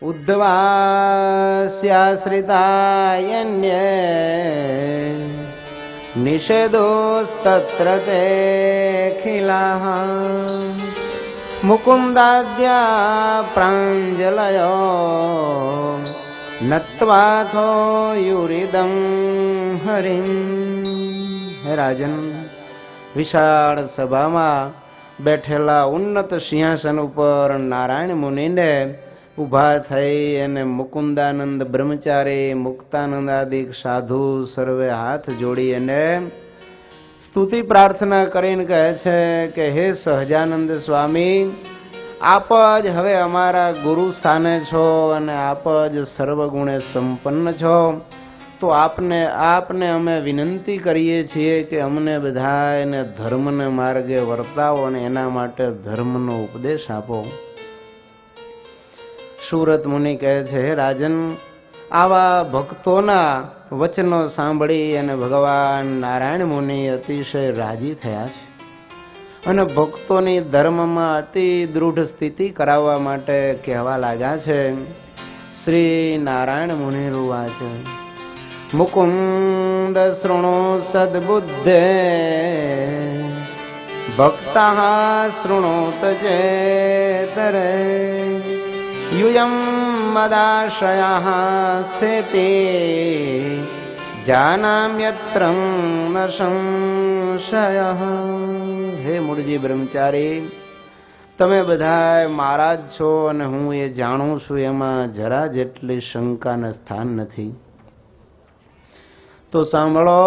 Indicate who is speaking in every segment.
Speaker 1: ઉદ્ધવાસ્યાશ્રિતાયન્ય નિષેધોસ્તત્ર તે ખિલાઃ મુકુંદાદ્યા પ્રાંજલયો નત્વાથો યુરિદં હરિમ. હે રાજન, વિશાળ સભામાં બેઠેલા ઉન્નત સિંહાસન ઉપર નારાયણ મુનિને ઊભા થઈ અને મુકુંદાનંદ બ્રહ્મચારી, મુક્તાનંદ આદિક સાધુ સર્વે હાથ જોડી અને સ્તુતિ પ્રાર્થના કરીને કહે છે કે હે સહજાનંદ સ્વામી, આપ જ હવે અમારા ગુરુ સ્થાને છો અને આપ જ સર્વગુણે સંપન્ન છો. તો આપને અમે વિનંતી કરીએ છીએ કે અમને બધાને ધર્મને માર્ગે વર્તાવો અને એના માટે ધર્મનો ઉપદેશ આપો. સુરત મુનિ કહે છે, હે રાજન, આવા ભક્તોના વચનો સાંભળી અને ભગવાન નારાયણ મુનિ અતિશય રાજી થયા છે અને ભક્તોની ધર્મમાં અતિ દૃઢ સ્થિતિ કરાવવા માટે કહેવા લાગ્યા છે. શ્રી નારાયણ મુનિ રૂવાચ મુકુંદ શૃણો સદબુદ્ધે ભક્તા શૃણોત ચેતરે યુયમ મદાશ્રયઃ સ્થિતિ જાનામ્યત્ર ન સંશયઃ. હે મૂળજી બ્રહ્મચારી, તમે બધા મારા જ છો અને હું એ જાણું છું, એમાં જરા જેટલી શંકાને સ્થાન નથી. તો સાંભળો,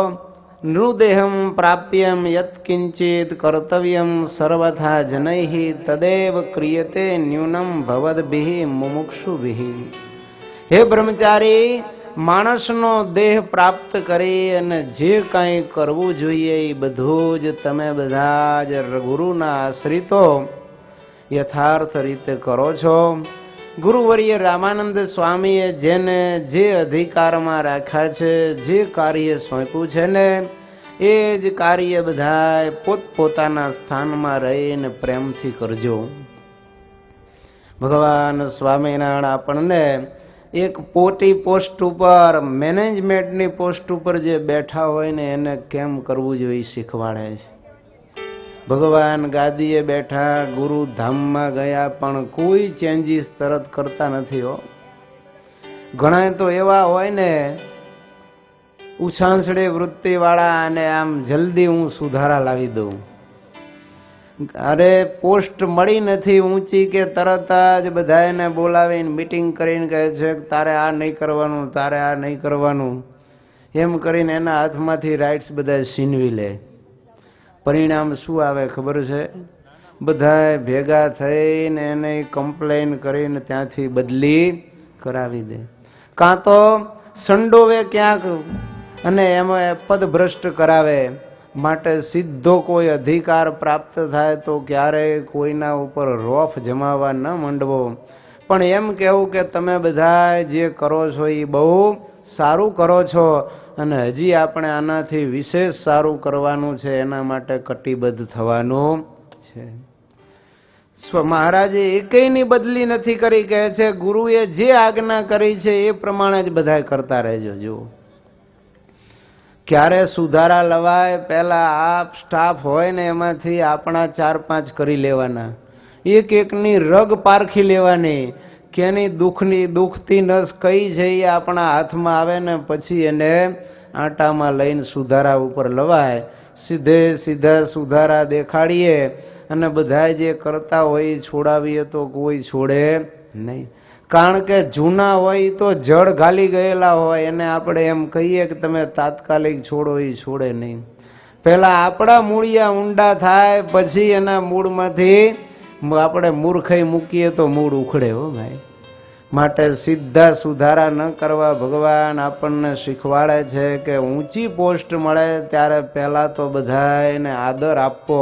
Speaker 1: નૃદેહમ પ્રાપ્યમ યત્કિંચિત કર્તવ્યમ સર્વથા જનૈઃ તદેવ ક્રિયતે ન્યૂનમ ભવદ્ભિઃ મુમુક્ષુભિઃ. હે બ્રહ્મચારી, માણસનો દેહ પ્રાપ્ત કરી અને જે કાંઈ કરવું જોઈએ એ બધું જ તમે બધા જ ગુરુના આશ્રિતો યથાર્થ રીતે કરો છો. ગુરુવર્ય રામાનંદ સ્વામીએ જેને જે અધિકારમાં રાખ્યા છે, જે કાર્ય સોંપ્યું છે ને, એ જ કાર્ય બધા પોતપોતાના સ્થાનમાં રહીને પ્રેમથી કરજો. ભગવાન સ્વામિનારાયણ આપણને એક પોટી પોસ્ટ ઉપર, મેનેજમેન્ટની પોસ્ટ ઉપર જે બેઠા હોય ને એને કેમ કરવું જોઈએ શીખવાડે છે. ભગવાન ગાદીએ બેઠા, ગુરુ ધામમાં ગયા, પણ કોઈ ચેન્જીસ તરત કરતા નથી હો. ઘણા તો એવા હોય ને ઉછાંસડી વૃત્તિવાળા, અને આમ જલ્દી હું સુધારા લાવી દઉં. અરે પોસ્ટ મળી નથી ઊંચી કે તરત જ બધાને બોલાવીને મીટિંગ કરીને કહે છે કે તારે આ નહીં કરવાનું, તારે આ નહીં કરવાનું, એમ કરીને એના હાથમાંથી રાઇટ્સ બધા છીનવી લે. પરિણામ શું આવે ખબર છે? બધા ભેગા થઈને એને કમ્પ્લેન કરીને ત્યાંથી બદલી કરાવી દે, કાં તો સંડોવે ક્યાંક અને એમાં પદભ્રષ્ટ કરાવે. માટે સીધો કોઈ અધિકાર પ્રાપ્ત થાય તો ક્યારેય કોઈના ઉપર રોફ જમાવવા ન માંડવો, પણ એમ કહેવું કે તમે બધા જે કરો છો એ બહુ સારું કરો છો અને હજી આપણે આનાથી વિશેષ સારું કરવાનું છે, એના માટે કટિબદ્ધ થવાનું છે. મહારાજે એકેયની બદલી નથી કરી, કહે છે ગુરુએ જે આજ્ઞા કરી છે એ પ્રમાણે જ બધા કરતા રહેજો. જુઓ, ક્યારે સુધારા લવાય, પહેલા આ સ્ટાફ હોય ને એમાંથી આપણા 4-5 કરી લેવાના, એક એકની રગ પારખી લેવાની કે એની દુખતી નસ કઈ છે એ આપણા હાથમાં આવે ને પછી એને આટામાં લઈને સુધારા ઉપર લવાય. સીધા સુધારા દેખાડીએ અને બધા જે કરતા હોય છોડાવીએ તો કોઈ છોડે નહીં. કારણ કે જૂના હોય તો જળ ઘાલી ગયેલા હોય, એને આપણે એમ કહીએ કે તમે તાત્કાલિક છોડો, એ છોડે નહીં. પહેલા આપણા મૂળિયા ઊંડા થાય પછી એના મૂળમાંથી આપણે મૂર્ખાઈ મૂકીએ તો મૂળ ઉખડે હો ભાઈ. માટે સીધા સુધારા ન કરવા ભગવાન આપણને શીખવાડે છે કે ઊંચી પોસ્ટ મળે ત્યારે પહેલા તો બધાને આદર આપવો,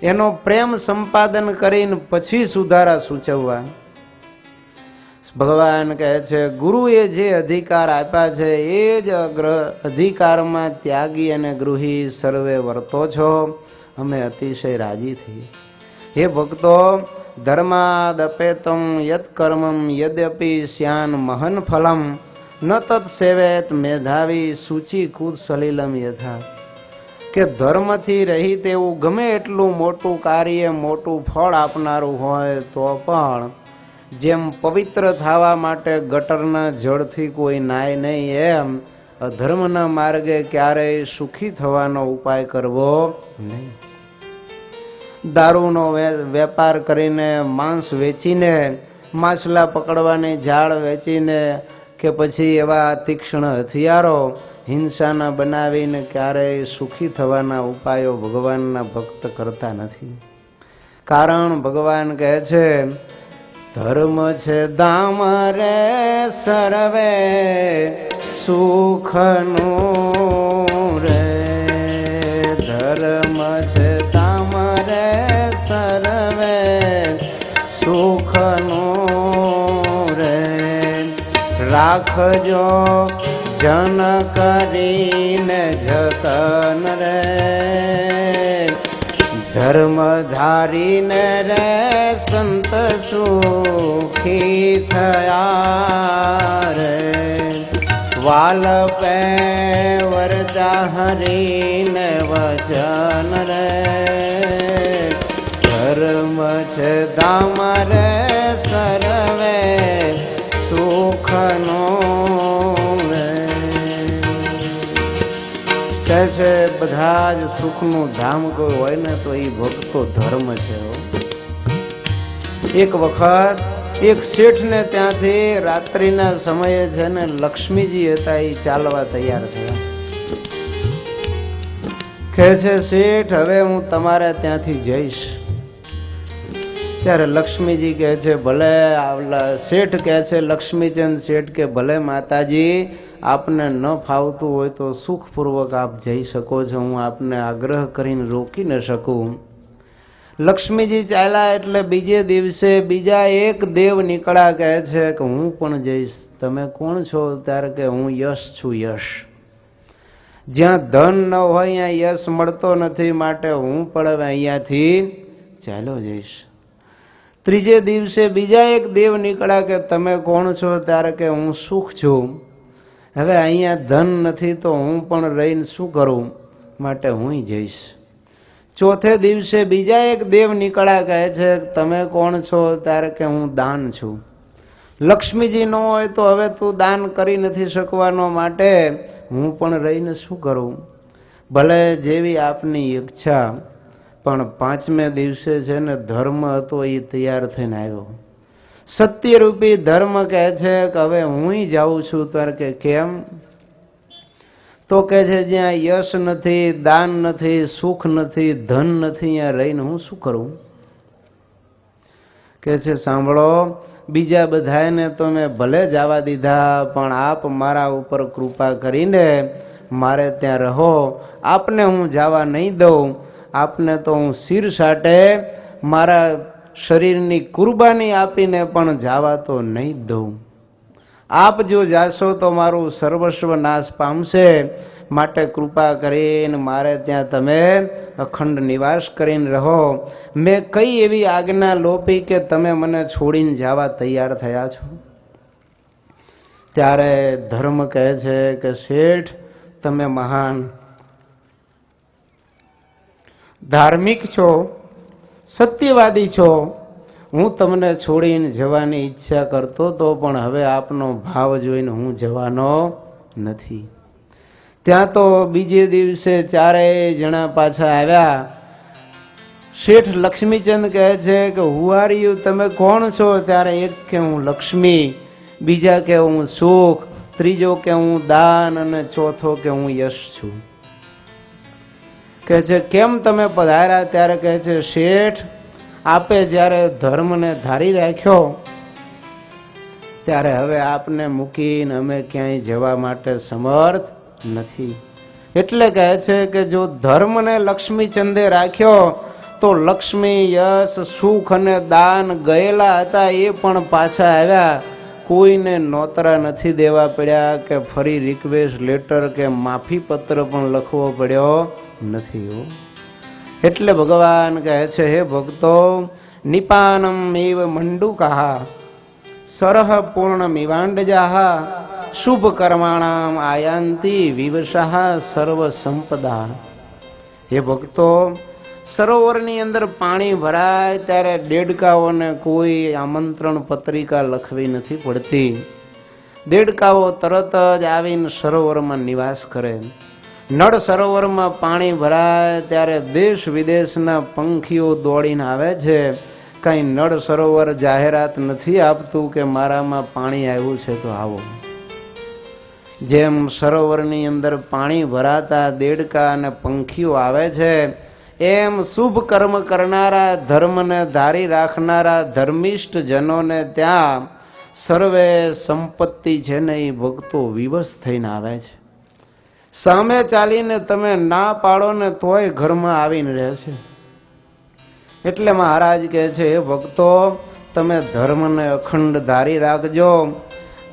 Speaker 1: એનો પ્રેમ સંપાદન કરીને પછી સુધારા સૂચવવા. ભગવાન કહે છે ગુરુએ જે અધિકાર આપ્યા છે એ જ અધિકારમાં ત્યાગી અને ગૃહી સર્વે વર્તો છો. અમે અતિશય રાજી થઈએ. હે ભક્તો, ધર્માદપેતમ યત કર્મમ યદ્યપી સ્યાન મહન ફલમ ન તત્ સેવેત મેધાવી સૂચિ કુદ સલિલમ યથા. કે ધર્મથી રહિત એવું ગમે એટલું મોટું કાર્ય મોટું ફળ આપનારું હોય તો પણ જેમ પવિત્ર થવા માટે ગટરના જળથી કોઈ નાય નહીં, એમ અધર્મના માર્ગે ક્યારેય સુખી થવાનો ઉપાય કરવો નહીં. દારૂનો વેપાર કરીને, માંસ વેચીને, માછલા પકડવાની જાળ વેચીને કે પછી એવા તીક્ષ્ણ હથિયારો હિંસાના બનાવીને ક્યારેય સુખી થવાના ઉપાયો ભગવાનના ભક્ત કરતા નથી. કારણ ભગવાન કહે છે, ધર્મ છે દામ રે સર્વે સુખનું રે, ધર્મ છે દામ રે સર્વે સુખનું રે, રાખજો જન કરીને જતન રે, ધર્મ ધારીને રે સંત સુખી થયા રે, વાલ પે વરદા હરીને વચન રે, ધર્મ છે દામ રે સર્વે સુખનો રે. કહે છે બધા જ સુખનું ધામ કોઈ હોય ને તો એ ભક્તો ધર્મ છે. એક વખત એક શેઠને ત્યાંથી રાત્રિના સમયે છે ને લક્ષ્મીજી હતા, એ ચાલવા તૈયાર થયા. કહે છે, શેઠ હવે હું તમારે ત્યાંથી જઈશ. ત્યારે લક્ષ્મીજી કહે છે, ભલે. શેઠ કહે છે, લક્ષ્મીચંદ શેઠ કે ભલે માતાજી, આપને ન ફાવતું હોય તો સુખપૂર્વક આપ જઈ શકો છો, હું આપને આગ્રહ કરીને રોકી ન શકું. લક્ષ્મીજી ચાલ્યા એટલે બીજે દિવસે બીજા એક દેવ નીકળ્યા. કહે છે કે હું પણ જઈશ. તમે કોણ છો? ત્યારે કે હું યશ છું. યશ જ્યાં ધન ન હોય ત્યાં યશ મળતો નથી, માટે હું પણ અહીંયાથી ચાલ્યો જઈશ. ત્રીજે દિવસે બીજા એક દેવ નીકળ્યા. કે તમે કોણ છો? ત્યારે કે હું સુખ છું. હવે અહીંયા ધન નથી તો હું પણ રહીને શું કરું, માટે હું જઈશ. ચોથે દિવસે બીજા એક દેવ નીકળ્યા. કહે છે તમે કોણ છો? ત્યારે કે હું દાન છું. લક્ષ્મીજી ન હોય તો હવે તું દાન કરી નથી શકવાનો, માટે હું પણ રહીને શું કરું? ભલે જેવી આપની ઈચ્છા. પણ પાંચમે દિવસે છે ને ધર્મ હતો એ તૈયાર થઈને આવ્યો. સત્યરૂપી ધર્મ કહે છે કે હવે હું જાઉં છું. ત્યારે કે કેમ? તો કહે છે જ્યાં યશ નથી, દાન નથી, સુખ નથી, ધન નથી, ત્યાં રહીને હું શું કરું? કહે છે સાંભળો, બીજા બધાને તો મેં ભલે જવા દીધા, પણ આપ મારા ઉપર કૃપા કરીને મારે ત્યાં રહો. આપને હું જવા નહીં દઉં. આપને તો હું શિર સાટે મારા શરીરની કુરબાની આપીને પણ જવા તો નહીં દઉં. આપ જો જાશો તો મારું સર્વસ્વ નાશ પામશે, માટે કૃપા કરીને મારે ત્યાં તમે અખંડ નિવાસ કરીને રહો. મેં કઈ એવી આજ્ઞા લોપી કે તમે મને છોડીને જવા તૈયાર થયા છો? ત્યારે ધર્મ કહે છે કે શેઠ, તમે મહાન ધાર્મિક છો, સત્યવાદી છો. હું તમને છોડીને જવાની ઈચ્છા કરતો તો, પણ હવે આપનો ભાવ જોઈને હું જવાનો નથી. ત્યાં તો બીજે દિવસે ચારેય જણા પાછા આવ્યા. શેઠ લક્ષ્મીચંદ કહે છે કે હુ આર યુ? તમે કોણ છો? ત્યારે એક કે હું લક્ષ્મી, બીજા કે હું સુખ, ત્રીજો કે હું દાન, અને ચોથો કે હું યશ છું. કહે છે કેમ તમે પધાર્યા? ત્યારે કહે છે શેઠ, આપે જ્યારે ધર્મને ધારી રાખ્યો ત્યારે હવે આપને મૂકીને અમે ક્યાંય જવા માટે સમર્થ નથી. એટલે કહે છે કે જો ધર્મને લક્ષ્મીચંદે રાખ્યો તો લક્ષ્મી, યશ, સુખ અને દાન ગયેલા હતા એ પણ પાછા આવ્યા. કોઈને નોતરા નથી દેવા પડ્યા કે ફરી રિક્વેસ્ટ લેટર કે માફી પત્ર પણ લખવો પડ્યો નથી. એટલે ભગવાન કહે છે હે ભક્તો, નિપાનમ એવ મંડુકા સરહ પૂર્ણમિવાંડજાહ શુભ કર્માણામ આયાંતિ વિવશઃ સર્વ સંપદા. હે ભક્તો, સરોવરની અંદર પાણી ભરાય ત્યારે દેડકાઓને કોઈ આમંત્રણ પત્રિકા લખવી નથી પડતી. દેડકાઓ તરત જ આવીને સરોવરમાં નિવાસ કરે. નળ સરોવરમાં પાણી ભરાય ત્યારે દેશ વિદેશના પંખીઓ દોડીને આવે છે. કઈ નળ સરોવર જાહેરાત નથી આપતું કે મારામાં પાણી આવ્યું છે તો આવો. જેમ સરોવરની અંદર પાણી ભરાતા દેડકા અને પંખીઓ આવે છે, એમ શુભ કર્મ કરનારા, ધર્મને ધારી રાખનારા ધર્મિષ્ઠ જનોને ત્યાં સર્વે સંપત્તિ છે ને એ ભક્તો વિવશ થઈને આવે છે. સામે ચાલીને તમે ના પાડો ને તોય ઘરમાં આવીને રહે છે. એટલે મહારાજ કહે છે, હે ભક્તો, તમે ધર્મને અખંડ ધારી રાખજો.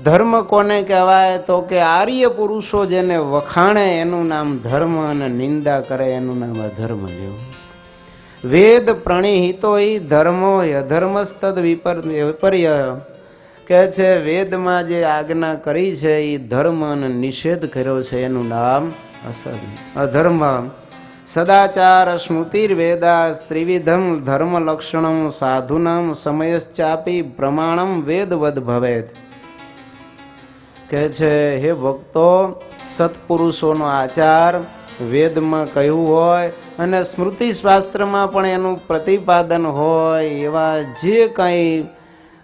Speaker 1: ધર્મ કોને કહેવાય તો કે આર્ય પુરુષો જેને વખાણે એનું નામ ધર્મ અને નિંદા કરે એનું નામ અધર્મ લ્યો. વેદ પ્રણિહિતો ધર્મો અધર્મસ્તદ વિપર્ય કહે છે, વેદમાં જે આજ્ઞા કરી છે એ ધર્મ અને નિષેધ કર્યો છે એનું નામ અધર્મ. સદાચાર સ્મૃતિર્વેદા ત્રિવિધમ ધર્મ લક્ષણમ સાધુનામ સમયશ્ચાપી પ્રમાણમ વેદવદ ભવેત. કહે છે, હે ભક્તો, સત્પુરુષોનો આચાર વેદમાં કહ્યું હોય અને સ્મૃતિ શાસ્ત્રમાં પણ એનું પ્રતિપાદન હોય એવા જે કંઈ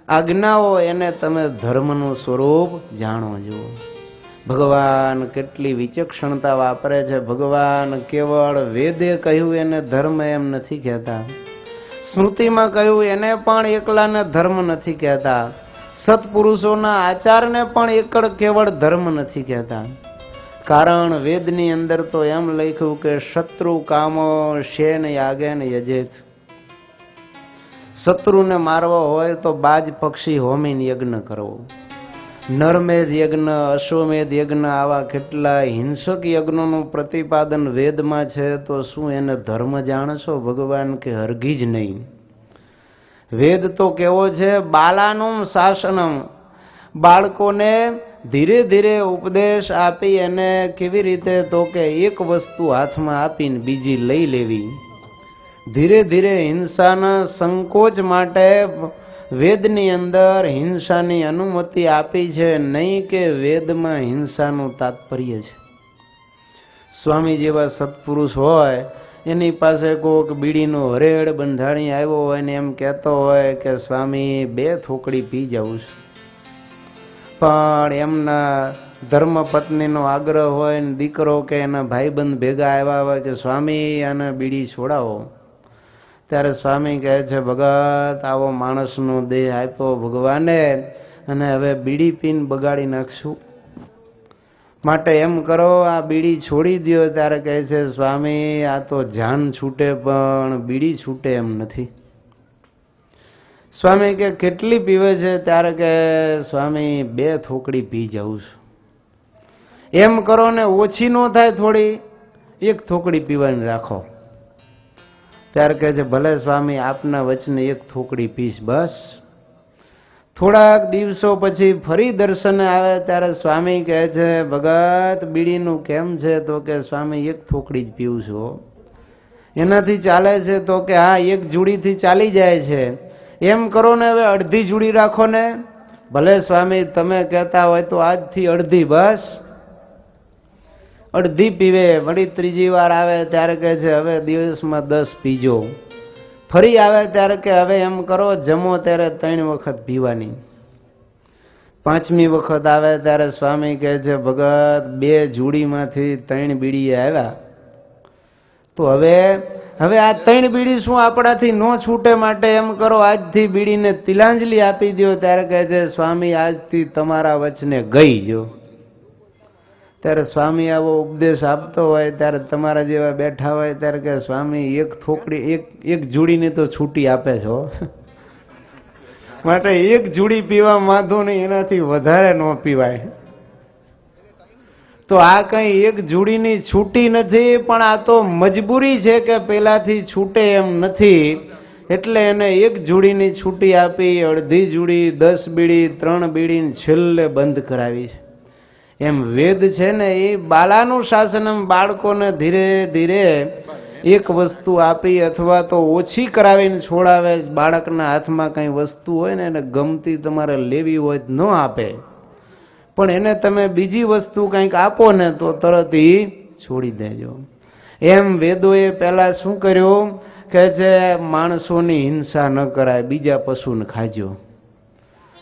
Speaker 1: આજ્ઞાઓ એને તમે ધર્મનું સ્વરૂપ જાણો છો. ભગવાન કેટલી વિચક્ષણતા વાપરે છે. ભગવાન કેવળ વેદે કહ્યું એને ધર્મ એમ નથી કહેતા, સ્મૃતિમાં કહ્યું એને પણ એકલાને ધર્મ નથી કહેતા, સત્પુરુષોના આચારને પણ એકડ કેવળ ધર્મ નથી કહેતા. કારણ વેદની અંદર તો એમ લખ્યું કે શત્રુ કામો શેન યાગેન યજેત. શત્રુને મારવો હોય તો બાજ પક્ષી હોમીને યજ્ઞ કરવો. નરમેધ યજ્ઞ, અશ્વમેધ યજ્ઞ, આવા કેટલા હિંસક યજ્ઞોનું પ્રતિપાદન વેદમાં છે. તો શું એને ધર્મ જાણશો? ભગવાન કે હરગી જ નહીં. વેદ તો કેવો છે, બાલાનું શાસનમ, બાળકોને ધીરે ધીરે ઉપદેશ આપી એને કેવી રીતે તો કે એક વસ્તુ હાથમાં આપીને બીજી લઈ લેવી. ધીરે ધીરે હિંસાના સંકોચ માટે વેદની અંદર હિંસાની અનુમતિ આપી છે, નહીં કે વેદમાં હિંસાનું તાત્પર્ય છે. સ્વામી જેવા સત્પુરુષ હોય એની પાસે કોઈક બીડીનો હરેડ બંધાણી આવ્યો હોય ને એમ કહેતો હોય કે સ્વામી 2 થોકડી પી જાઉં છું, પણ એમના ધર્મપત્નીનો આગ્રહ હોય ને દીકરો કે એના ભાઈબંધ ભેગા આવ્યા હોય કે સ્વામી આને બીડી છોડાવો, ત્યારે સ્વામી કહે છે, ભગત, આવો માણસનો દેહ આપ્યો ભગવાને અને હવે બીડી પીને બગાડી નાખશું, માટે એમ કરો આ બીડી છોડી દો. ત્યારે કહે છે, સ્વામી આ તો જાન છૂટે પણ બીડી છૂટે એમ નથી. સ્વામી કે કેટલી પીવે છે? ત્યારે કે સ્વામી 2 થોકડી પી જાઉં છું. એમ કરો ને ઓછી ન થાય, થોડી 1 થોકડી પીવાની રાખો. ત્યારે કહે છે, ભલે સ્વામી, આપના વચને 1 થોકડી પીશ બસ. થોડાક દિવસો પછી ફરી દર્શને આવે ત્યારે સ્વામી કહે છે, ભગત, બીડીનું કેમ છે? તો કે સ્વામી 1 થોકડી જ પીવું છું. એનાથી ચાલે છે? તો કે હા, 1 જુડીથી ચાલી જાય છે. એમ કરો ને હવે અડધી જુડી રાખો ને. ભલે સ્વામી, તમે કહેતા હોય તો આજથી અડધી, બસ અડધી પીવે. વળી ત્રીજી વાર આવે ત્યારે કહે છે, હવે દિવસમાં 10 પીજો. ફરી આવે ત્યારે કે હવે એમ કરો, જમો ત્યારે 3 વખત પીવાની. 5મી વખત આવે ત્યારે સ્વામી કહે છે, ભગત, 2 જુડીમાંથી 3 બીડી આવ્યા, તો હવે આ 3 બીડી શું આપણાથી ન છૂટે, માટે એમ કરો આજથી બીડીને તિલાંજલિ આપી દો. ત્યારે કહે છે, સ્વામી, આજથી તમારા વચને ગઈ જો. ત્યારે સ્વામી આવો ઉપદેશ આપતો હોય ત્યારે તમારા જેવા બેઠા હોય ત્યારે કે સ્વામી 1 થોકડી 1 જુડીને તો છૂટી આપે છો, માટે 1 જુડી પીવા માંધો નહીં, એનાથી વધારે ન પીવાય. તો આ કઈ 1 જુડીની છૂટી નથી, પણ આ તો મજબૂરી છે કે પેલાથી છૂટે એમ નથી. એટલે એને એક જોડીની છૂટી આપી, અડધી જોડી, 10 બીડી, 3 બીડીને છેલ્લે બંધ કરાવી છે. એમ વેદ છે ને એ બાલાનું શાસનમ, બાળકોને ધીરે ધીરે એક વસ્તુ આપી અથવા તો ઓછી કરાવીને છોડાવે. બાળકના હાથમાં કઈ વસ્તુ હોય ને એને ગમતી તમારે લેવી હોય ન આપે, પણ એને તમે બીજી વસ્તુ કંઈક આપો ને તો તરત ઈ છોડી દેજો. એમ વેદોએ પહેલા શું કર્યું કે જે માણસોની હિંસા ન કરાય, બીજા પશુને ખાજો.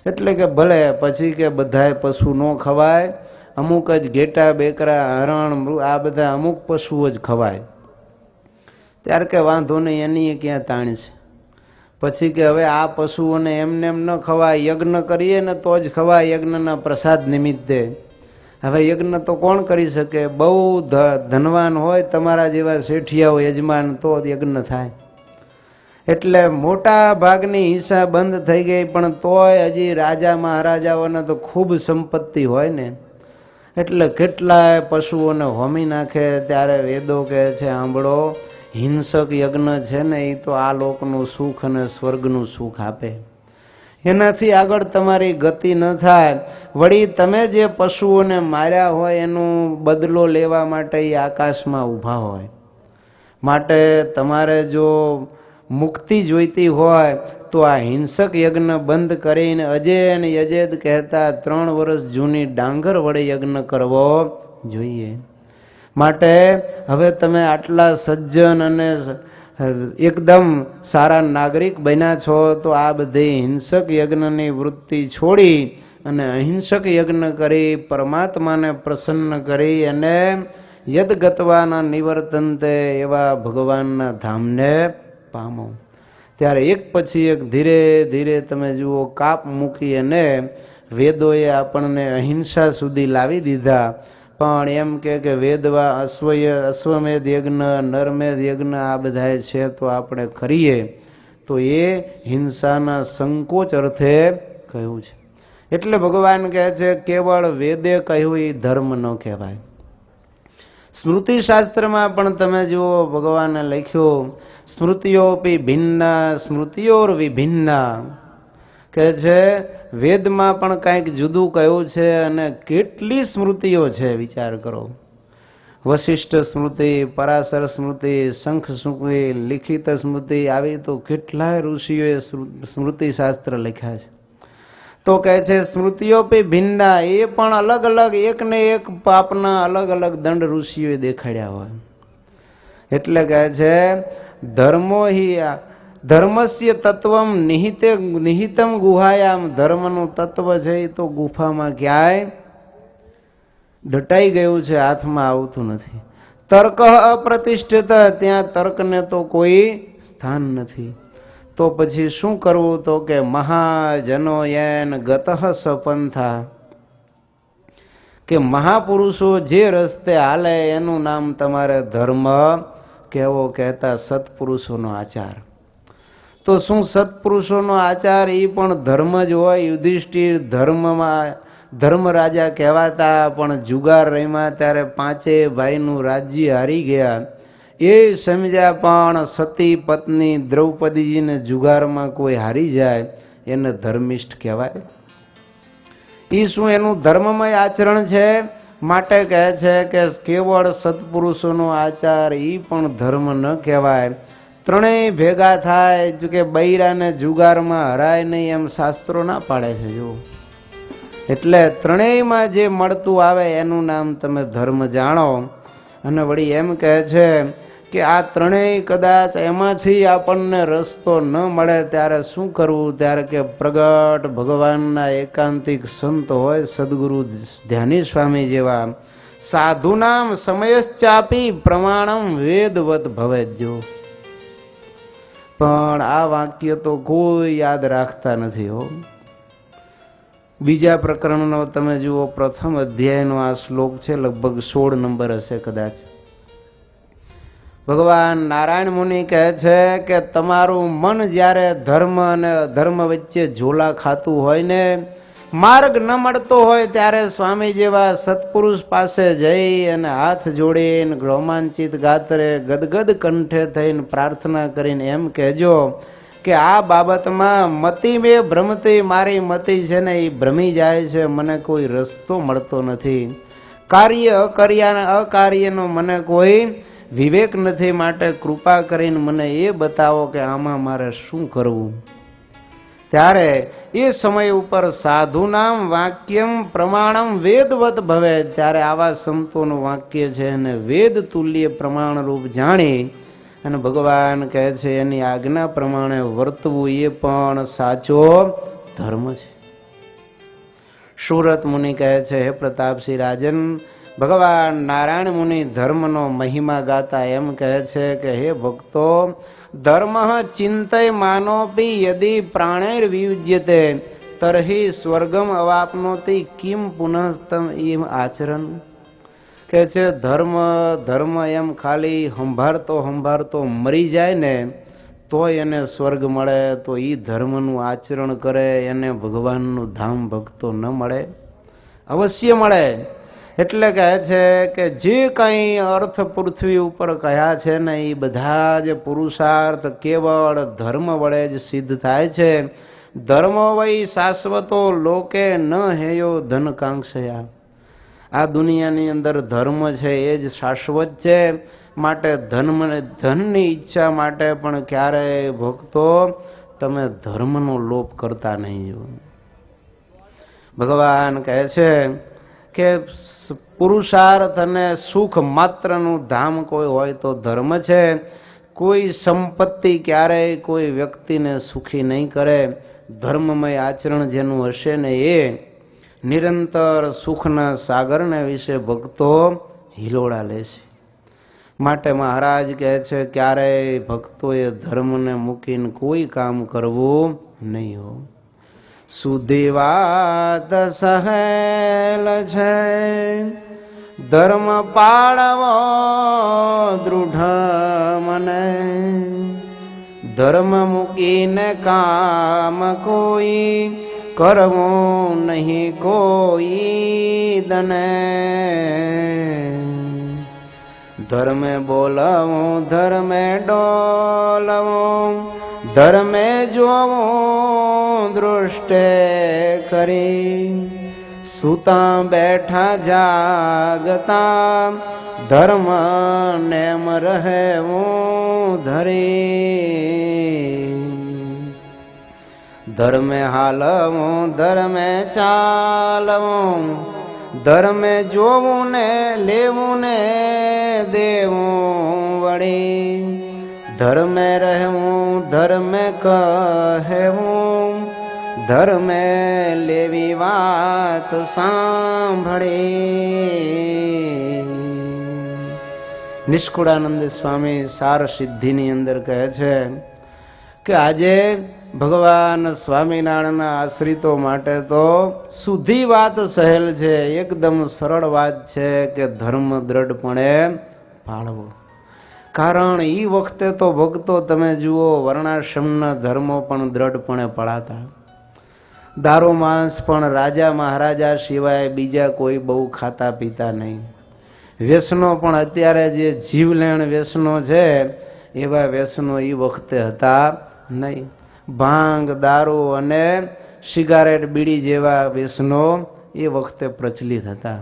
Speaker 1: એટલે કે ભલે પછી કે બધાય પશુ ન ખવાય, અમુક જ ઘેટા, બેકરા, હરણ, આ બધા અમુક પશુઓ જ ખવાય. ત્યારે કે વાંધો નહીં, એની ક્યાં તાણ છે. પછી કે હવે આ પશુઓને એમને એમ ન ખવાય, યજ્ઞ કરીએ ને તો જ ખવાય, યજ્ઞના પ્રસાદ નિમિત્તે. હવે યજ્ઞ તો કોણ કરી શકે? બહુ ધનવાન હોય, તમારા જેવા શેઠિયાઓ યજમાન, તો યજ્ઞ થાય. એટલે મોટા ભાગની હિંસા બંધ થઈ ગઈ, પણ તોય હજી રાજા મહારાજાઓને તો ખૂબ સંપત્તિ હોય ને, એટલે કેટલાય પશુઓને હોમી નાખે. ત્યારે વેદો કહે છે, સાંભળો, હિંસક યજ્ઞ છે ને એ તો આ લોકનું સુખ અને સ્વર્ગનું સુખ આપે, એનાથી આગળ તમારી ગતિ ન થાય. વળી તમે જે પશુઓને માર્યા હોય એનો બદલો લેવા માટે એ આકાશમાં ઊભા હોય. માટે તમારે જો મુક્તિ જોઈતી હોય તો આ હિંસક યજ્ઞ બંધ કરીને અજેન યજેદ કહેતા 3 વર્ષ જૂની ડાંગર વડે યજ્ઞ કરવો જોઈએ. માટે હવે તમે આટલા સજ્જન અને એકદમ સારા નાગરિક બન્યા છો, તો આ બધી હિંસક યજ્ઞની વૃત્તિ છોડી અને અહિંસક યજ્ઞ કરી પરમાત્માને પ્રસન્ન કરી અને યદગત્વાના નિવર્તનતે એવા ભગવાનના ધામને પામો. ત્યારે એક પછી એક ધીરે ધીરે તમે જુઓ કાપ મૂકી અને વેદોએ આપણને અહિંસા સુધી લાવી દીધા. પણ એમ કે વેદવા અશ્વમેધ યજ્ઞ, નરમેધ યજ્ઞ આ બધા છે તો આપણે કરીએ, તો એ હિંસાના સંકોચ અર્થે કહ્યું છે. એટલે ભગવાન કહે છે કેવળ વેદે કહ્યું એ ધર્મ ન કહેવાય. સ્મૃતિ શાસ્ત્રમાં પણ તમે જુઓ ભગવાને લખ્યું, સ્મૃતિઓપી ભિન્ના સ્મૃતિઓર વિભિન્ના. કહે છે વેદમાં પણ કંઈક જુદું કહ્યું છે અને કેટલી સ્મૃતિઓ છે વિચાર કરો. વશિષ્ઠ સ્મૃતિ, પરાશર સ્મૃતિ, શંખ સ્મૃતિ, લિખિત સ્મૃતિ, આવી તો કેટલાય ઋષિઓએ સ્મૃતિ શાસ્ત્ર લખ્યા છે. તો કહે છે સ્મૃતિઓ પી ભિન્ના, એ પણ અલગ અલગ, એક ને એક પાપના અલગ અલગ દંડ ઋષિઓએ દેખાડ્યા હોય. એટલે કહે છે ધર્મો હિ ધર્મસ્ય તત્વમ નિહિતમ ગુહાયામ. ધર્મનું તત્વ છે એ તો ગુફામાં ક્યાંય દટાઈ ગયું છે, હાથમાં આવતું નથી. તર્ક અપ્રતિષ્ઠિત, ત્યાં તર્કને તો કોઈ સ્થાન નથી. તો પછી શું કરવું? તો કે મહાજનો યેન ગતઃ સપંથા, કે મહાપુરુષો જે રસ્તે હાલે એનું નામ તમારે ધર્મ કહેવો. કહેતા સત્પુરુષોનો આચાર. તો શું સત્પુરુષોનો આચાર એ પણ ધર્મ જ હોય? યુધિષ્ઠિર ધર્મ રાજા કહેવાતા, પણ જુગાર રમ્યા ત્યારે 5 ભાઈનું રાજ્ય હારી ગયા. એ સમજ્યા પણ સતી પત્ની દ્રૌપદીજીને જુગારમાં કોઈ હારી જાય એને ધર્મિષ્ઠ કહેવાય? એ શું એનું ધર્મમય આચરણ છે? માટે કહે છે કે કેવળ સત્પુરુષોનો આચાર એ પણ ધર્મ ન કહેવાય. ત્રણેય ભેગા થાય કે બૈરાને જુગારમાં હરાય નહીં, એમ શાસ્ત્રો ના પાડે છે. જો એટલે ત્રણેયમાં જે મળતું આવે એનું નામ તમે ધર્મ જાણો. અને વળી એમ કહે છે કે આ ત્રણેય કદાચ એમાંથી આપણને રસ્તો ન મળે ત્યારે શું કરવું? ત્યારે કે પ્રગટ ભગવાનના એકાંતિક સંત હોય, સદગુરુ ધ્યાની સ્વામી જેવા, સાધુનામ સમયશ્ચાપી પ્રમાણમ વેદવત ભવેજો. પણ આ વાક્ય તો કોઈ યાદ રાખતા નથી હો. બીજા પ્રકરણનો તમે જુઓ, પ્રથમ અધ્યાયનો આ શ્લોક છે, લગભગ 16 નંબર હશે કદાચ. ભગવાન નારાયણ મુનિ કહે છે કે તમારું મન જ્યારે ધર્મ અને અધર્મ વચ્ચે ઝોલા ખાતું હોય ને, માર્ગ ન મળતો હોય, ત્યારે સ્વામી જેવા સત્પુરુષ પાસે જઈ અને હાથ જોડીને રોમાંચિત ગાત્રે ગદગદ કંઠે થઈને પ્રાર્થના કરીને એમ કહેજો કે આ બાબતમાં મતિ બે ભ્રમતી, મારી મતિ છે ને એ ભ્રમી જાય છે, મને કોઈ રસ્તો મળતો નથી, કાર્ય અકાર્યનો મને કોઈ વિવેક નથી, માટે કૃપા કરીને મને એ બતાવો કે આમાં મારે શું કરવું. ત્યારે એ સમય ઉપર સાધુનામ વાક્યમ પ્રમાણમ વેદવત ભવે, ત્યારે આવા સંતોનું વાક્ય છે અને વેદ તુલ્ય પ્રમાણરૂપ જાણી અને ભગવાન કહે છે એની આજ્ઞા પ્રમાણે વર્તવું એ પણ સાચો ધર્મ છે. સુરત મુનિ કહે છે, હે પ્રતાપસિંહ રાજન, ભગવાન નારાયણ મુનિ ધર્મનો મહિમા ગાતા એમ કહે છે કે હે ભક્તો, ધર્મ ચિંતય માનોપી યદિ પ્રાણૈર વિયુજ્યતે તર્હિ સ્વર્ગમ અવાપ્નોતિ કિમ પુનઃ ઇમ આચરણ. કે છે ધર્મ એમ ખાલી સંભાળતો મરી જાય ને તોય એને સ્વર્ગ મળે, તો એ ધર્મનું આચરણ કરે એને ભગવાનનું ધામ ભક્તો ન મળે? અવશ્ય મળે. એટલે કહે છે કે જે કંઈ અર્થ પૃથ્વી ઉપર કહ્યા છે ને એ બધા જ પુરુષાર્થ કેવળ ધર્મ વડે જ સિદ્ધ થાય છે. ધર્મ વૈ શાશ્વતો લોકે ન હેયો ધન કાંક્ષયા. આ દુનિયાની અંદર ધર્મ છે એ જ શાશ્વત છે, માટે ધનની ઈચ્છા માટે પણ ક્યારેય ભક્તો તમે ધર્મનો લોપ કરતા નહીં. ભગવાન કહે છે કે પુરુષાર્થ અને સુખ માત્રનું ધામ કોઈ હોય તો ધર્મ છે. કોઈ સંપત્તિ ક્યારેય કોઈ વ્યક્તિને સુખી નહીં કરે. ધર્મમય આચરણ જેનું હશે ને એ નિરંતર સુખના સાગરને વિશે ભક્તો હિલોડા લેશે. માટે મહારાજ કહે છે ક્યારેય ભક્તોએ ધર્મને મૂકીને કોઈ કામ કરવું નહીં હો. સુધી વાત સહેલ છે, ધર્મ પાળવો દૃઢ મને, ધર્મ મૂકીને કામ કોઈ કરવું નહીં કોઈ દને. ધર્મે બોલવું ધર્મે ડોલવું, ધર્મે જોવું દૃષ્ટે કરી, સૂતા બેઠા જાગતા ધર્મ નેમ રહેવું ધરી. ધર્મે હાલવું ધર્મે ચાલવું, ધર્મે જોવું ને લેવું ને દેવું વળી, ધર્મે રહેવું ધર્મે કહેવું, ધર્મે લેવી વાત સાંભળી. નિષ્કુળાનંદ સ્વામી સાર સિદ્ધિની અંદર કહે છે કે આજે ભગવાન સ્વામિનારાયણના આશ્રિતો માટે તો સુધી વાત સહેલ છે, એકદમ સરળ વાત છે કે ધર્મ દ્રઢપણે પાળવો. કારણ એ વખતે તો ભક્તો તમે જુઓ વર્ણાશ્રમના ધર્મો પણ દ્રઢપણે પળાતા. દારૂ માંસ પણ રાજા મહારાજા સિવાય બીજા કોઈ બહુ ખાતા પીતા નહીં. વ્યસનો પણ અત્યારે જે જીવલેણ વ્યસનો છે એવા વ્યસનો એ વખતે હતા નહીં. ભાંગ, દારૂ અને સિગારેટ, બીડી જેવા વ્યસનો એ વખતે પ્રચલિત હતા.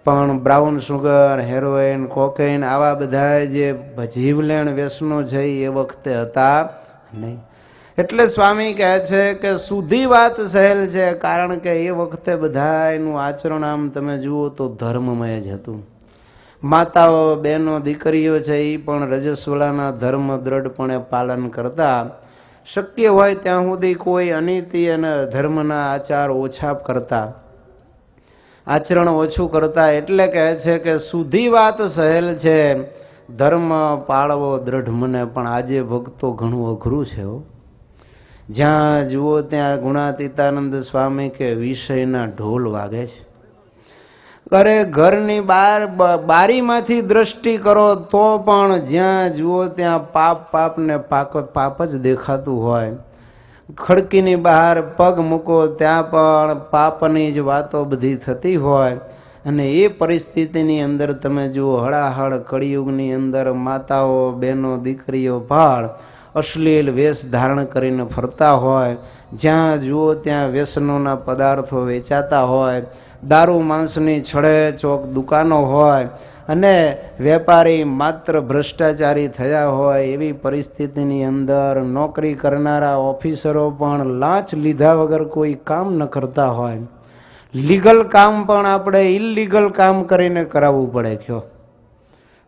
Speaker 1: પણ બ્રાઉન સુગર, હેરોઇન, કોકેઇન આવા બધા જે જીવલેણ વ્યસનો છે એ વખતે હતા નહીં. એટલે સ્વામી કહે છે કે સુધી વાત સહેલ છે, કારણ કે એ વખતે બધા એનું આચરણ આમ તમે જુઓ તો ધર્મમય જ હતું. માતાઓ, બહેનો, દીકરીઓ છે એ પણ રજસ્વલાના ધર્મ દ્રઢપણે પાલન કરતા. શક્ય હોય ત્યાં સુધી કોઈ અનીતિ અને ધર્મના આચાર ઓછા કરતા, આચરણ ઓછું કરતા. એટલે કહે છે કે સુધી વાત સહેલ છે, ધર્મ પાળવો દ્રઢ મને. પણ આજે ભક્તો ઘણું અઘરું છે. જ્યાં જુઓ ત્યાં ગુણાતીતાનંદ સ્વામી કે વિષયના ઢોલ વાગે છે. અરે ઘરની બહાર બારીમાંથી દ્રષ્ટિ કરો તો પણ જ્યાં જુઓ ત્યાં પાપ ને પાપ જ દેખાતું હોય. ખડકીની બહાર પગ મૂકો ત્યાં પણ પાપની જ વાતો બધી થતી હોય. અને એ પરિસ્થિતિની અંદર તમે જુઓ હળાહળ કળિયુગની અંદર માતાઓ, બહેનો, દીકરીઓ ભાળ અશ્લીલ વેશ ધારણ કરીને ફરતા હોય, જ્યાં જુઓ ત્યાં વ્યસનોના પદાર્થો વેચાતા હોય, દારૂ માંસની છડે ચોક દુકાનો હોય અને વેપારી માત્ર ભ્રષ્ટાચારી થયા હોય, એવી પરિસ્થિતિની અંદર નોકરી કરનારા ઓફિસરો પણ લાંચ લીધા વગર કોઈ કામ ન કરતા હોય, લીગલ કામ પણ આપણે ઇલીગલ કામ કરીને કરાવવું પડે. કયો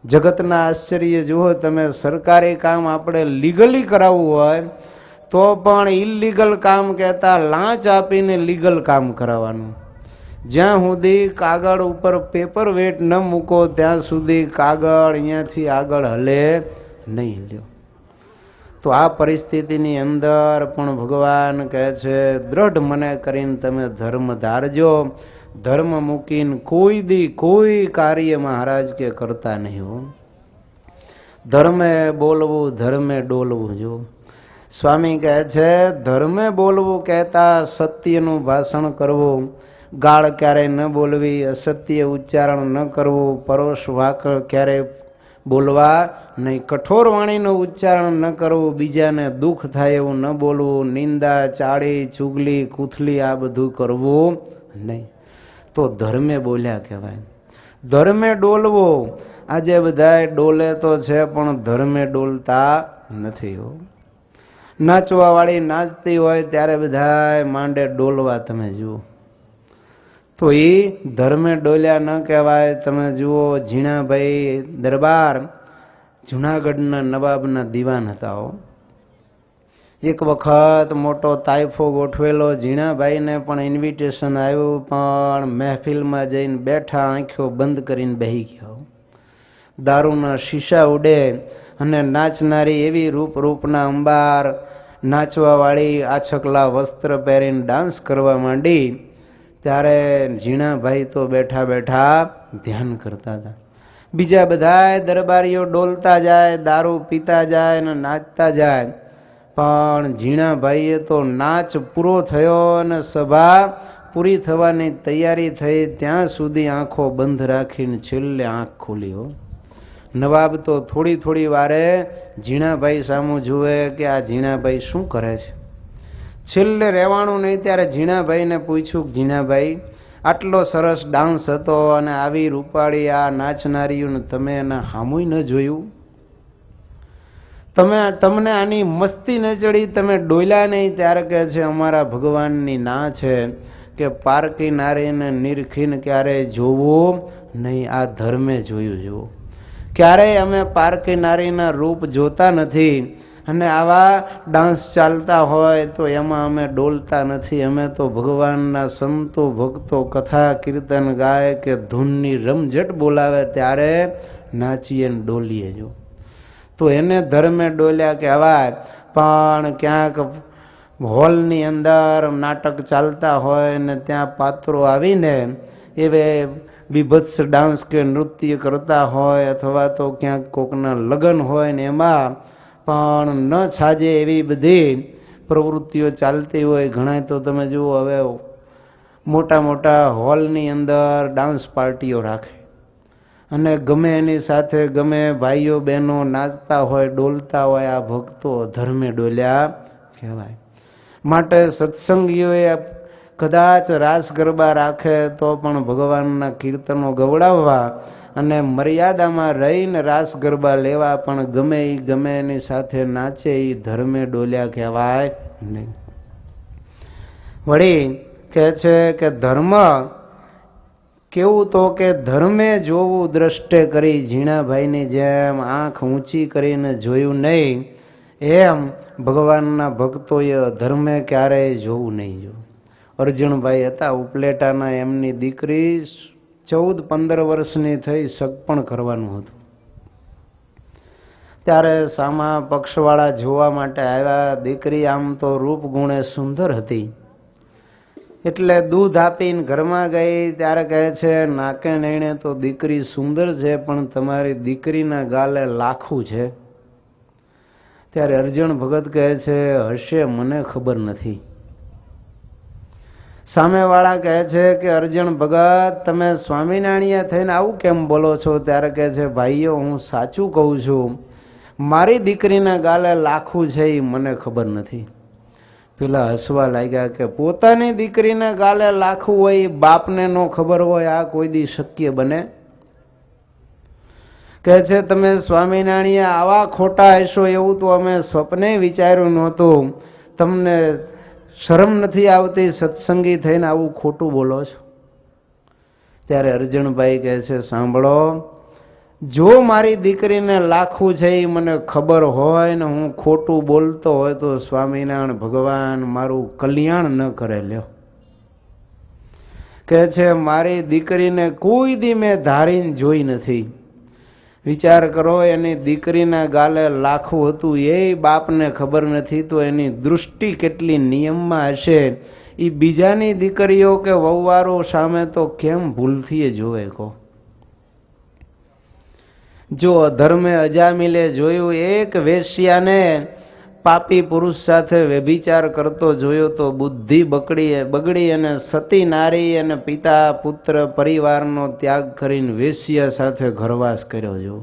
Speaker 1: જગતના આશ્ચર્ય જુઓ તમે, સરકારી કામ આપણે લીગલી કરાવવું હોય તો પણ ઇલીગલ કામ કહેતા લાંચ આપીને લીગલ કામ કરાવવાનું. જ્યાં સુધી કાગળ ઉપર પેપર વેટ ન મૂકો ત્યાં સુધી કાગળ અહીંયાથી આગળ હલે નહીં. લ્યો તો આ પરિસ્થિતિની અંદર પણ ભગવાન કહે છે દ્રઢ મને કરીને તમે ધર્મ ધારજો. ધર્મ મૂકીને કોઈ કાર્ય મહારાજ કે કરતા નહીં હો. ધર્મે બોલવું, ધર્મે ડોલવું. જો સ્વામી કહે છે ધર્મે બોલવું કહેતા સત્યનું ભાષણ કરવું, ગાળ ક્યારેય ન બોલવી, અસત્ય ઉચ્ચારણ ન કરવું, પરોશ વાકળ ક્યારેય બોલવા નહીં, કઠોર વાણીનું ઉચ્ચારણ ન કરવું, બીજાને દુઃખ થાય એવું ન બોલવું, નિંદા ચાળી ચુગલી કૂથલી આ બધું કરવું નહીં. તો ધર્મે બોલ્યા કહેવાય. ધર્મે ડોલવો, આજે બધાય ડોલે તો છે પણ ધર્મે ડોલતા નથી હો. નાચવા વાળી નાચતી હોય ત્યારે બધાય માંડે ડોલવા, તમે જુઓ તો એ ધર્મે ડોલ્યા ન કહેવાય. તમે જુઓ ઝીણાભાઈ દરબાર જુનાગઢના નવાબના દીવાન હતા હો. એક વખત મોટો તાઇફો ગોઠવેલો, ઝીણાભાઈને પણ ઇન્વિટેશન આવ્યું, પણ મહેફિલમાં જઈને બેઠા, આંખો બંધ કરીને બેહી ગયા. દારૂના શીશા ઉડે અને નાચનારી એવી રૂપના અંબાર, નાચવાવાળી આછકલા વસ્ત્ર પહેરીને ડાન્સ કરવા માંડી. ત્યારે ઝીણાભાઈ તો બેઠા બેઠા ધ્યાન કરતા હતા. બીજા બધા દરબારીઓ ડોલતા જાય, દારૂ પીતા જાય અને નાચતા જાય, પણ ઝીણાભાઈએ તો નાચ પૂરો થયો અને સભા પૂરી થવાની તૈયારી થઈ ત્યાં સુધી આંખો બંધ રાખીને છેલ્લે આંખ ખોલી હો. નવાબ તો થોડી વારે ઝીણાભાઈ સામું જુએ કે આ ઝીણાભાઈ શું કરે છે. છેલ્લે રહેવાનું નહીં ત્યારે ઝીણાભાઈને પૂછ્યું, ઝીણાભાઈ આટલો સરસ ડાન્સ હતો અને આવી રૂપાળી આ નાચનારીઓને તમે એના હામુય ન જોયું? તમને આની મસ્તી ન ચડી? તમે ડોલ્યા નહીં? ત્યારે કહે છે અમારા ભગવાનની ના છે કે પારકી નારીને નિરખીને ક્યારેય જોવું નહીં, આ ધર્મે જોયું. જુઓ ક્યારેય અમે પારકી નારીના રૂપ જોતા નથી અને આવા ડાન્સ ચાલતા હોય તો એમાં અમે ડોલતા નથી. અમે તો ભગવાનના સંતો ભક્તો કથા કીર્તન ગાય કે ધૂનની રમઝટ બોલાવે ત્યારે નાચીએ ને ડોલીએ. જો તો એને ધર્મે ડોલ્યા કહેવાય. પણ ક્યાંક હોલની અંદર નાટક ચાલતા હોય ને ત્યાં પાત્રો આવીને એવે બીભત્સ ડાન્સ કે નૃત્ય કરતા હોય, અથવા તો ક્યાંક કોકના લગ્ન હોય ને એમાં પણ ન છાજે એવી બધી પ્રવૃત્તિઓ ચાલતી હોય. ઘણા તો તમે જુઓ હવે મોટા હોલની અંદર ડાન્સ પાર્ટીઓ રાખે અને ગમે એની સાથે ગમે ભાઈઓ બહેનો નાચતા હોય, ડોલતા હોય. આ ભક્તો ધર્મે ડોલ્યા કહેવાય. માટે સત્સંગીઓએ કદાચ રાસ ગરબા રાખે તો પણ ભગવાનના કીર્તનો ગવડાવવા અને મર્યાદામાં રહીને રાસ ગરબા લેવા, પણ ગમે એની સાથે નાચે એ ધર્મે ડોલ્યા કહેવાય નહીં. વળી કહે છે કે ધર્મ કેવું તો કે ધર્મે જોવું દ્રષ્ટે કરી. ઝીણાભાઈની જેમ આંખ ઊંચી કરીને જોયું નહીં, એમ ભગવાનના ભક્તોએ ધર્મે ક્યારેય જોવું નહીં. જો અર્જુનભાઈ હતા ઉપલેટાના, એમની દીકરી 14-15 વર્ષની થઈ, સગપણ કરવાનું હતું. ત્યારે સામા પક્ષવાળા જોવા માટે આવ્યા. દીકરી આમ તો રૂપ ગુણે સુંદર હતી એટલે દૂધ આપીને ઘરમાં ગઈ. ત્યારે કહે છે નાકે નૈણે તો દીકરી સુંદર છે, પણ તમારી દીકરીના ગાલે લાખું છે. ત્યારે અર્જુન ભગત કહે છે હશે, મને ખબર નથી. સામેવાળા કહે છે કે અર્જુન ભગત તમે સ્વામિનારાયણ થઈને આવું કેમ બોલો છો? ત્યારે કહે છે ભાઈઓ હું સાચું કહું છું, મારી દીકરીના ગાલે લાખું છે એ મને ખબર નથી. પેલા હસવા લાગ્યા કે પોતાની દીકરીના ગાલે લાખું હોય એ બાપને ન ખબર હોય, આ કોઈ દી શક્ય બને? કહે છે તમે સ્વામિનારાયણ આવા ખોટા હશો એવું તો અમે સ્વપ્ને વિચાર્યું નહોતું. તમને શરમ નથી આવતી? સત્સંગી થઈને આવું ખોટું બોલો છો? ત્યારે અર્જણભાઈ કહે છે સાંભળો, જો મારી દીકરીને લાખું છે એ મને ખબર હોય ને હું ખોટું બોલતો હોય તો સ્વામિનારાયણ ભગવાન મારું કલ્યાણ ન કરે. લ્યો, કહે છે મારી દીકરીને કોઈ દી મેં ધારીને જોઈ નથી. વિચાર કરો, એની દીકરીના ગાલે લાખું હતું એ બાપને ખબર નથી તો એની દૃષ્ટિ કેટલી નિયમમાં હશે? એ બીજાની દીકરીઓ કે વહુવારો સામે તો કેમ ભૂલથી જોવે? કહો, જો અધર્મે અજામિલે જોયું એક વેશ્યાને પાપી પુરુષ સાથે વ્યભિચાર કરતો જોયો તો બુદ્ધિ બગડી અને સતી નારી અને પિતા પુત્ર પરિવારનો ત્યાગ કરીને વેશ્યા સાથે ઘરવાસ કર્યો. જો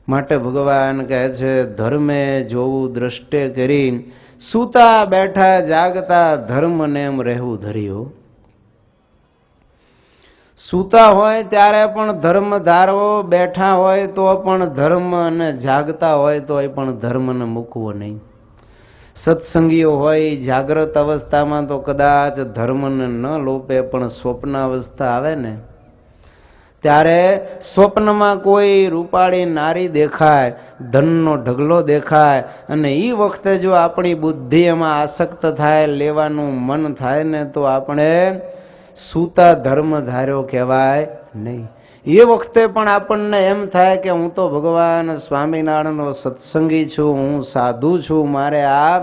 Speaker 1: માટે ભગવાન કહે છે ધર્મે જોવું દ્રષ્ટે કરી, સૂતા બેઠા જાગતા ધર્મને એમ રહેવું ધર્યું. સૂતા હોય ત્યારે પણ ધર્મ ધારવો, બેઠા હોય તો પણ ધર્મ, અને જાગતા હોય તો પણ ધર્મને મૂકવો નહીં. સત્સંગીઓ હોય જાગ્રત અવસ્થામાં તો કદાચ ધર્મને ન લોપે, પણ સ્વપ્ન અવસ્થા આવે ને ત્યારે સ્વપ્નમાં કોઈ રૂપાળી નારી દેખાય, ધનનો ઢગલો દેખાય, અને એ વખતે જો આપણી બુદ્ધિ એમાં આસક્ત થાય, લેવાનું મન થાય ને તો આપણે સૂતા ધર્મ ધાર્યો કહેવાય નહીં. એ વખતે પણ આપણને એમ થાય કે હું તો ભગવાન સ્વામિનારાયણનો સત્સંગી છું, હું સાધુ છું, મારે આ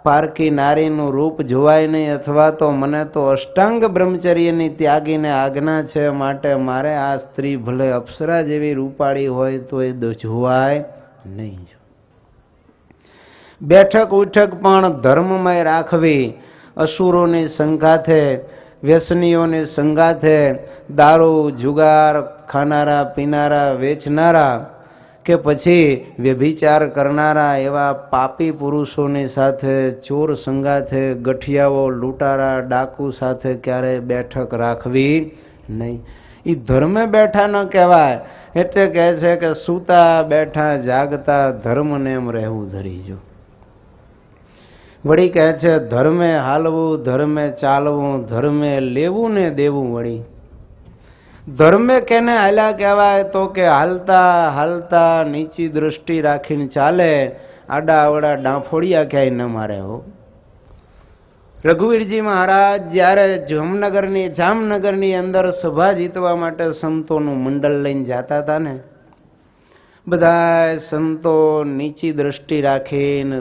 Speaker 1: પારકી નારીનું રૂપ જોવાય નહીં, અથવા તો મને તો અષ્ટાંગ બ્રહ્મચર્યની ત્યાગીને આજ્ઞા છે, માટે મારે આ સ્ત્રી ભલે અપ્સરા જેવી રૂપાળી હોય તો એ જોવાય નહીં. બેઠક ઉઠક પણ ધર્મમય રાખવી. અસુરોની સંગાથે, વ્યસનીઓની સંગાથે, દારૂ જુગાર ખાનારા પીનારા વેચનારા કે પછી વ્યભિચાર કરનારા એવા પાપી પુરુષોની સાથે, ચોર સંગાથે, ગઠિયાઓ લૂંટારા ડાકુ સાથે ક્યારેય બેઠક રાખવી નહીં. એ ધર્મે બેઠા ન કહેવાય. એટલે કહે છે કે સૂતા બેઠા જાગતા ધર્મને એમ રહેવું ધરીજો. વળી કહે છે ધર્મે હાલવું, ધર્મે ચાલવું, ધર્મે લેવું ને દેવું. વળી ધર્મે કેને હાલ્યા કહેવાય? તો કે હાલતા હાલતા નીચી દ્રષ્ટિ રાખીને ચાલે, આડા અવડા ડાંફોડિયા ક્યાંય ન મારે. હો, રઘુવીરજી મહારાજ જ્યારે જામનગરની અંદર સભા જીતવા માટે સંતોનું મંડળ લઈને જતા હતા ને, બધા સંતો નીચી દ્રષ્ટિ રાખીને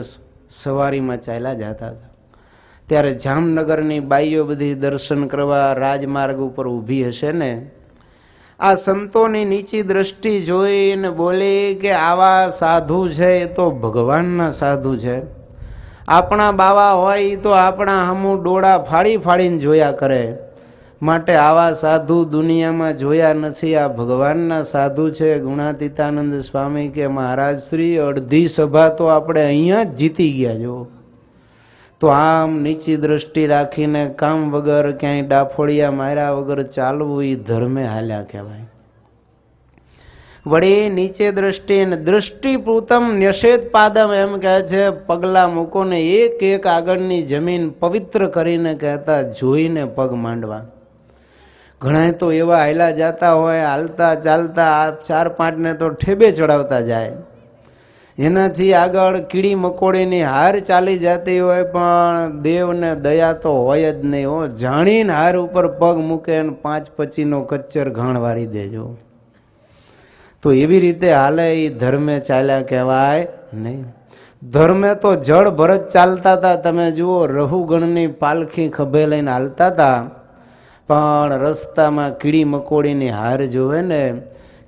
Speaker 1: સવારીમાં ચાલ્યા જતા હતા. ત્યારે જામનગરની બાઈઓ બધી દર્શન કરવા રાજમાર્ગ ઉપર ઊભી હશે ને, આ સંતોની નીચી દ્રષ્ટિ જોઈને બોલી કે આવા સાધુ છે એ તો ભગવાનના સાધુ છે. આપણા બાવા હોય એ તો આપણા હમું ડોળા ફાડી ફાડીને જોયા કરે, માટે આવા સાધુ દુનિયામાં જોયા નથી. આ ભગવાનના સાધુ છે. ગુણાતીતાનંદ સ્વામી કે મહારાજ શ્રી અડધી સભા તો આપણે અહીંયા જ જીતી ગયા. જો તો આમ નીચી દ્રષ્ટિ રાખીને કામ વગર ક્યાંય ડાફોડિયા માર્યા વગર ચાલવું એ ધર્મે હાલ્યા કહેવાય. વળી નીચે દ્રષ્ટિ, દ્રષ્ટિ પૂતમ ન્યષેદ પાદમ એમ કહે છે, પગલા મૂકો ને એક એક આગળની જમીન પવિત્ર કરીને કહેતા જોઈને પગ માંડવા. ઘણા તો એવા હાલ્યા જતા હોય, હાલતા ચાલતા આ 4-5 ને તો ઠેબે ચડાવતા જાય. એનાથી આગળ કીડી મકોડીની હાર ચાલી જતી હોય, પણ દેવને દયા તો હોય જ નહીં. હો, જાણીને હાર ઉપર પગ મૂકે અને 5-25નો કચ્ચર ઘાણ વાળી દેજો. તો એવી રીતે હાલે એ ધર્મે ચાલ્યા કહેવાય નહીં. ધર્મે તો જળ ભરત ચાલતા હતા. તમે જુઓ, રહુગણની પાલખી ખભે લઈને હાલતા હતા, પણ રસ્તામાં કીડી મકોડીની હાર જોવે ને,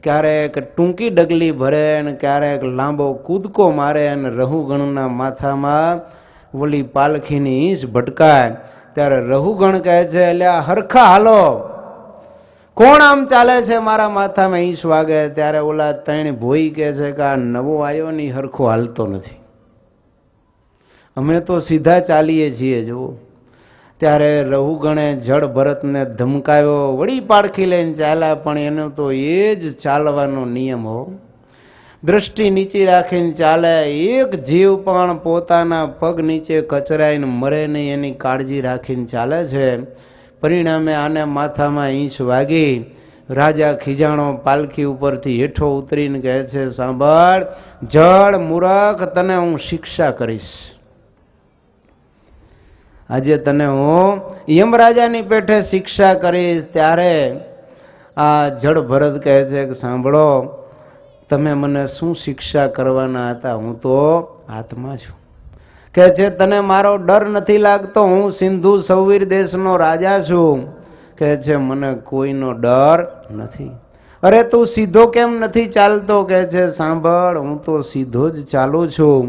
Speaker 1: ક્યારેક ટૂંકી ડગલી ભરે ને ક્યારેક લાંબો કૂદકો મારે, અને રહુગણના માથામાં ઓલી પાલખીની ઈંચ ભટકાય. ત્યારે રહુગણ કહે છે એટલે આ હરખા હાલો, કોણ આમ ચાલે છે મારા માથામાં ઈંચ વાગે? ત્યારે ઓલા ત્રણ ભોઈ કહે છે કે આ નવો આવ્યો ને હરખો હાલતો નથી, અમે તો સીધા ચાલીએ છીએ. જુઓ, ત્યારે રહુગણે જળ ભરતને ધમકાવ્યો, વળી પાડખી લઈને ચાલ્યા, પણ એનો તો એ જ ચાલવાનો નિયમ હો. દ્રષ્ટિ નીચી રાખીને ચાલે, એક જીવ પણ પોતાના પગ નીચે કચરાઈને મરે નહીં એની કાળજી રાખીને ચાલે છે. પરિણામે આને માથામાં ઈંચ વાગી. રાજા ખીજાણો પાલખી ઉપરથી હેઠો ઉતરીને કહે છે, સાંભળ જળ મૂરખ, તને હું શિક્ષા કરીશ. આજે તને હું યમરાજાની પેઠે શિક્ષા કરીશ. ત્યારે આ જળ ભરત કહે છે કે સાંભળો, તમે મને શું શિક્ષા કરવાના હતા? હું તો આત્મા છું. કહે છે તને મારો ડર નથી લાગતો? હું સિંધુ સૌવીર દેશનો રાજા છું. કહે છે મને કોઈનો ડર નથી. અરે તું સીધો કેમ નથી ચાલતો? કહે છે સાંભળ, હું તો સીધો જ ચાલું છું.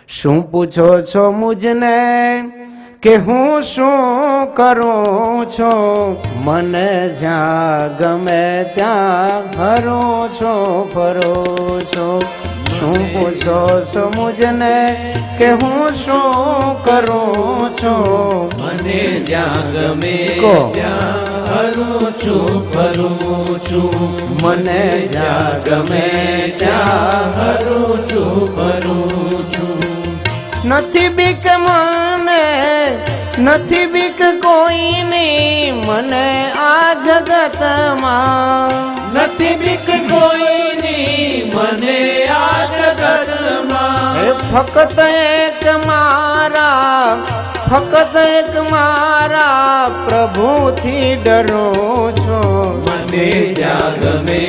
Speaker 1: શું પૂછો છો મુજને કે હું શું કરું છું? મને જ્યાં ગમે ત્યાં હરું છું, ફરું છું. શું પૂછો છો મુજને કે હું શું કરું છું?
Speaker 2: મને જ્યાં ગમે ત્યાં હરું છું, ફરું છું.
Speaker 1: મને જ્યાં ગમે
Speaker 2: ત્યાં હરું છું, ફરું છું.
Speaker 1: નથી બીક મને, નથી બીક કોઈની, મને આ જગતમાં
Speaker 2: નથી બીક કોઈની, મને આ જગતમાં.
Speaker 1: ફક્ત એક મારા, ફક્ત એક મારા પ્રભુથી ડરું છું.
Speaker 2: મને જ્યાં ગમે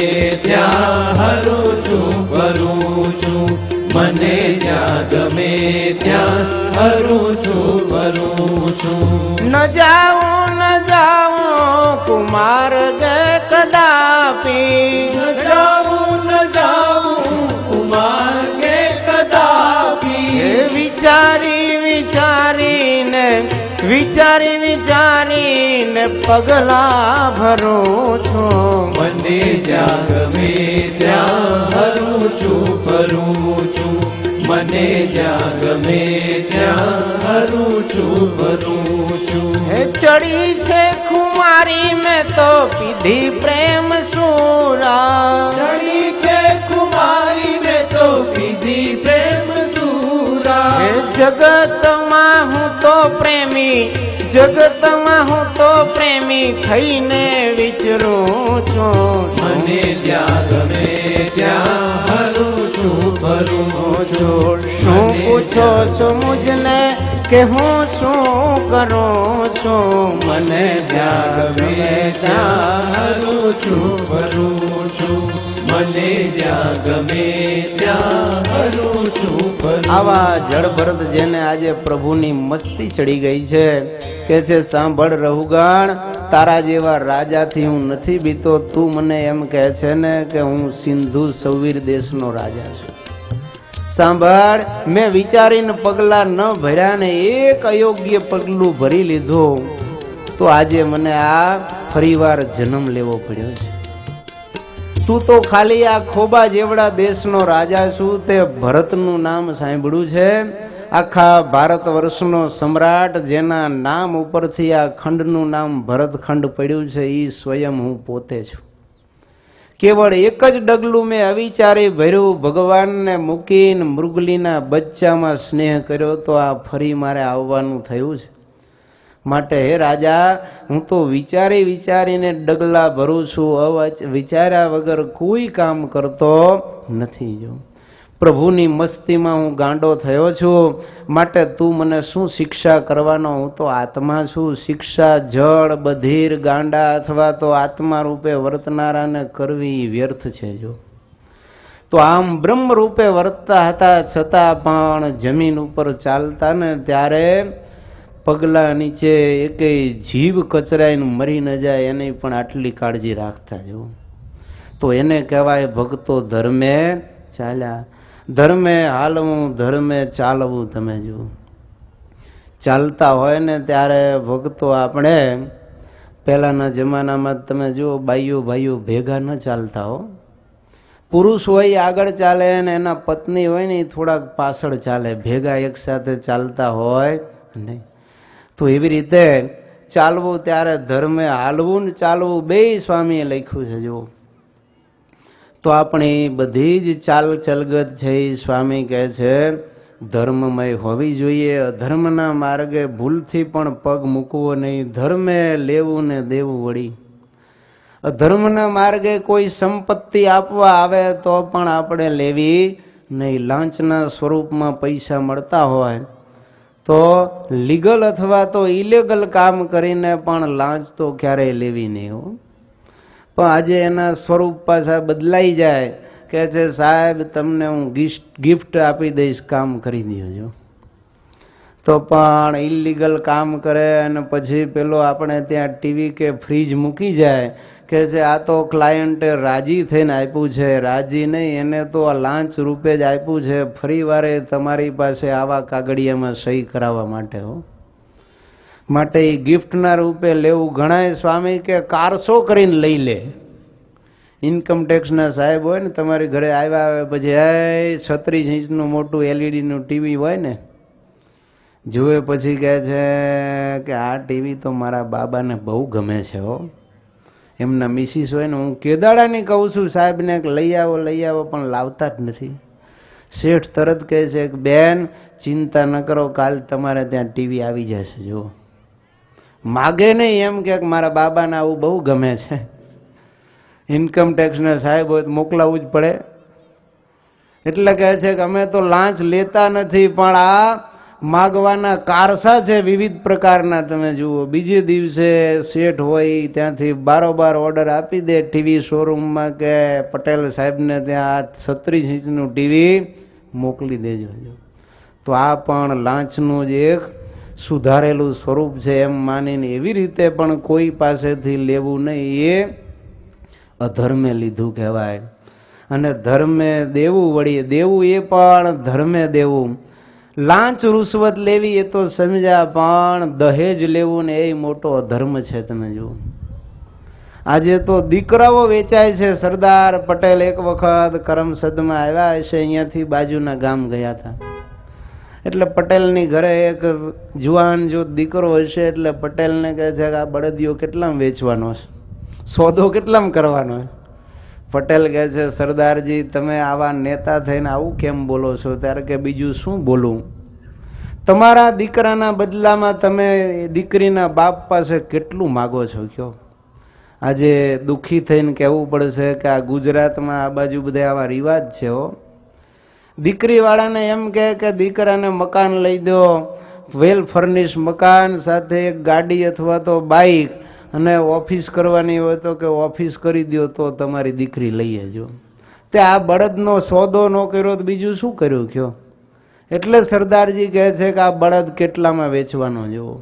Speaker 2: ત્યાં હરું છું, ફરું છું. મને જ્યાં ગમે ત્યાં હરું છું, ફરું છું.
Speaker 1: ન જાઉં ન જાઉં કુમાર ગે કદાપી,
Speaker 2: ન જાઉં ન જાઉં કુમાર કે કદાપી.
Speaker 1: વિચારી વિચારીને, વિચારી વિચારીને પગલા ભરું છું.
Speaker 2: મને જ્યાં ગમે ત્યાં હરું છું, ફરું છું. મને જ્યાં ગમે ત્યાં હરું છું, ફરું છું.
Speaker 1: હે ચડી છે ખુમારી મેં તો પીધી પ્રેમ સુરા.
Speaker 2: ચડી છે ખુમારી મેં તો પીધી પ્રેમ સુરા.
Speaker 1: હે જગતમાં હું તો પ્રેમી, જગતમાં હું તો પ્રેમી થઈને વિચરું છું.
Speaker 2: મને જ્યાં ગમે ત્યાં હરું છું, ફરું છું.
Speaker 1: શું પૂછો છો મુજને કે હું શું કરું છું? મને જ્યાં ગમે ત્યાં
Speaker 2: હરું છું, ફરું છું. મને જ્યાં ગમે ત્યાં હરું છું, ફરું.
Speaker 1: આવા જળભરત જેને આજે પ્રભુની મસ્તી ચડી ગઈ છે, કે છે સાંભળ રહુગણ, તારા જેવા રાજાથી હું નથી બીતો. તું મને એમ કહે છે ને કે હું સિંધુ સૌવીર દેશનો રાજા છું. સાંભળ, મેં વિચારીને પગલા ન ભર્યા ને એક અયોગ્ય પગલું ભરી લીધું, તો આજે મને આ ફરીવાર જન્મ લેવો પડ્યો છે. તું તો ખાલી આ ખોબા જેવડા દેશનો રાજા છું. તે ભરતનું નામ સાંભળ્યું છે? આખા ભારત વર્ષનો સમ્રાટ, જેના નામ ઉપરથી આ ખંડનું નામ ભરતખંડ પડ્યું છે, એ સ્વયં હું પોતે છું. કેવળ એક જ ડગલું મેં અવિચારે ભર્યું, ભગવાનને મૂકીને મૃગલીના બચ્ચામાં સ્નેહ કર્યો, તો આ ફરી મારે આવવાનું થયું છે. માટે હે રાજા, હું તો વિચારી વિચારીને ડગલા ભરું છું, વિચાર્યા વગર કોઈ કામ કરતો નથી. જો પ્રભુની મસ્તીમાં હું ગાંડો થયો છું, માટે તું મને શું શિક્ષા કરવાનો? હું તો આત્મા છું. શિક્ષા જળ બધીર ગાંડા અથવા તો આત્મા રૂપે વર્તનારાને કરવી વ્યર્થ છે. જો તો આમ બ્રહ્મ રૂપે વર્તતા હતા છતાં પણ જમીન ઉપર ચાલતા ને ત્યારે પગલા નીચે એકેય જીવ કચરાઈને મરી ન જાય એની પણ આટલી કાળજી રાખતા. જો તો એને કહેવાય ભક્તો ધર્મે ચાલ્યા. ધર્મે હાલવું, ધર્મે ચાલવું. તમે જુઓ, ચાલતા હોય ને ત્યારે ભક્તો આપણે પહેલાના જમાનામાં તમે જુઓ, બાઈઓ ભાઈઓ ભેગા ન ચાલતા હો. પુરુષ હોય આગળ ચાલે અને એના પત્ની હોય ને એ થોડાક પાછળ ચાલે, ભેગા એક સાથે ચાલતા હોય નહીં. તો એવી રીતે ચાલવું ત્યારે ધર્મે હાલવું ને ચાલવું બેય સ્વામીએ લખ્યું છે. જુઓ તો આપણી બધી જ ચાલ ચલગત છે એ સ્વામી કહે છે ધર્મમય હોવી જોઈએ. અધર્મના માર્ગે ભૂલથી પણ પગ મૂકવો નહીં. ધર્મે લેવું ને દેવું વળી. અધર્મના માર્ગે કોઈ સંપત્તિ આપવા આવે તો પણ આપણે લેવી નહીં. લાંચના સ્વરૂપમાં પૈસા મળતા હોય તો લીગલ અથવા તો ઇલીગલ કામ કરીને પણ લાંચ તો ક્યારેય લેવી નહીં હો. પણ આજે એના સ્વરૂપ પાછા બદલાઈ જાય, કે છે સાહેબ તમને હું ગિફ્ટ આપી દઈશ, કામ કરી દેજો. તો પણ ઇલીગલ કામ કરે અને પછી પેલો આપણે ત્યાં ટીવી કે ફ્રીજ મૂકી જાય, કે છે આ તો ક્લાયન્ટે રાજી થઈને આપ્યું છે. રાજી નહીં, એને તો આ લાંચ રૂપે જ આપ્યું છે, ફરી વારે તમારી પાસે આવા કાગળિયામાં સહી કરાવવા માટે હો. માટે એ ગિફ્ટના રૂપે લેવું. ઘણાય સ્વામી કે કારસો કરીને લઈ લે. ઇન્કમ ટેક્સના સાહેબ હોય ને તમારી ઘરે આવ્યા આવે પછી 36 ઇંચનું મોટું એલઈડીનું ટીવી હોય ને, જુએ પછી કહે છે કે આ ટીવી તો મારા બાબાને બહુ ગમે છે હો. એમના મિસિસ હોય ને, હું કેદાડાની કહું છું સાહેબને લઈ આવો પણ લાવતા જ નથી. શેઠ તરત કહે છે કે બેન ચિંતા ન કરો, કાલ તમારે ત્યાં ટીવી આવી જશે. જુઓ માગે નહીં, એમ કે મારા બાબાને આવું બહુ ગમે છે. ઇન્કમ ટેક્સના સાહેબ હોય તો મોકલાવવું જ પડે. એટલે કહે છે કે અમે તો લાંચ લેતા નથી, પણ આ માગવાના કારસા છે વિવિધ પ્રકારના. તમે જુઓ બીજે દિવસે શેઠ હોય ત્યાંથી બારોબાર ઓર્ડર આપી દે ટીવી શોરૂમમાં કે પટેલ સાહેબને ત્યાં 36 ઇંચનું ટીવી મોકલી દેજો. તો આ પણ લાંચનું જ એક સુધારેલું સ્વરૂપ છે એમ માનીને એવી રીતે પણ કોઈ પાસેથી લેવું નહીં. એ અધર્મે લીધું કહેવાય. અને ધર્મે દેવું વળી. દેવું એ પણ ધર્મે દેવું. લાંચ રૂશ્વત લેવી એ તો સમજ્યા, પણ દહેજ લેવું ને એ મોટો અધર્મ છે. તમે જુઓ આજે તો દીકરાઓ વેચાય છે. સરદાર પટેલ એક વખત કરમસદમાં આવ્યા હશે, અહીંયાથી બાજુના ગામ ગયા હતા. એટલે પટેલની ઘરે એક જુવાન જો દીકરો હશે એટલે પટેલને કહે છે કે આ બળદિયો કેટલામાં વેચવાનો છે, સોદો કેટલામાં કરવાનો છે. પટેલ કહે છે સરદારજી તમે આવા નેતા થઈને આવું કેમ બોલો છો? ત્યારે કે બીજું શું બોલું, તમારા દીકરાના બદલામાં તમે દીકરીના બાપ પાસે કેટલું માગો છો કયો? આજે દુઃખી થઈને કહેવું પડશે કે આ ગુજરાતમાં આ બાજુ બધા આવા રિવાજ છે હો. દીકરીવાળાને એમ કહે કે દીકરાને મકાન લઈ દો, વેલ ફર્નિશ મકાન સાથે એક ગાડી અથવા તો બાઇક, અને ઓફિસ કરવાની હોય તો કે ઓફિસ કરી દો તો તમારી દીકરી લઈ આવજો. તે આ બળદનો સોદો ન કર્યો તો બીજું શું કર્યું કયો? એટલે સરદારજી કહે છે કે આ બળદ કેટલામાં વેચવાનો જોવો.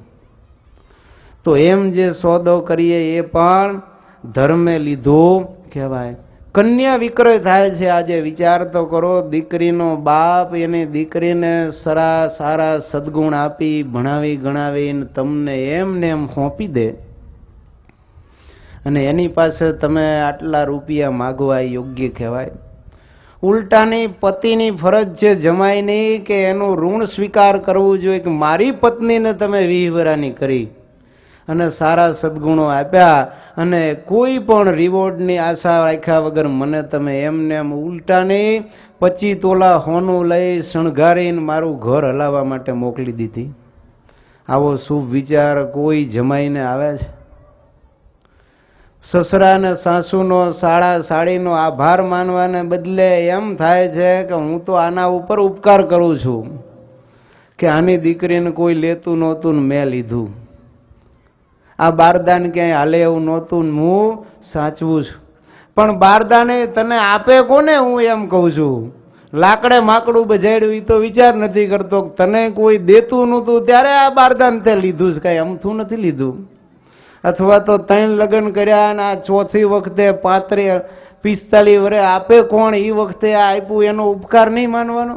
Speaker 1: તો એમ જે સોદો કરીએ એ પણ ધર્મે લીધું કહેવાય. કન્યા વિક્રય થાય છે આજે. વિચાર તો કરો, દીકરીનો બાપ એની દીકરીને સારા સદગુણ આપી ભણાવી ગણાવીને તમને એમને એમ સોંપી દે, અને એની પાસે તમે આટલા રૂપિયા માગવા યોગ્ય કહેવાય? ઉલટાની પતિની ફરજ છે જમાઈની કે એનું ઋણ સ્વીકાર કરવું જોઈએ કે મારી પત્નીને તમે વિહવરાની કરી અને સારા સદગુણો આપ્યા અને કોઈ પણ રિવોર્ડની આશા રાખ્યા વગર મને તમે એમને એમ ઉલટાની 25 તોલા હોનું લઈ શણગારીને મારું ઘર હલાવવા માટે મોકલી દીધી. આવો શુભ વિચાર કોઈ જમાઈને આવે છે? સસરા અને સાસુનો સાડીનો આભાર માનવાને બદલે એમ થાય છે કે હું તો આના ઉપર ઉપકાર કરું છું કે આની દીકરીને કોઈ લેતું નહોતું ને મેં લીધું. આ બારદાન ક્યાંય હાલે એવું નહોતું ને હું સાચવું છું. પણ બારદાને તને આપે કોને? હું એમ કહું છું. લાકડે માકડું બજાડ્યું એ તો વિચાર નથી કરતો. તને કોઈ દેતું નહોતું ત્યારે આ બારદાન તે લીધું છે, કઈ અમથું નથી લીધું. અથવા તો 3 લગ્ન કર્યા અને આ ચોથી વખતે 45 વર્ષે આપે કોણ? એ વખતે આ આપ્યું એનો ઉપકાર નહીં માનવાનો?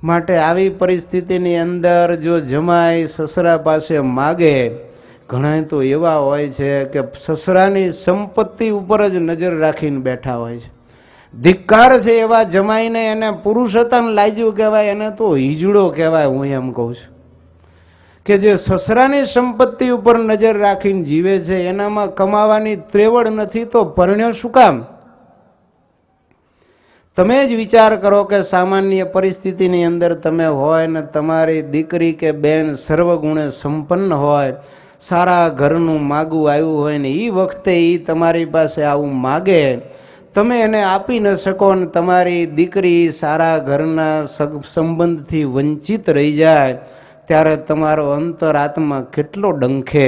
Speaker 1: માટે આવી પરિસ્થિતિની અંદર જો જમાઈ સસરા પાસે માગે, ઘણા તો એવા હોય છે કે સસરાની સંપત્તિ ઉપર જ નજર રાખીને બેઠા હોય છે. ધિક્કાર છે એવા જમાઈને એને પુરુષોત્તમ લાગ્યું કહેવાય, એને તો હિજડો કહેવાય. હું એમ કહું છું કે જે સસરાની સંપત્તિ ઉપર નજર રાખીને જીવે છે એનામાં કમાવાની ત્રેવડ નથી તો પરણ્યો શું કામ? તમે જ વિચાર કરો કે સામાન્ય પરિસ્થિતિની અંદર તમે હોય ને તમારી દીકરી કે બેન સર્વગુણે સંપન્ન હોય, સારા ઘરનું માગું આવ્યું હોય ને એ વખતે એ તમારી પાસે આવું માગે, તમે એને આપી ન શકો ને તમારી દીકરી સારા ઘરના સંબંધથી વંચિત રહી જાય, ત્યારે તમારો અંતરાત્મા કેટલો ડંખે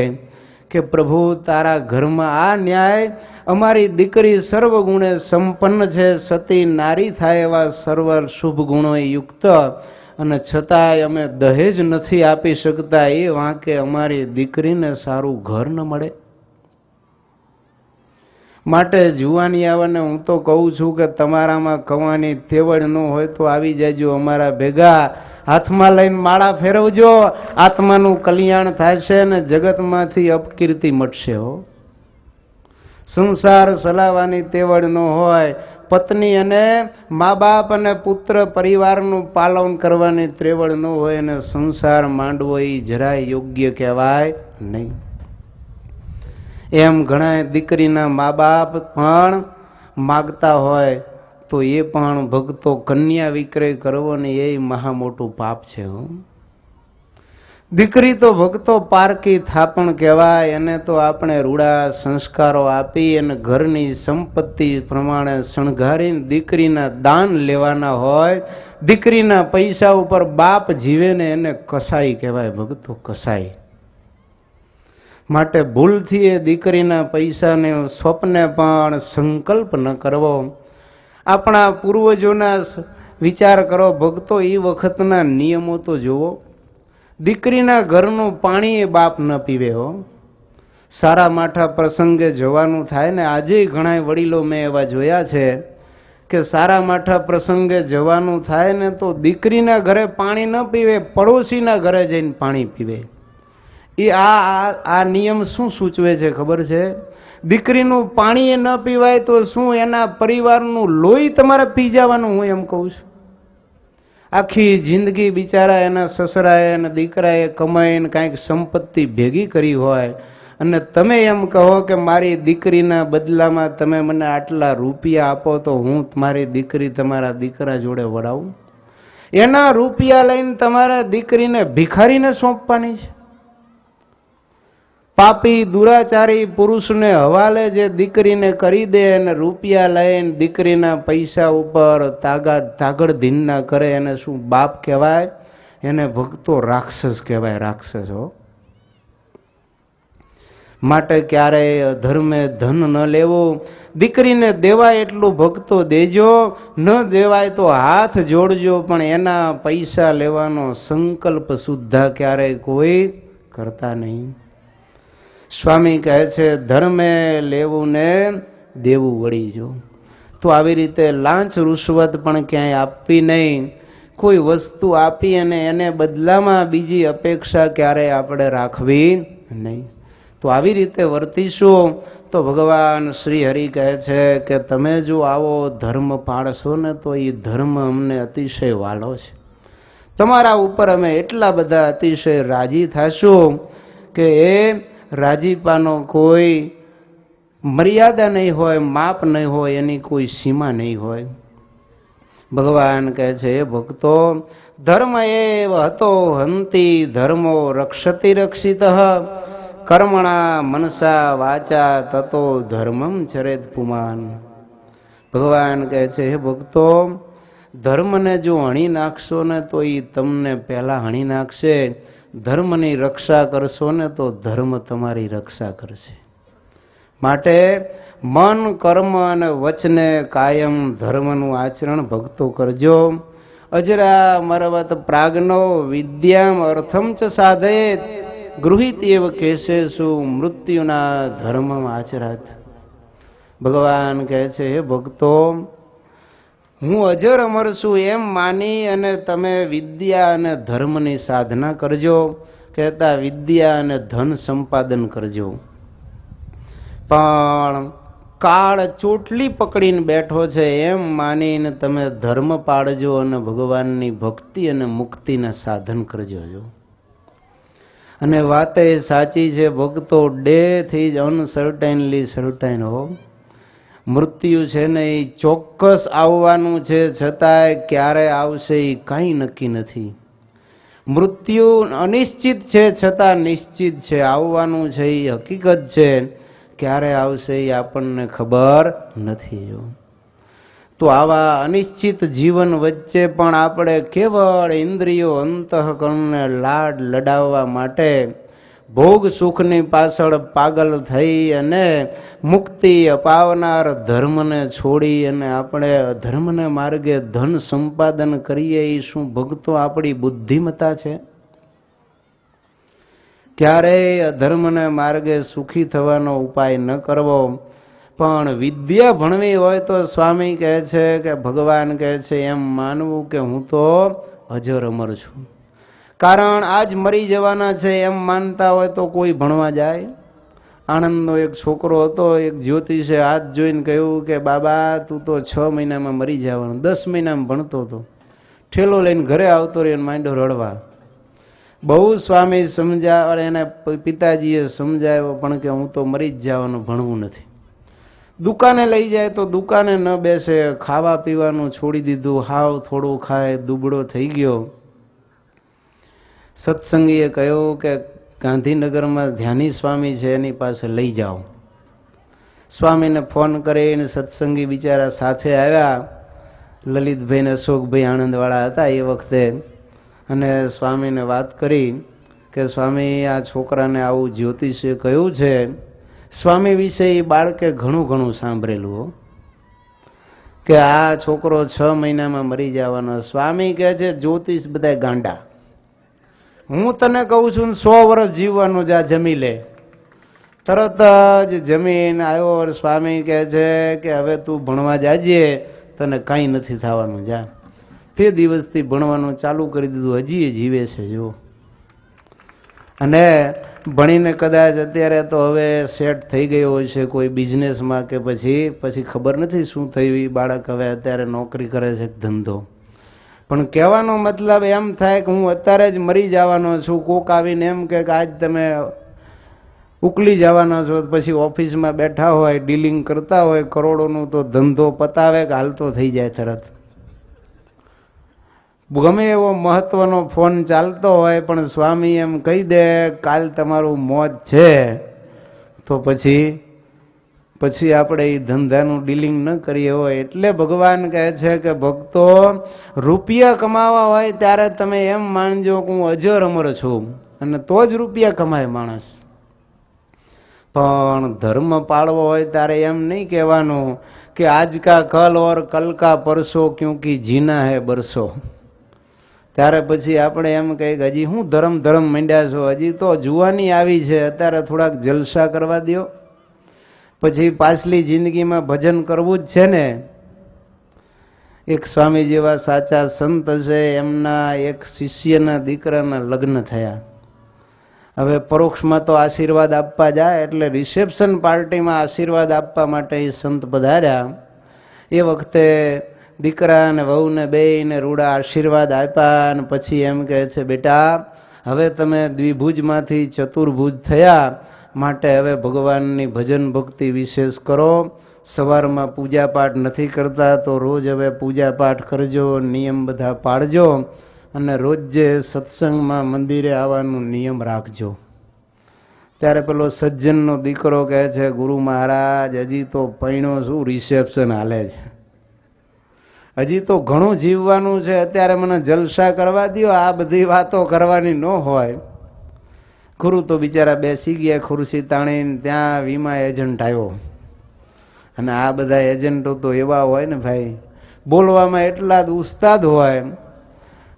Speaker 1: કે પ્રભુ તારા ઘરમાં આ ન્યાય, અમારી દીકરી સર્વગુણે સંપન્ન છે, સતી નારી થાય એવા સર્વ શુભ ગુણો યુક્ત, અને છતાંય અમે દહેજ નથી આપી શકતા, એ વાંકે અમારી દીકરીને સારું ઘર ન મળે. માટે જુવાની આવવાને હું તો કહું છું કે તમારામાં કવાની તેવડ ન હોય તો આવી જાયજો અમારા ભેગા, હાથમાં લઈને માળા ફેરવજો, આત્માનું કલ્યાણ થશે ને જગતમાંથી અપકીર્તિ મટશે. હો, સંસાર ચલાવવાની તેવડ ન હોય, પત્ની અને મા બાપ અને પુત્ર પરિવારનું પાલન કરવાની ત્રેવડ ન હોય અને સંસાર માંડવો એ જરાય યોગ્ય કહેવાય નહીં. એમ ઘણા દીકરીના મા બાપ પણ માગતા હોય તો એ પણ ભક્તો કન્યા વિક્રય કરવો ને એ મહા મોટું પાપ છે. દીકરી તો ભક્તો પારકી થાપણ કહેવાય, એને તો આપણે રૂડા સંસ્કારો આપી અને ઘરની સંપત્તિ પ્રમાણે શણગારીને દીકરીના દાન લેવાના હોય. દીકરીના પૈસા ઉપર બાપ જીવે ને એને કસાઈ કહેવાય ભક્તો, કસાઈ. માટે ભૂલથી એ દીકરીના પૈસાને સ્વપ્ને પણ સંકલ્પ ન કરવો. આપણા પૂર્વજોના વિચાર કરો ભક્તો, એ વખતના નિયમો તો જુઓ. દીકરીના ઘરનું પાણી એ બાપ ન પીવે. હો, સારા માઠા પ્રસંગે જવાનું થાય ને, આજે ઘણા વડીલો મેં એવા જોયા છે કે સારા માઠા પ્રસંગે જવાનું થાય ને તો દીકરીના ઘરે પાણી ન પીવે, પડોશીના ઘરે જઈને પાણી પીવે. એ આ નિયમ શું સૂચવે છે ખબર છે? દીકરીનું પાણી એ ન પીવાય તો શું એના પરિવારનું લોહી તમારે પી જવાનું? હું એમ કહું છું. આખી જિંદગી બિચારા એના સસરાએ અને દીકરાએ કમાઈને કાંઈક સંપત્તિ ભેગી કરી હોય અને તમે એમ કહો કે મારી દીકરીના બદલામાં તમે મને આટલા રૂપિયા આપો તો હું મારી દીકરી તમારા દીકરા જોડે વડાવું. એના રૂપિયા લઈને તમારા દીકરીને ભિખારીને સોંપવાની છે? પાપી દુરાચારી પુરુષને હવાલે જે દીકરીને કરી દે અને રૂપિયા લઈને દીકરીના પૈસા ઉપર તાગડધીન ના કરે, એને શું બાપ કહેવાય? એને ભક્તો રાક્ષસ કહેવાય, રાક્ષસ. હો, માટે ક્યારેય અધર્મે ધન ન લેવું. દીકરીને દેવાય એટલું ભક્તો દેજો, ન દેવાય તો હાથ જોડજો, પણ એના પૈસા લેવાનો સંકલ્પ સુદ્ધા ક્યારેય કોઈ કરતા નહીં. સ્વામી કહે છે ધર્મે લેવું ને દેવું વળી જો. તો આવી રીતે લાંચ રૂશ્વત પણ ક્યાંય આપવી નહીં. કોઈ વસ્તુ આપી અને એને બદલામાં બીજી અપેક્ષા ક્યારેય આપણે રાખવી નહીં. તો આવી રીતે વર્તીશું તો ભગવાન શ્રી હરિ કહે છે કે તમે જો આવો ધર્મ પાળશો ને તો એ ધર્મ અમને અતિશય વાલો છે. તમારા ઉપર અમે એટલા બધા અતિશય રાજી થશું કે એ રાજીપાનો કોઈ મર્યાદા નહીં હોય, માપ નહીં હોય, એની કોઈ સીમા નહીં હોય. ભગવાન કહે છે એ ભક્તો, ધર્મ એવ હતો હંતિ ધર્મો રક્ષતિ રક્ષિત કર્મણા મનસા વાચા તતો ધર્મમ ચરેત પુમાન. ભગવાન કહે છે હે ભક્તો, ધર્મને જો હણી નાખશો ને તો એ તમને પહેલા હણી નાખશે. ધર્મની રક્ષા કરશો ને તો ધર્મ તમારી રક્ષા કરશે. માટે મન કર્મ અને વચને કાયમ ધર્મનું આચરણ ભક્તો કરજો. અજરા મરવત પ્રાજ્ઞો વિદ્યામ અર્થમ ચ સાધયેત ગૃહિત એવ કેશેષુ મૃત્યુના ધર્મમ આચરાત. ભગવાન કહે છે હે ભક્તો, હું અજર અમર છું એમ માની અને તમે વિદ્યા અને ધર્મની સાધના કરજો. કહેતા વિદ્યા અને ધન સંપાદન કરજો. પણ કાળ ચોટલી પકડીને બેઠો છે એમ માનીને તમે ધર્મ પાળજો અને ભગવાનની ભક્તિ અને મુક્તિના સાધન કરજો. અને વાત એ સાચી છે, ભક્તો ડેથી જ અનસર્ટાઇનલી સર્ટાઇન હો. મૃત્યુ છે ને એ ચોક્કસ આવવાનું છે, છતાંય ક્યારે આવશે એ કાંઈ નક્કી નથી. મૃત્યુ અનિશ્ચિત છે છતાં નિશ્ચિત છે, આવવાનું છે એ હકીકત છે. ક્યારે આવશે એ આપણને ખબર નથી. જો તો આવા અનિશ્ચિત જીવન વચ્ચે પણ આપણે કેવળ ઇન્દ્રિયો અંતઃકરણને લાડ લડાવવા માટે ભોગ સુખની પાછળ પાગલ થઈ અને મુક્તિ અપાવનાર ધર્મને છોડી અને આપણે અધર્મને માર્ગે ધન સંપાદન કરીએ, એ શું ભક્તો આપણી બુદ્ધિમત્તા છે? ક્યારેય અધર્મને માર્ગે સુખી થવાનો ઉપાય ન કરવો. પણ વિદ્યા ભણવી હોય તો સ્વામી કહે છે કે ભગવાન કહે છે એમ માનવું કે હું તો અજર અમર છું. કારણ આજ મરી જવાના છે એમ માનતા હોય તો કોઈ ભણવા જાય? આણંદનો એક છોકરો હતો, એક જ્યોતિષે હાથ જોઈને કહ્યું કે બાબા તું તો 6 મહિનામાં મરી જવાનું. 10 મહિનામાં ભણતો હતો, ઠેલો લઈને ઘરે આવતો રહ્યો અને માંડ્યો રડવા. બહુ સ્વામી સમજાવ, એને પિતાજીએ સમજાવ્યો પણ કે હું તો મરી જ જવાનું, ભણવું નથી. દુકાને લઈ જાય તો દુકાને ન બેસે, ખાવા પીવાનું છોડી દીધું, હાવ થોડું ખાય, દુબળો થઈ ગયો. સત્સંગીએ કહ્યું કે ગાંધીનગરમાં ધ્યાની સ્વામી છે એની પાસે લઈ જાઓ. સ્વામીને ફોન કરીને સત્સંગી બિચારા સાથે આવ્યા. લલિતભાઈ ને અશોકભાઈ આણંદવાળા હતા એ વખતે. અને સ્વામીને વાત કરી કે સ્વામી આ છોકરાને આવું જ્યોતિષે કહ્યું છે. સ્વામી વિશે એ બાળકે ઘણું સાંભળેલું કે આ છોકરો 6 મહિનામાં મરી જવાનો. સ્વામી કહે છે જ્યોતિષ બધા ગાંડા, હું તને કહું છું 100 વર્ષ જીવવાનું, જા જમી લે. તરત જ જમીન આવ્યો. સ્વામી કહે છે કે હવે તું ભણવા જાજે, તને કાંઈ નથી થવાનું, જા. તે દિવસથી ભણવાનું ચાલુ કરી દીધું, હજી જીવે છે જો. અને ભણીને કદાચ અત્યારે તો હવે સેટ થઈ ગયો હોય છે કોઈ બિઝનેસમાં કે પછી ખબર નથી શું થયું. એ બાળક હવે અત્યારે નોકરી કરે છે, ધંધો. પણ કહેવાનો મતલબ એમ થાય કે હું અત્યારે જ મરી જવાનો છું. કોક આવીને એમ કે આજ તમે ઉકલી જવાના છો, પછી ઓફિસમાં બેઠા હોય, ડીલિંગ કરતા હોય કરોડોનું, તો ધંધો પતાવે કે હાલતો થઈ જાય તરત. ગમે એવો મહત્વનો ફોન ચાલતો હોય પણ સ્વામી એમ કહી દે કાલ તમારું મોત છે, તો પછી આપણે એ ધંધાનું ડીલિંગ ન કરીએ હોય. એટલે ભગવાન કહે છે કે ભક્તો રૂપિયા કમાવા હોય ત્યારે તમે એમ માનજો કે હું અજર અમર છું, અને તો જ રૂપિયા કમાય માણસ. પણ ધર્મ પાળવો હોય ત્યારે એમ નહીં કહેવાનું કે આજ કા કલ ઓર કલ કા પરસો ક્યોંકि જીના હે બરસો. ત્યારે પછી આપણે એમ કહીએ કે હજી હું ધર્મ માંડ્યા છો, હજી તો જુવાની આવી છે, અત્યારે થોડાક જલસા કરવા દો, પછી પાછલી જિંદગીમાં ભજન કરવું જ છે ને. એક સ્વામી જેવા સાચા સંત છે, એમના એક શિષ્યના દીકરાના લગ્ન થયા. હવે પરોક્ષમાં તો આશીર્વાદ આપવા જાય, એટલે રિસેપ્શન પાર્ટીમાં આશીર્વાદ આપવા માટે એ સંત પધાર્યા. એ વખતે દીકરા અને વહુને બેયને રૂડા આશીર્વાદ આપ્યા. અને પછી એમ કહે છે બેટા હવે તમે દ્વિભુજમાંથી ચતુર્ભુજ થયા, માટે હવે ભગવાનની ભજન ભક્તિ વિશેષ કરો. સવારમાં પૂજા પાઠ નથી કરતા તો રોજ હવે પૂજા પાઠ કરજો, નિયમ બધા પાળજો, અને રોજ જે સત્સંગમાં મંદિરે આવવાનું નિયમ રાખજો. ત્યારે પેલો સજ્જનનો દીકરો કહે છે ગુરુ મહારાજ હજી તો પૈણો શું, રિસેપ્શન હાલે છે, હજી તો ઘણું જીવવાનું છે, અત્યારે મને જલસા કરવા દો, આ બધી વાતો કરવાની ન હોય. ગુરુ તો બિચારા બેસી ગયા ખુરશી તાણીને. ત્યાં વીમા એજન્ટ આવ્યો. અને આ બધા એજન્ટો તો એવા હોય ને ભાઈ, બોલવામાં એટલા જ ઉસ્તાદ હોય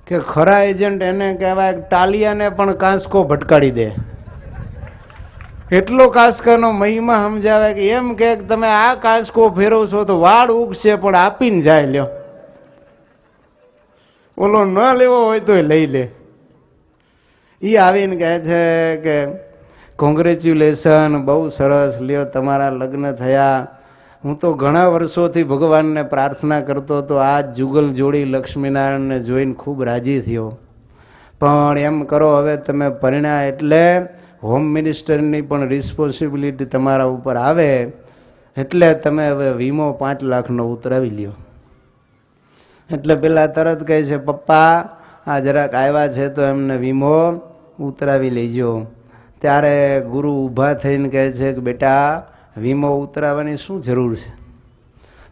Speaker 1: કે ખરા એજન્ટ એને કહેવાય ટાલિયાને પણ કાંસકો ભટકાડી દે. એટલો કાંસકાનો મહિમા સમજાવે કે એમ કે તમે આ કાંસકો ફેરવશો તો વાળ ઉગશે, પણ આપીને જાય લ્યો. ઓલો ન લેવો હોય તો લઈ લે. એ આવીને કહે છે કે કોંગ્રેચ્યુલેશન, બહુ સરસ, લ્યો તમારા લગ્ન થયા. હું તો ઘણા વર્ષોથી ભગવાનને પ્રાર્થના કરતો હતો, આ જુગલ જોડી લક્ષ્મીનારાયણને જોઈને ખૂબ રાજી થયો. પણ એમ કરો, હવે તમે પરિણ્યા એટલે હોમ મિનિસ્ટરની પણ રિસ્પોન્સિબિલિટી તમારા ઉપર આવે, એટલે તમે હવે વીમો 5 લાખનો ઉતરાવી લ્યો. એટલે પેલા તરત કહે છે, પપ્પા આ જરાક આવ્યા છે તો એમને વીમો ઉતરાવી લેજો. ત્યારે ગુરુ ઊભા થઈને કહે છે કે બેટા, વીમો ઉતરાવવાની શું જરૂર છે?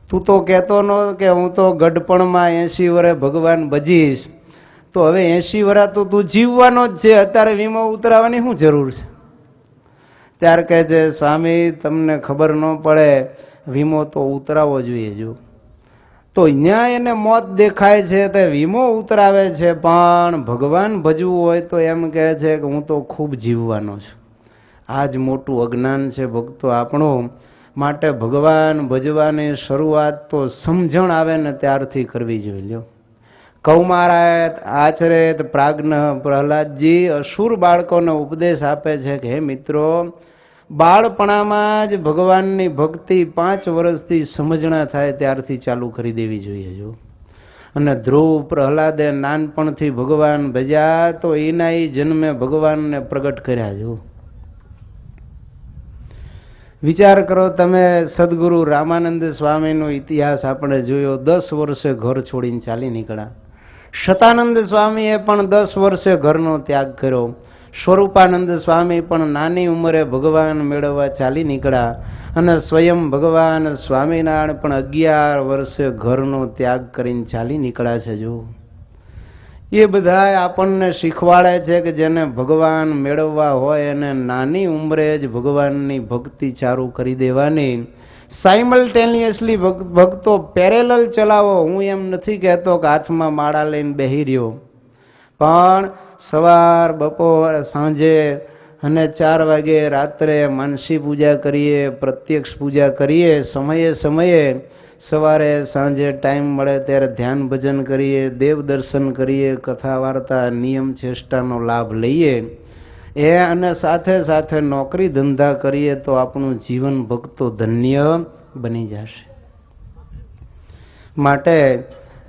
Speaker 1: તું તો કહેતો ન કે હું તો ગઢપણમાં 80 વર્ષ ભગવાન ભજીશ, તો હવે 80 વર્ષ તો તું જીવવાનો જ છે, અત્યારે વીમો ઉતરાવવાની શું જરૂર છે? ત્યારે કહે છે, સ્વામી તમને ખબર ન પડે, વીમો તો ઉતરાવવો જોઈએ. જો તો અહીંયા એને મોત દેખાય છે તે વીમો ઉતરાવે છે, પણ ભગવાન ભજવું હોય તો એમ કહે છે કે હું તો ખૂબ જીવવાનો છું. આ જ મોટું અજ્ઞાન છે ભક્તો આપણું. માટે ભગવાન ભજવાની શરૂઆત તો સમજણ આવે ને ત્યારથી કરવી જોઈએ. લ્યો, કૌમારાયત આચરેત પ્રાજ્ઞ પ્રહલાદજી અસુર બાળકોને ઉપદેશ આપે છે કે હે મિત્રો, બાળપણામાં જ ભગવાનની ભક્તિ 5 વર્ષથી સમજણા થાય ત્યારથી ચાલુ કરી દેવી જોઈએ. જો અને ધ્રુવ પ્રહલાદે નાનપણથી ભગવાન ભજ્યા તો એના એ જન્મે ભગવાનને પ્રગટ કર્યા. જો વિચાર કરો તમે, સદગુરુ રામાનંદ સ્વામીનો ઇતિહાસ આપણે જોયો. 10 વર્ષે ઘર છોડીને ચાલી નીકળ્યા. શતાનંદ સ્વામીએ પણ 10 વર્ષે ઘરનો ત્યાગ કર્યો. સ્વરૂપાનંદ સ્વામી પણ નાની ઉંમરે ભગવાન મેળવવા ચાલી નીકળ્યા. અને સ્વયં ભગવાન સ્વામિનારાયણ પણ 11 વર્ષે ઘરનો ત્યાગ કરીને ચાલી નીકળ્યા છે. જો એ બધા આપણને શીખવાડે છે કે જેને ભગવાન મેળવવા હોય એને નાની ઉંમરે જ ભગવાનની ભક્તિ ચાલુ કરી દેવાની. સાયમલ્ટેનિયસલી ભક્તો પેરેલલ ચલાવો. હું એમ નથી કહેતો કે હાથમાં માળા લઈને બેહી રહ્યો, પણ સવાર, બપોર, સાંજે અને 4 વાગે રાત્રે માનસી પૂજા કરીએ, પ્રત્યક્ષ પૂજા કરીએ. સમયે સમયે સવારે સાંજે ટાઈમ મળે ત્યારે ધ્યાન ભજન કરીએ, દેવ દર્શન કરીએ, કથા વાર્તા, નિયમ ચેષ્ટાનો લાભ લઈએ. અને સાથે સાથે નોકરી ધંધા કરીએ તો આપણું જીવન ભક્તો ધન્ય બની જશે. માટે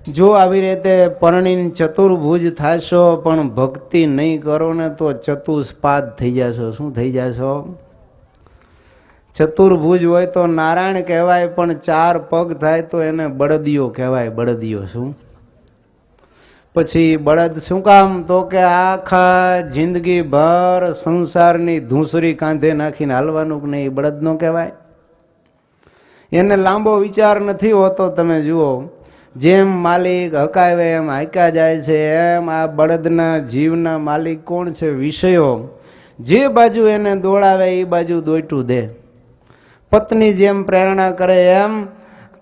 Speaker 1: જો આવી રીતે પરણીને ચતુર્ભુજ થાશો પણ ભક્તિ નહીં કરો ને તો ચતુષ્પાદ થઈ જશો. શું થઈ જશો? ચતુર્ભુજ હોય તો નારાયણ કહેવાય, પણ 4 પગ થાય તો એને બળદિયો કહેવાય. બળદિયો શું? પછી બળદ શું કામ? તો કે આખા જિંદગી ભર સંસારની ધૂસરી કાંધે નાખીને હાલવાનું કે નહીં, બળદ નો કહેવાય. એને લાંબો વિચાર નથી હોતો. તમે જુઓ, જેમ માલિક હકાવે એમ હાંક્યા જાય છે, એમ આ બળદના જીવના માલિક કોણ છે? વિષયો. જે બાજુ એને દોડાવે એ બાજુ દોયટું દે. પત્ની જેમ પ્રેરણા કરે એમ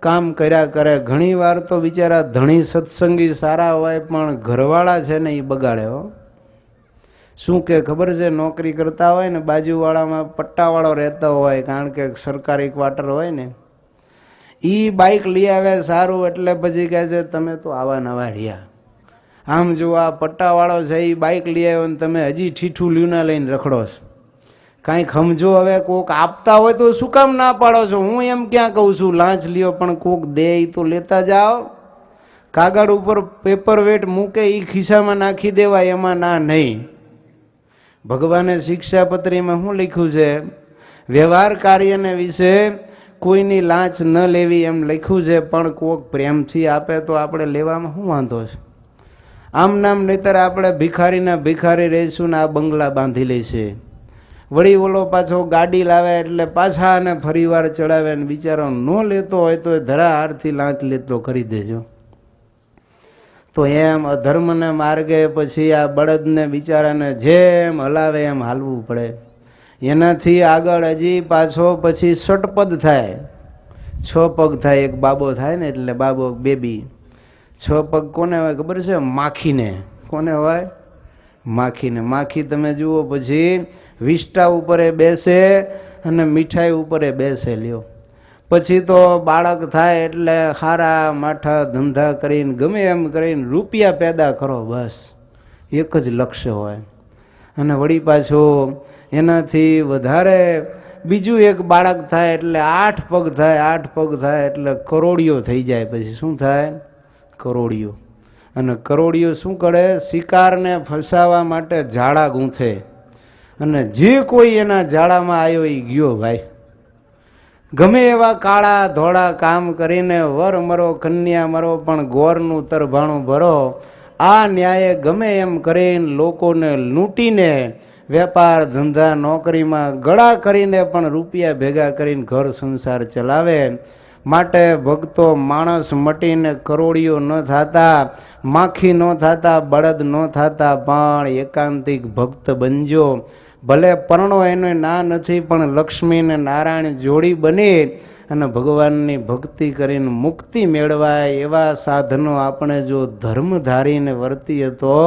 Speaker 1: કામ કર્યા કરે. ઘણી વાર તો બિચારા ધણી સત્સંગી સારા હોય પણ ઘરવાળા છે ને એ બગાડે. હો, શું કે ખબર છે? નોકરી કરતા હોય ને બાજુવાળામાં પટ્ટાવાળો રહેતો હોય, કારણ કે સરકારી ક્વાર્ટર હોય ને, ઈ બાઇક લઈ આવે સારું, એટલે પછી કહે છે તમે તો આવા નવા રહ્યા. આમ જો આ પટ્ટાવાળો છે એ બાઇક લઈ આવ્યો ને તમે હજી ઠીઠું લ્યુના લઈને રખડો છો. કાંઈક સમજો. હવે કોક આપતા હોય તો શું કામ ના પાડો છો? હું એમ ક્યાં કહું છું લાંચ લ્યો, પણ કોક દે એ તો લેતા જાઓ. કાગળ ઉપર પેપર વેટ મૂકે એ ખિસ્સામાં નાખી દેવાય, એમાં ના નહીં. ભગવાને શિક્ષાપત્રીમાં શું લખ્યું છે? વ્યવહાર કાર્યને વિશે કોઈની લાંચ ન લેવી એમ લખ્યું છે, પણ કોક પ્રેમથી આપે તો આપણે લેવામાં શું વાંધો છે? આમ નામ નહીતર આપણે ભિખારીના ભિખારી રહીશું ને આ બંગલા બાંધી લેશે. વળી ઓલો પાછો ગાડી લાવે એટલે પાછા અને ફરી વાર ચડાવે ને બિચારો ન લેતો હોય તો ધરાહારથી લાંચ લેતો કરી દેજો. તો એમ અધર્મને માર્ગે પછી આ બળદને બિચારાને જેમ હલાવે એમ હાલવું પડે. એનાથી આગળ હજી પાછો પછી ષટપદ થાય. 6 પગ થાય. એક બાબો થાય ને એટલે બાબો, બેબી. 6 પગ કોને હોય ખબર છે? માખીને. કોને હોય? માખીને. માખી તમે જુઓ પછી વિષ્ટા ઉપરે બેસે અને મીઠાઈ ઉપરે બેસે. લ્યો, પછી તો બાળક થાય એટલે હારા માઠા ધંધા કરીને ગમે એમ કરીને રૂપિયા પેદા કરો, બસ એક જ લક્ષ્ય હોય. અને વળી પાછો એનાથી વધારે બીજું એક બાળક થાય એટલે 8 પગ થાય, 8 પગ થાય એટલે કરોડિયો થઈ જાય. પછી શું થાય? કરોડિયો. અને કરોડિયો શું કરે? શિકારને ફસાવવા માટે જાળા ગૂંથે, અને જે કોઈ એના જાળામાં આવ્યો એ ગયો ભાઈ. ગમે એવા કાળા ધોળા કામ કરીને વર મરો કન્યા મરો પણ ગોરનું તરભાણું ભરો. આ ન્યાયે ગમે એમ કરીને લોકોને લૂંટીને વેપાર ધંધા નોકરીમાં ગળા કરીને પણ રૂપિયા ભેગા કરીને ઘર સંસાર ચલાવે. માટે ભક્તો માણસ મટીને કરોડિયો ન થતા, માખી ન થતા, બળદ ન થતા, પણ એકાંતિક ભક્ત બનજો. ભલે પરણો એને ના નથી, પણ લક્ષ્મી ને નારાયણ જોડી બની અને ભગવાનની ભક્તિ કરીને મુક્તિ મેળવાય એવા સાધનો આપણે જો ધર્મ ધારીને વર્તીએ તો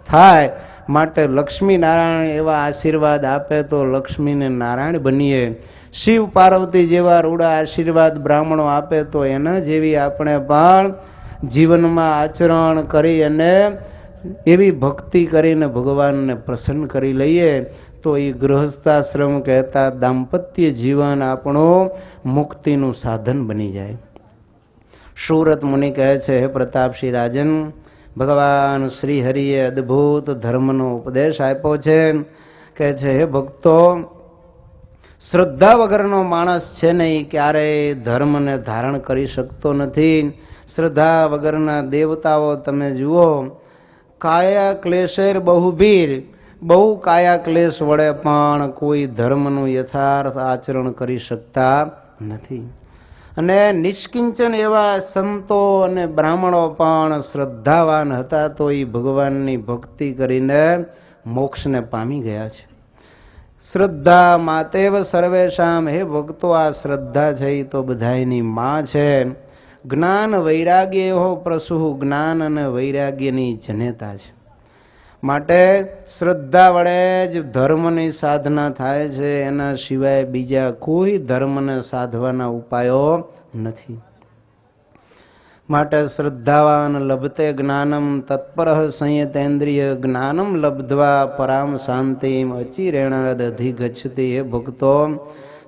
Speaker 1: થાય. માટે લક્ષ્મી નારાયણ એવા આશીર્વાદ આપે તો લક્ષ્મીને નારાયણ બનીએ. શિવ પાર્વતી જેવા રૂડા આશીર્વાદ બ્રાહ્મણો આપે તો એના જેવી આપણે પણ જીવનમાં આચરણ કરી અને એવી ભક્તિ કરીને ભગવાનને પ્રસન્ન કરી લઈએ તો એ ગૃહસ્થાશ્રમ કહેતા દાંપત્ય જીવન આપણું મુક્તિનું સાધન બની જાય. સુરત મુનિ કહે છે, હે પ્રતાપસિંહ રાજન, ભગવાન શ્રી હરિએ અદ્ભુત ધર્મનો ઉપદેશ આપ્યો છે. કહે છે, હે ભક્તો, શ્રદ્ધા વગરનો માણસ છે ને એ ક્યારેય ધર્મને ધારણ કરી શકતો નથી. શ્રદ્ધા વગરના દેવતાઓ તમે જુઓ, કાયા ક્લેશેર બહુભીર, બહુ કાયા ક્લેશ વડે પણ કોઈ ધર્મનું યથાર્થ આચરણ કરી શકતા નથી. અને નિષ્કિંચન એવા સંતો અને બ્રાહ્મણો પણ શ્રદ્ધાવાન હતા તો એ ભગવાનની ભક્તિ કરીને મોક્ષને પામી ગયા છે. શ્રદ્ધા માતેવ સર્વેશામ, હે ભક્તો, આ શ્રદ્ધા છે એ તો બધાયની માં છે. જ્ઞાન વૈરાગ્ય એવો પ્રસુ, જ્ઞાન અને વૈરાગ્યની જનેતા છે. માટે શ્રદ્ધા વડે જ ધર્મની સાધના થાય છે. એના સિવાય બીજા કોઈ ધર્મને સાધવાના ઉપાયો નથી. માટે શ્રદ્ધાવાન લભતે જ્ઞાનમ તત્પરઃ સંયતેન્દ્રિય જ્ઞાનમ લબ્ધ્વા પરામ શાંતિમ અચિરેણાદ અધિગચ્છતિ. હે ભક્તો,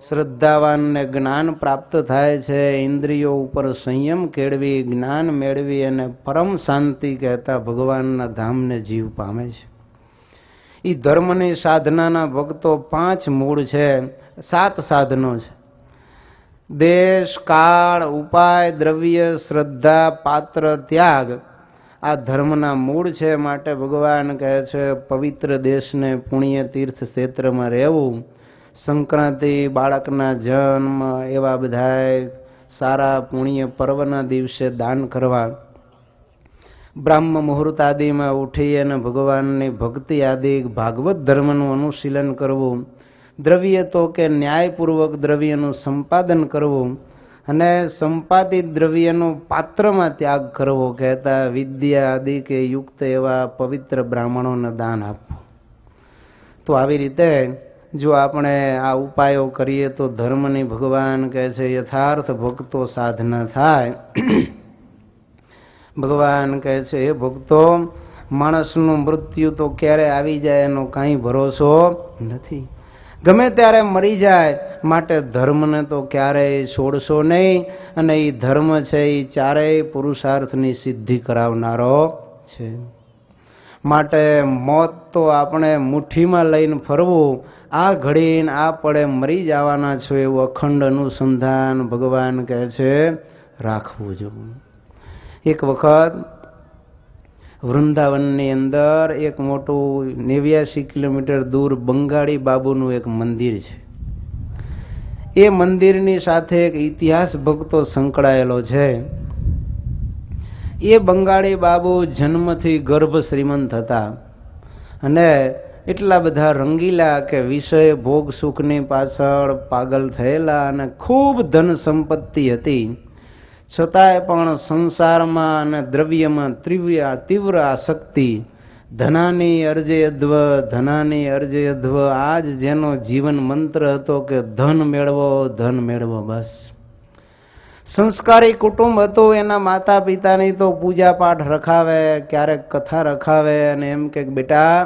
Speaker 1: શ્રદ્ધાવાનને જ્ઞાન પ્રાપ્ત થાય છે. ઇન્દ્રિયો ઉપર સંયમ કેળવી જ્ઞાન મેળવી અને પરમ શાંતિ કહેતા ભગવાનના ધામને જીવ પામે છે. એ ધર્મની સાધનાના ભક્તો 5 મૂળ છે, 7 સાધનો છે. દેશ, કાળ, ઉપાય, દ્રવ્ય, શ્રદ્ધા, પાત્ર, ત્યાગ આ ધર્મના મૂળ છે. માટે ભગવાન કહે છે, પવિત્ર દેશને પુણ્ય તીર્થ ક્ષેત્રમાં રહેવું, સંક્રાંતિ, બાળકના જન્મ, એવા બધાય સારા પુણ્ય પર્વના દિવસે દાન કરવા, બ્રાહ્મ મુહૂર્ત આદિમાં ઉઠી અને ભગવાનની ભક્તિ આદિ ભાગવત ધર્મનું અનુશીલન કરવું, દ્રવ્ય તો કે ન્યાયપૂર્વક દ્રવ્યનું સંપાદન કરવું અને સંપાદિત દ્રવ્યનો પાત્રમાં ત્યાગ કરવો, કહેતા વિદ્યા આદિ કે યુક્ત એવા પવિત્ર બ્રાહ્મણોને દાન આપવું. તો આવી રીતે જો આપણે આ ઉપાયો કરીએ તો ધર્મની ભગવાન કહે છે યથાર્થ ભક્તો સાધના થાય. ભગવાન કહે છે, હે ભક્તો, માણસનું મૃત્યુ તો ક્યારે આવી જાય એનો કાંઈ ભરોસો નથી. ગમે ત્યારે મરી જાય. માટે ધર્મને તો ક્યારેય છોડશો નહીં. અને એ ધર્મ છે એ ચારેય પુરુષાર્થની સિદ્ધિ કરાવનારો છે. માટે મોત તો આપણે મુઠ્ઠીમાં લઈને ફરવું, આ ઘડીને આ પડે મરી જવાના છો એવું અખંડ અનુસંધાન ભગવાન કહે છે રાખવું જોઈએ. એક વખત વૃંદાવનની અંદર એક મોટું 89 કિલોમીટર દૂર બંગાળી બાબુનું એક મંદિર છે. એ મંદિરની સાથે એક ઇતિહાસ ભક્તો સંકળાયેલો છે. એ બંગાળી બાબુ જન્મથી ગર્ભ શ્રીમંત હતા અને એટલા બધા રંગીલા કે વિષય ભોગ સુખની પાછળ પાગલ થયેલા અને ખૂબ ધન સંપત્તિ હતી. છતાંય પણ સંસારમાં અને દ્રવ્યમાં તીવ્ર આસક્તિ, ધનાની અર્જયધ્વ, ધનાની અર્જયધ્વ. આ જ જેનો જીવન મંત્ર હતો કે ધન મેળવો, ધન મેળવો, બસ. સંસ્કારી કુટુંબ હતું. એના માતા પિતાની તો પૂજા પાઠ રખાવે, ક્યારેક કથા રખાવે અને એમ કે બેટા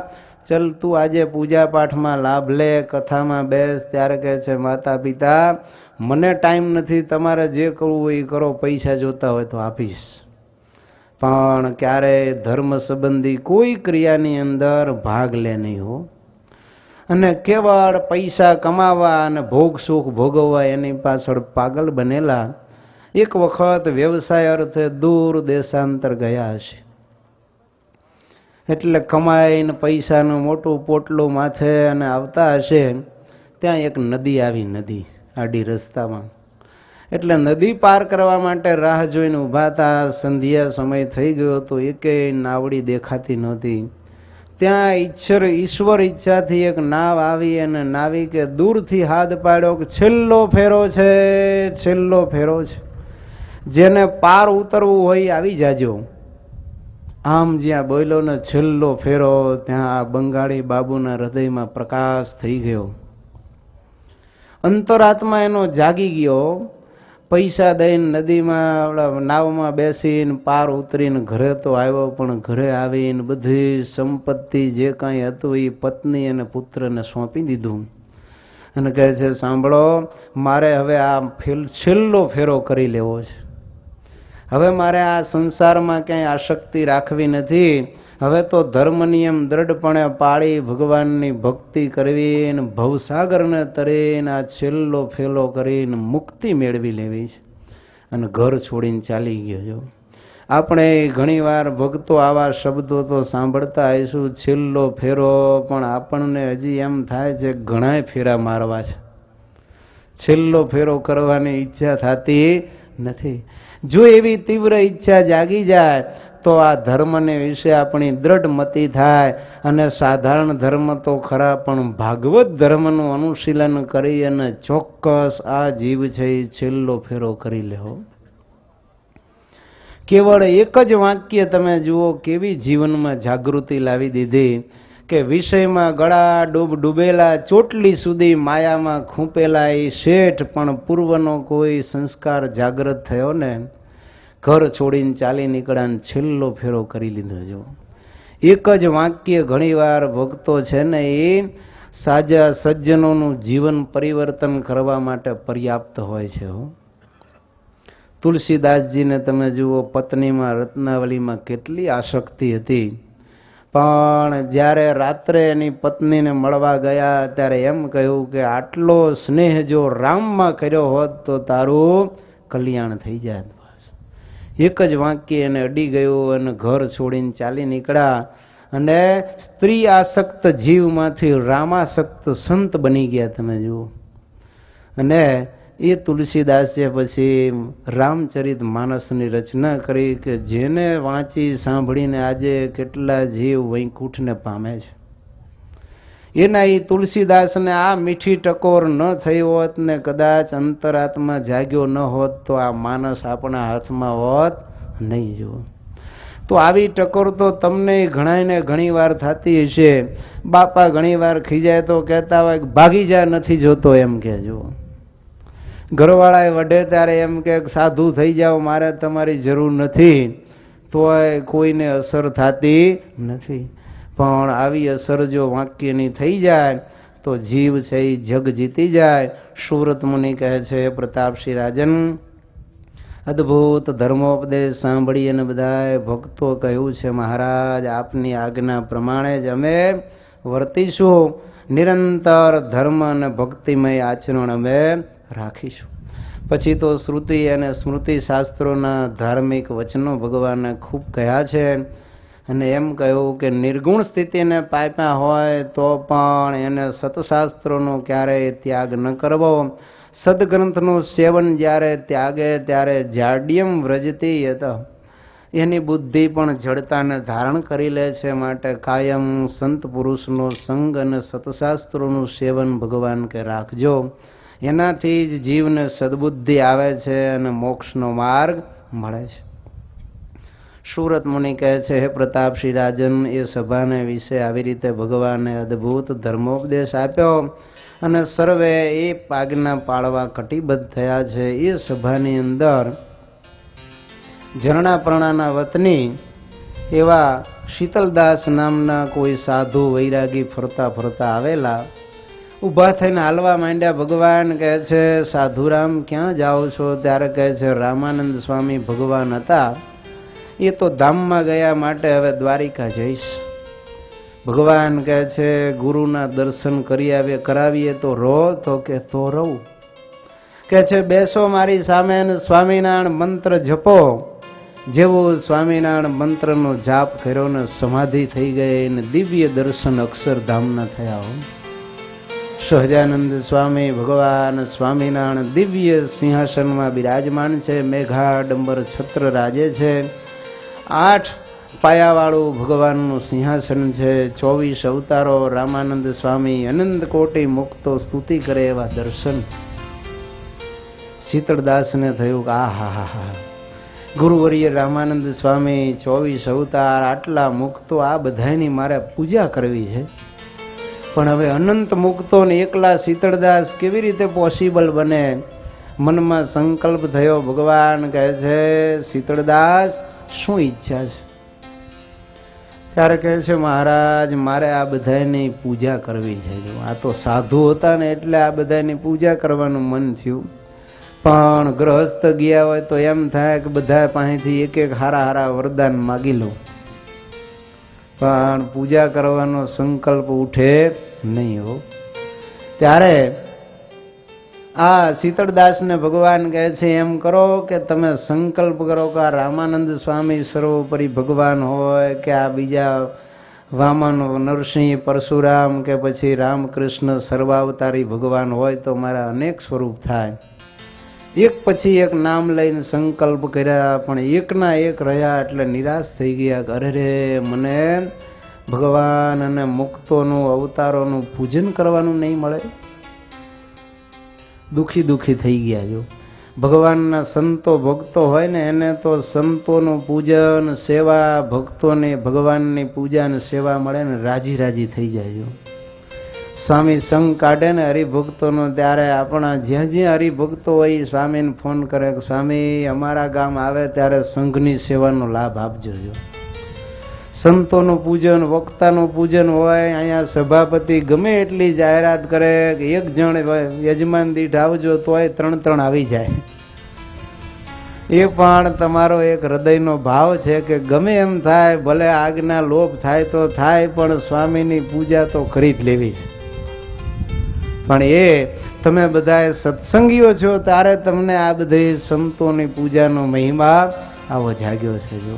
Speaker 1: ચલ તું આજે પૂજા પાઠમાં લાભ લે, કથામાં બેસ, ત્યારે કહે છે માતા પિતા મને ટાઈમ નથી, તમારે જે કરવું હોય એ કરો, પૈસા જોતા હોય તો આપીશ. પણ ક્યારેય ધર્મ સંબંધી કોઈ ક્રિયાની અંદર ભાગ લે નહીં હો. અને કેવળ પૈસા કમાવા અને ભોગ સુખ ભોગવવા એની પાછળ પાગલ બનેલા એક વખત વ્યવસાય અર્થે દૂર દેશાંતર ગયા હશે. એટલે કમાઈને પૈસાનું મોટું પોટલું માથે અને આવતા હશે, ત્યાં એક નદી આવી, નદી આડી રસ્તામાં. એટલે નદી પાર કરવા માટે રાહ જોઈને ઊભા હતા. સંધ્યા સમય થઈ ગયો તો એકેય નાવડી દેખાતી નહોતી. ત્યાં ઈશ્વર ઈચ્છાથી એક નાવ આવી અને નાવિકે દૂરથી હાથ પાડ્યો કે છેલ્લો ફેરો છે, છેલ્લો ફેરો છે, જેને પાર ઉતરવું હોય આવી જાજો. આમ જ્યાં બોલ્યો ને છેલ્લો ફેરો, ત્યાં આ બંગાળી બાબુના હૃદયમાં પ્રકાશ થઈ ગયો. અંતરાત્મા એનો જાગી ગયો. પૈસા દઈને નદીમાં નાવમાં બેસીને પાર ઉતરીને ઘરે તો આવ્યો, પણ ઘરે આવીને બધી સંપત્તિ જે કાંઈ હતું એ પત્ની અને પુત્રને સોંપી દીધું. અને કહે છે સાંભળો, મારે હવે આ છેલ્લો ફેરો કરી લેવો છે. હવે મારે આ સંસારમાં ક્યાંય આસક્તિ રાખવી નથી. હવે તો ધર્મ નિયમ દ્રઢપણે પાળી ભગવાનની ભક્તિ કરવી અને ભવસાગરને તરીને આ છેલ્લો ફેલો કરીને મુક્તિ મેળવી લેવી છે. અને ઘર છોડીને ચાલી ગયો. જો આપણે ઘણીવાર ભક્તો આવા શબ્દો તો સાંભળતા આવીશું, છેલ્લો ફેરો, પણ આપણને હજી એમ થાય છે ઘણાય ફેરા મારવા છે, છેલ્લો ફેરો કરવાની ઈચ્છા થતી નથી. જો એવી તીવ્ર ઈચ્છા જાગી જાય તો આ ધર્મને વિશે આપણી દ્રઢ મતિ થાય. અને સાધારણ ધર્મ તો ખરા, પણ ભાગવત ધર્મનું અનુશીલન કરી અને ચોક્કસ આ જીવ છે એ છેલ્લો ફેરો કરી લેવો. કેવળ એક જ વાક્ય તમે જુઓ કેવી જીવનમાં જાગૃતિ લાવી દીધી કે વિષયમાં ગળા ડૂબેલા ચોટલી સુધી માયામાં ખૂંપેલા એ શેઠ પણ પૂર્વનો કોઈ સંસ્કાર જાગૃત થયો ને ઘર છોડીને ચાલી નીકળ્યા, છેલ્લો ફેરો કરી લીધો. જો એક જ વાક્ય ઘણીવાર ભક્તો છે ને એ સાજા સજ્જનોનું જીવન પરિવર્તન કરવા માટે પર્યાપ્ત હોય છે. તુલસીદાસજીને તમે જુઓ, પત્નીમાં રત્નાવલીમાં કેટલી આસક્તિ હતી, પણ જ્યારે રાત્રે એની પત્નીને મળવા ગયા ત્યારે એમ કહ્યું કે આટલો સ્નેહ જો રામમાં કર્યો હોત તો તારું કલ્યાણ થઈ જાય. એક જ વાક્ય એને અડી ગયું અને ઘર છોડીને ચાલી નીકળ્યા. અને સ્ત્રી આસક્ત જીવમાંથી રામાસક્ત સંત બની ગયા તમે જુઓ. અને એ તુલસીદાસે પછી રામચરિત માનસની રચના કરી કે જેને વાંચી સાંભળીને આજે કેટલા જીવ વૈકુંઠને પામે છે. એના એ તુલસીદાસને આ મીઠી ટકોર ન થઈ હોત ને કદાચ અંતરાત્મા જાગ્યો ન હોત તો આ માનસ આપણા હાથમાં હોત નહીં. જુઓ તો આવી ટકોર તો તમને ઘણાને ઘણી વાર થતી હશે. બાપા ઘણી વાર ખીજાય તો કહેતા હોય ભાગી જા, નથી જોતો એમ કે. જુઓ ઘરવાળાએ વઢે ત્યારે એમ કે સાધુ થઈ જાઓ, મારે તમારી જરૂર નથી, તોય કોઈને અસર થતી નથી. પણ આવી અસર જો વાક્યની થઈ જાય તો જીવ છે એ જગ જીતી જાય. સુરત મુનિ કહે છે પ્રતાપસિંહ રાજન, અદ્ભુત ધર્મોપદેશ સાંભળી અને બધાએ ભક્તો કહ્યું છે મહારાજ આપની આજ્ઞા પ્રમાણે જ અમે વર્તીશું, નિરંતર ધર્મ અને ભક્તિમય આચરણ અમે રાખીશું. પછી તો શ્રુતિ અને સ્મૃતિ શાસ્ત્રોના ધાર્મિક વચનો ભગવાને ખૂબ કહ્યા છે. અને એમ કહ્યું કે નિર્ગુણ સ્થિતિને પામ્યા હોય તો પણ એને સતશાસ્ત્રોનો ક્યારેય ત્યાગ ન કરવો. સદગ્રંથનું સેવન જ્યારે ત્યાગે ત્યારે જાડ્યમ વ્રજતી યત, એની બુદ્ધિ પણ જડતાને ધારણ કરી લે છે. માટે કાયમ સંત પુરુષનો સંગ અને સતશાસ્ત્રોનું સેવન ભગવાન કે રાખજો. એનાથી જ જીવને સદબુદ્ધિ આવે છે અને મોક્ષનો માર્ગ મળે છે. સુરત મુનિ કહે છે હે પ્રતાપસિંહ રાજન, એ સભાને વિશે આવી રીતે ભગવાને અદ્ભુત ધર્મોપદેશ આપ્યો અને સર્વે એ આજ્ઞા પાળવા કટિબદ્ધ થયા છે. એ સભાની અંદર ઝરણા પરણાના વતની એવા શીતલદાસ નામના કોઈ સાધુ વૈરાગી ફરતા ફરતા આવેલા, ઊભા થઈને હાલવા માંડ્યા. ભગવાન કહે છે, સાધુરામ ક્યાં જાઓ છો? ત્યારે કહે છે, રામાનંદ સ્વામી ભગવાન હતા, એ તો ધામમાં ગયા, માટે હવે દ્વારિકા જઈશ. ભગવાન કહે છે, ગુરુના દર્શન કરાવીએ તો રહો? તો કે તો રહું. કહે છે, બેસો મારી સામે અને સ્વામિનારાયણ મંત્ર જપો. જેવું સ્વામિનારાયણ મંત્રનો જાપ કર્યો ને સમાધિ થઈ ગઈ ને દિવ્ય દર્શન અક્ષરધામના થયા હો. સહજાનંદ સ્વામી ભગવાન સ્વામિનારાયણ દિવ્ય સિંહાસનમાં બિરાજમાન છે, મેઘાડંબર છત્ર રાજે છે. 8 પાયાવાળું ભગવાનનું સિંહાસન છે. 24 અવતારો રામાનંદ સ્વામી અનંત કોટી મુક્તો સ્તુતિ કરે એવા દર્શન. શીતળદાસને થયું કે આ હા હા હા, ગુરુવર્ય રામાનંદ સ્વામી 24 અવતાર, આટલા મુક્તો, આ બધાની મારે પૂજા કરવી છે. પણ હવે અનંત મુક્તોને એકલા શીતળદાસ કેવી રીતે પોસિબલ બને? મનમાં સંકલ્પ થયો. ભગવાન કહે છે, શીતળદાસ શું ઈચ્છા છે? ત્યારે કહે છે, મહારાજ મારે આ બધાની પૂજા કરવી છે. આ તો સાધુ હતા ને એટલે આ બધાની પૂજા કરવાનું મન થયું. પણ ગ્રહસ્થ ગયા હોય તો એમ થાય કે બધા પાસેથી એક એક હારા હારા વરદાન માગી લઉં, પણ પૂજા કરવાનો સંકલ્પ ઉઠે નહીં હો. ત્યારે આ શીતળદાસને ભગવાન કહે છે, એમ કરો કે તમે સંકલ્પ કરો કે આ રામાનંદ સ્વામી સર્વોપરી ભગવાન હોય કે આ બીજા વામન નરસિંહ પરશુરામ કે પછી રામકૃષ્ણ સર્વાવતારી ભગવાન હોય તો મારા અનેક સ્વરૂપ થાય. એક પછી એક નામ લઈને સંકલ્પ કર્યા, પણ એકના એક રહ્યા એટલે નિરાશ થઈ ગયા. અરે રે, મને ભગવાન અને મુક્તોનું અવતારોનું પૂજન કરવાનું નહીં મળે. દુખી થઈ ગયા. જો ભગવાનના સંતો ભક્તો હોય ને એને તો સંતોનું પૂજન સેવા, ભક્તોને ભગવાનની પૂજા અને સેવા મળે ને રાજી થઈ જાય. સ્વામી સંગ કાઢે ને હરિભક્તોનો, ત્યારે આપણા જ્યાં હરિભક્તો હોય સ્વામીને ફોન કરે કે સ્વામી અમારા ગામ આવે ત્યારે સંઘની સેવાનો લાભ આપજો. સંતોનું પૂજન, વક્તાનું પૂજન હોય, અહીંયા સભાપતિ ગમે એટલી જાહેરાત કરે કે 1 જણ યજમાન દીઠ આવજો તોય 3 આવી જાય. એ પણ તમારો એક હૃદયનો ભાવ છે કે ગમે એમ થાય, ભલે આગના લોભ થાય તો થાય, પણ સ્વામીની પૂજા તો કરી જ લેવી છે. પણ એ તમે બધા સત્સંગીઓ છો ત્યારે તમને આ બધી સંતોની પૂજાનો મહિમા આવો જાગ્યો છે. જો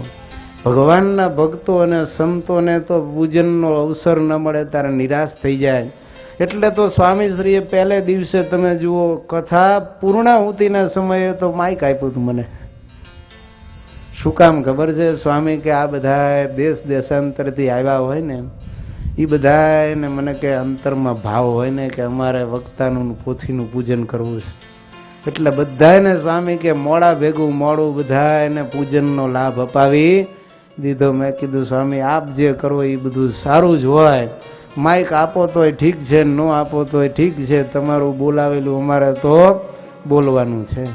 Speaker 1: ભગવાનના ભક્તો અને સંતોને તો પૂજનનો અવસર ન મળે ત્યારે નિરાશ થઈ જાય. એટલે તો સ્વામીશ્રીએ પહેલે દિવસે તમે જુઓ કથા પૂર્ણાહુતિના સમયે તો માઇક આપ્યું હતું મને. શું કામ ખબર છે? સ્વામી કે આ બધા દેશ દેશાંતરથી આવ્યા હોય ને એ બધા ને મને કે અંતરમાં ભાવ હોય ને કે અમારે વક્તાનું પોથીનું પૂજન કરવું છે, એટલે બધાને સ્વામી કે મોડા ભેગું મોડું બધાને પૂજનનો લાભ અપાવી દીધો. મેં કીધું સ્વામી આપ જે કરો એ બધું સારું જ હોય, માઇક આપો તોય ઠીક છે, ન આપો તોય ઠીક છે, તમારું બોલાવેલું અમારે તો બોલવાનું છે.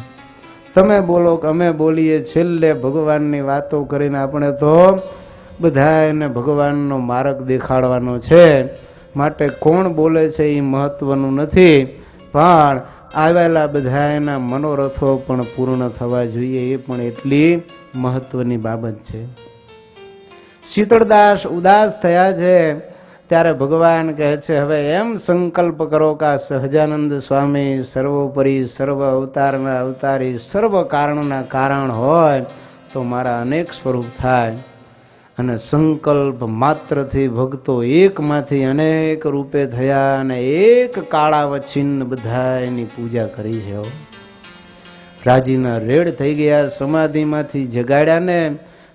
Speaker 1: તમે બોલો કે અમે બોલીએ, છેલ્લે ભગવાનની વાતો કરીને આપણે તો બધાને ભગવાનનો માર્ગ દેખાડવાનો છે. માટે કોણ બોલે છે એ મહત્વનું નથી, પણ આવેલા બધાના મનોરથો પણ પૂર્ણ થવા જોઈએ, એ પણ એટલી મહત્વની બાબત છે. શીતળદાસ ઉદાસ થયા છે ત્યારે ભગવાન કહે છે, હવે એમ સંકલ્પ કરો કે આ સહજાનંદ સ્વામી સર્વોપરી સર્વ અવતારના અવતારી, સર્વ કારણના કારણ હોય તો મારા અનેક સ્વરૂપ થાય. અને સંકલ્પ માત્રથી ભક્તો એકમાંથી અનેક રૂપે થયા અને એક કાળાવચ્છિન્ન બધા એની પૂજા કરી છે. રાજીના રેડ થઈ ગયા. સમાધિમાંથી જગાડ્યા ને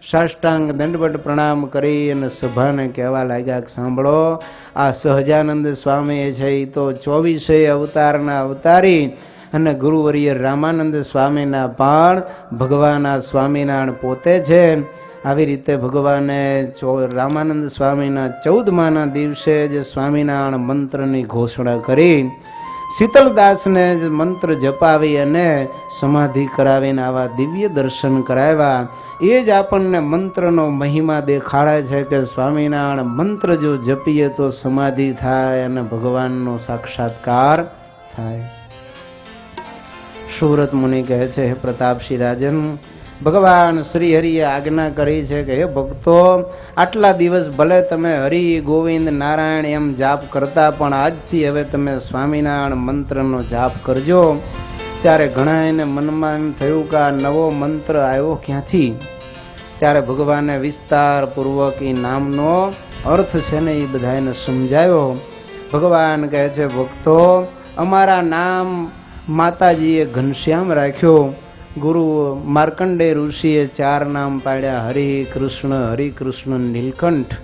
Speaker 1: સાષ્ટાંગ દંડવત પ્રણામ કરી અને સભાને કહેવા લાગ્યા કે સાંભળો, આ સહજાનંદ સ્વામી છે એ તો 24 અવતારના અવતારી અને ગુરુવર્ય રામાનંદ સ્વામીના પણ ભગવાન આ સ્વામિનારાયણ પોતે છે. આવી રીતે ભગવાને રામાનંદ સ્વામીના 14માના દિવસે જે સ્વામિનારાયણ મંત્રની ઘોષણા કરી શીતળદાસને જ મંત્ર જપાવી અને સમાધિ કરાવીને આવા દિવ્ય દર્શન કરાવ્યા. એ જ આપણને મંત્રનો મહિમા દેખાડે છે કે સ્વામિનારાયણ મંત્ર જો જપીએ તો સમાધિ થાય અને ભગવાનનો સાક્ષાત્કાર થાય. સુરત મુનિ કહે છે, હે પ્રતાપસિંહ રાજન, ભગવાન શ્રી હરિએ આજ્ઞા કરી છે કે હે ભક્તો, આટલા દિવસ ભલે તમે હરિ ગોવિંદ નારાયણ એમ જાપ કરતા, પણ આજથી હવે તમે સ્વામિનારાયણ મંત્રનો જાપ કરજો. ત્યારે ઘણા એને મનમાં એમ થયું કે આ નવો મંત્ર આવ્યો ક્યાંથી? ત્યારે ભગવાને વિસ્તારપૂર્વક એ નામનો અર્થ છે ને એ બધાને સમજાવ્યો. ભગવાન કહે છે, ભક્તો, અમારા નામ માતાજીએ ઘનશ્યામ રાખ્યો. ગુરુ માર્કંડેય ઋષિએ 4 નામ પાડ્યા, હરિ કૃષ્ણ નીલકંઠ.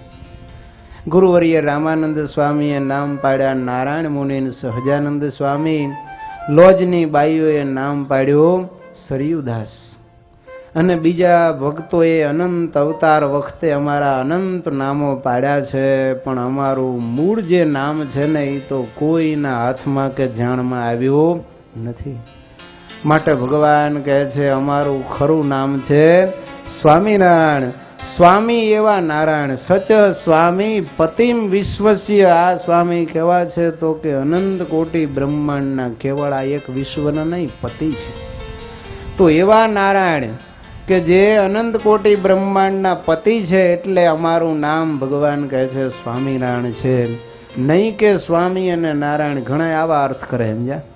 Speaker 1: ગુરુવર્ય રામાનંદ સ્વામીએ નામ પાડ્યા નારાયણ મુનિ સહજાનંદ સ્વામી. લોજની બાઈઓએ નામ પાડ્યું સરયુદાસ. અને બીજા ભક્તોએ અનંત અવતાર વખતે અમારા અનંત નામો પાડ્યા છે, પણ અમારું મૂળ જે નામ છે ને એ તો કોઈના હાથમાં કે જાણમાં આવ્યું નથી. માટે ભગવાન કહે છે અમારું ખરું નામ છે સ્વામિનારાયણ. સ્વામી એવા નારાયણ, સચ સ્વામી પતિમ વિશ્વસ્ય. આ સ્વામી કેવા છે તો કે અનંત કોટી બ્રહ્માંડના, કેવળ આ એક વિશ્વના નહીં, પતિ છે. તો એવા નારાયણ કે જે અનંત કોટી બ્રહ્માંડના પતિ છે, એટલે અમારું નામ ભગવાન કહે છે સ્વામિનારાયણ છે. નહીં કે સ્વામી અને નારાયણ. ઘણા આવા અર્થ કરે સમજ્યા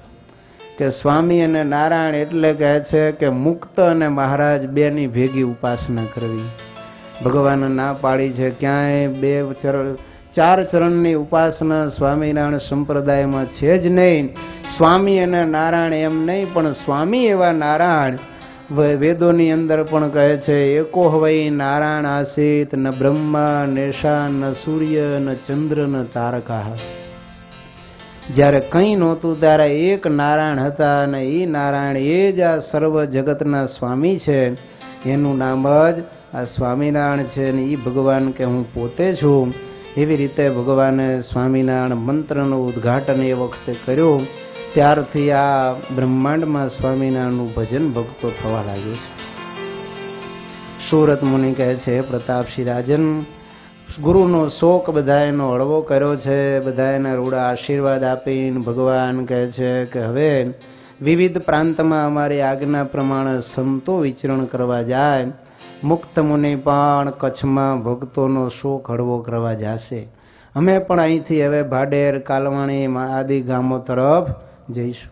Speaker 1: કે સ્વામી અને નારાયણ એટલે કહે છે કે મુક્ત અને મહારાજ બેની ભેગી ઉપાસના કરવી. ભગવાન ના પાડી છે ક્યાંય 4 ચરણની ઉપાસના સ્વામિનારાયણ સંપ્રદાયમાં છે જ નહીં. સ્વામી અને નારાયણ એમ નહીં, પણ સ્વામી એવા નારાયણ વેદોની અંદર પણ કહે છે એકો હવૈ નારાયણ આસિત, ન બ્રહ્મા નેશા, ન સૂર્ય, ન ચંદ્ર, ન તારકા. જ્યારે કંઈ નહોતું ત્યારે એક નારાયણ હતા, અને એ નારાયણ એ જ આ સર્વ જગતના સ્વામી છે. એનું નામ જ આ સ્વામિનારાયણ છે. અને એ ભગવાન કે હું પોતે છું. એવી રીતે ભગવાને સ્વામિનારાયણ મંત્રનું ઉદ્ઘાટન એ વખતે કર્યું. ત્યારથી આ બ્રહ્માંડમાં સ્વામિનારાયણનું ભજન ભક્તો થવા લાગ્યું છે. સુરત મુનિ કહે છે, પ્રતાપસિંહ રાજન, ગુરુનો શોક બધાયનો હળવો કર્યો છે. બધાયના રૂડા આશીર્વાદ આપીને ભગવાન કહે છે કે હવે વિવિધ પ્રાંતમાં અમારી આજ્ઞા પ્રમાણે સંતો વિચરણ કરવા જાય. મુક્ત મુનિ પણ કચ્છમાં ભક્તોનો શોક હળવો કરવા જશે. અમે પણ અહીંથી હવે ભાડેર, કાલવાણી આદિ ગામો તરફ જઈશું.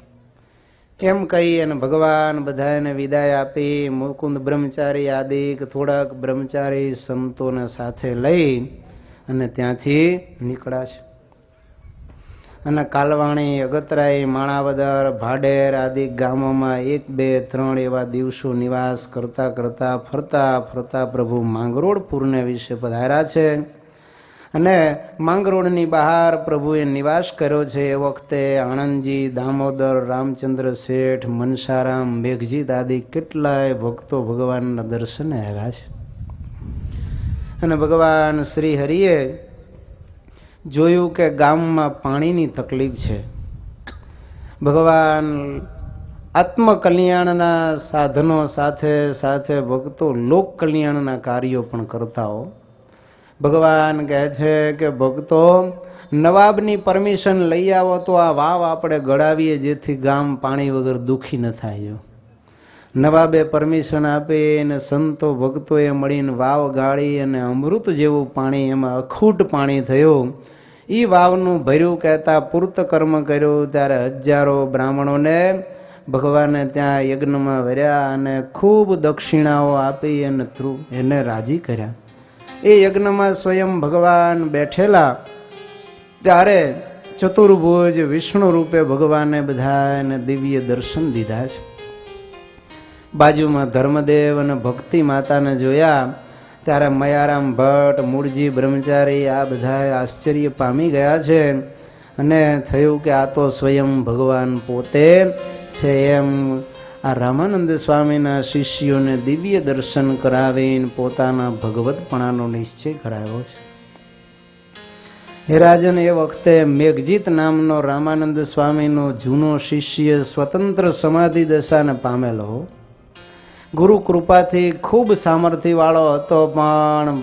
Speaker 1: એમ કહી અને ભગવાન બધાને વિદાય આપી મુકુંદ બ્રહ્મચારી આદિ થોડાક બ્રહ્મચારી સંતોને સાથે લઈ અને ત્યાંથી નીકળ્યા છે. અને કાલવાણી, અગતરાઈ, માણાવદર, ભાડેર આદિ ગામોમાં 1, 2, 3 એવા દિવસો નિવાસ કરતા કરતા ફરતા ફરતા પ્રભુ માંગરોળપુરને વિશે પધાર્યા છે. અને માંગરોળની બહાર પ્રભુએ નિવાસ કર્યો છે. એ વખતે આણંદજી, દામોદર, રામચંદ્ર શેઠ, મનસારામ, મેઘજીત આદિ કેટલાય ભક્તો ભગવાનના દર્શને આવ્યા છે. અને ભગવાન શ્રી હરિએ જોયું કે ગામમાં પાણીની તકલીફ છે. ભગવાન આત્મકલ્યાણના સાધનો સાથે સાથે ભક્તો લોક કલ્યાણના કાર્યો પણ કરતા હો. ભગવાન કહે છે કે ભક્તો, નવાબની પરમિશન લઈ આવો તો આ વાવ આપણે ગળાવીએ, જેથી ગામ પાણી વગર દુઃખી ન થાય. નવાબે પરમિશન આપીને સંતો ભક્તોએ મળીને વાવ ગાળી અને અમૃત જેવું પાણી, એમાં અખૂટ પાણી થયું. એ વાવનું ભર્યું કહેતા પૂર્ત કર્મ કર્યું. ત્યારે હજારો બ્રાહ્મણોને ભગવાને ત્યાં યજ્ઞમાં વર્યા અને ખૂબ દક્ષિણાઓ આપી અને એને રાજી કર્યા. એ યજ્ઞમાં સ્વયં ભગવાન બેઠેલા. ત્યારે ચતુર્ભુજ વિષ્ણુ રૂપે ભગવાને બધાને દિવ્ય દર્શન દીધા છે. બાજુમાં ધર્મદેવ અને ભક્તિ માતાને જોયા. ત્યારે મયારામ ભટ્ટ, મૂળજી બ્રહ્મચારી આ બધા આશ્ચર્ય પામી ગયા છે. અને થયું કે આ તો સ્વયં ભગવાન પોતે છે. એમ આ રામાનંદ સ્વામીના શિષ્યોને દિવ્ય દર્શન કરાવીને પોતાના ભગવતપણાનો નિશ્ચય કરાવ્યો છે. હે રાજન, એ વખતે મેઘજીત નામનો રામાનંદ સ્વામીનો જૂનો શિષ્ય સ્વતંત્ર સમાધિ દશાને પામેલો. ગુરુ કૃપાથી ખૂબ સામર્થ્યવાળો હતો, પણ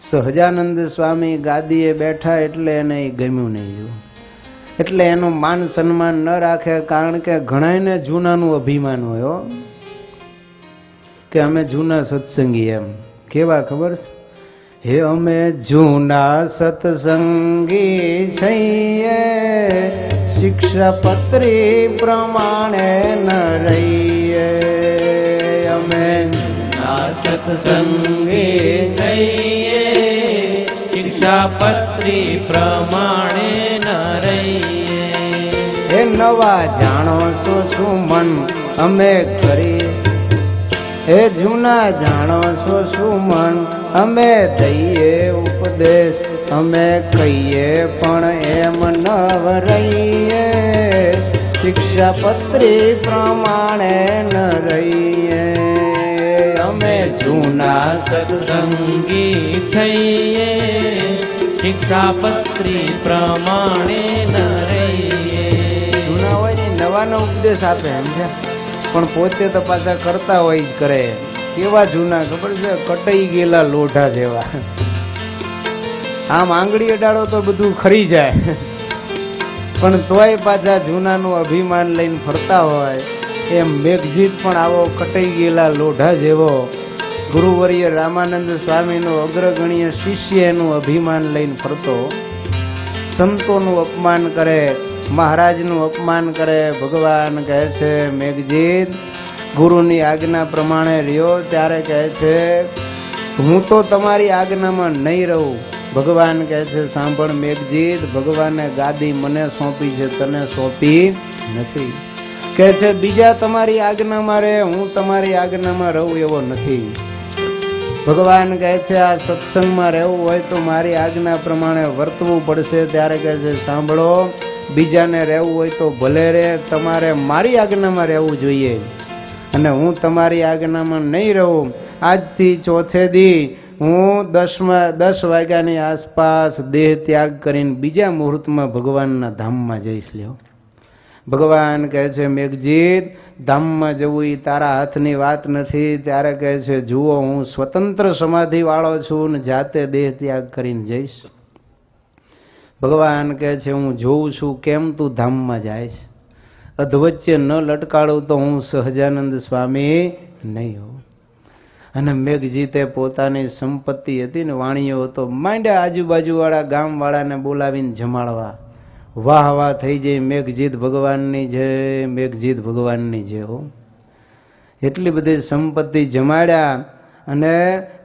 Speaker 1: સહજાનંદ સ્વામી ગાદીએ બેઠા એટલે એને ગમ્યું નહીં. એટલે એનું માન સન્માન ન રાખે, કારણ કે ઘણાને જૂનાનું અભિમાન હોય કે અમે જૂના સત્સંગી. એમ કેવા ખબર છે? હે અમે જૂના સત્સંગી છીએ, શિક્ષાપત્રી પ્રમાણે ન રહીએ. અમે
Speaker 2: સત્સંગી થઈએ, શિક્ષાપત્રી પ્રમાણે ન રહીએ.
Speaker 1: હે નવા જાણો છો શું મન અમે કરી, હે જૂના જાણો છો શું મન અમે દઈએ ઉપદેશ. અમે કહીએ પણ એમ ન રહીએ, શિક્ષાપત્રી પ્રમાણે ન રહીએ. અમે જૂના
Speaker 2: સત્સંગી થઈએ, શિક્ષાપત્રી પ્રમાણે ન રહીએ.
Speaker 1: જૂના હોય ને નવાનો ઉપદેશ આપે એમ છે, પણ પોતે તો પાછા કરતા હોય જ કરે. કેવા જૂના ખબર છે? કટાઈ ગયેલા લોઢા જેવા. આમ આંગળી અડાડો તો બધું ખરી જાય, પણ તોય પાછા જૂનાનું અભિમાન લઈને ફરતા હોય. એમ મેઘજીત પણ આવો કટાઈ ગયેલા લોઢા જેવો ગુરુવર્ય રામાનંદ સ્વામીનો અગ્રગણ્ય શિષ્ય એનું અભિમાન લઈને ફરતો. સંતોનું અપમાન કરે, મહારાજનું અપમાન કરે. ભગવાન કહે છે મેઘજીત ગુરુની આજ્ઞા પ્રમાણે રહ્યો. ત્યારે કહે છે હું તો તમારી આજ્ઞામાં નહીં રહું. ભગવાન કહે છે સાંભળ મેઘજીત, ભગવાને ગાદી મને સોંપી છે, તને સોંપી નથી. કહે છે બીજા તમારી આજ્ઞામાં રહે, હું તમારી આજ્ઞામાં રહું એવો નથી. ભગવાન કહે છે આ સત્સંગમાં રહેવું હોય તો મારી આજ્ઞા પ્રમાણે વર્તવું પડશે. ત્યારે કહે છે સાંભળો, બીજાને રહેવું હોય તો ભલે રહે, તમારે મારી આજ્ઞામાં રહેવું જોઈએ. અને હું તમારી આજ્ઞામાં નહીં રહું. આજથી ચોથે દી હું 10 વાગ્યાની આસપાસ દેહ ત્યાગ કરીને બીજા મુહૂર્તમાં ભગવાનના ધામમાં જઈશ. લ્યો, ભગવાન કહે છે મેઘજીત ધામમાં જવું એ તારા હાથની વાત નથી. ત્યારે કહે છે જુઓ, હું સ્વતંત્ર સમાધિ વાળો છું ને જાતે દેહ ત્યાગ કરીને જઈશ. ભગવાન કહે છે હું જોઉં છું કેમ તું ધામમાં જાય છે. અધવચ્ચે ન લટકાડું તો હું સહજાનંદ સ્વામી નહીં હોઉં. અને મેઘજીતે પોતાની સંપત્તિ હતી ને વાણીઓ હતો, માંડ્યા આજુબાજુવાળા ગામવાળાને બોલાવીને જમાડવા. વાહ વાહ થઈ જાય, મેઘજીત ભગવાનની જય, મેઘજીત ભગવાનની જય. હો, એટલી બધી સંપત્તિ જમાડ્યા અને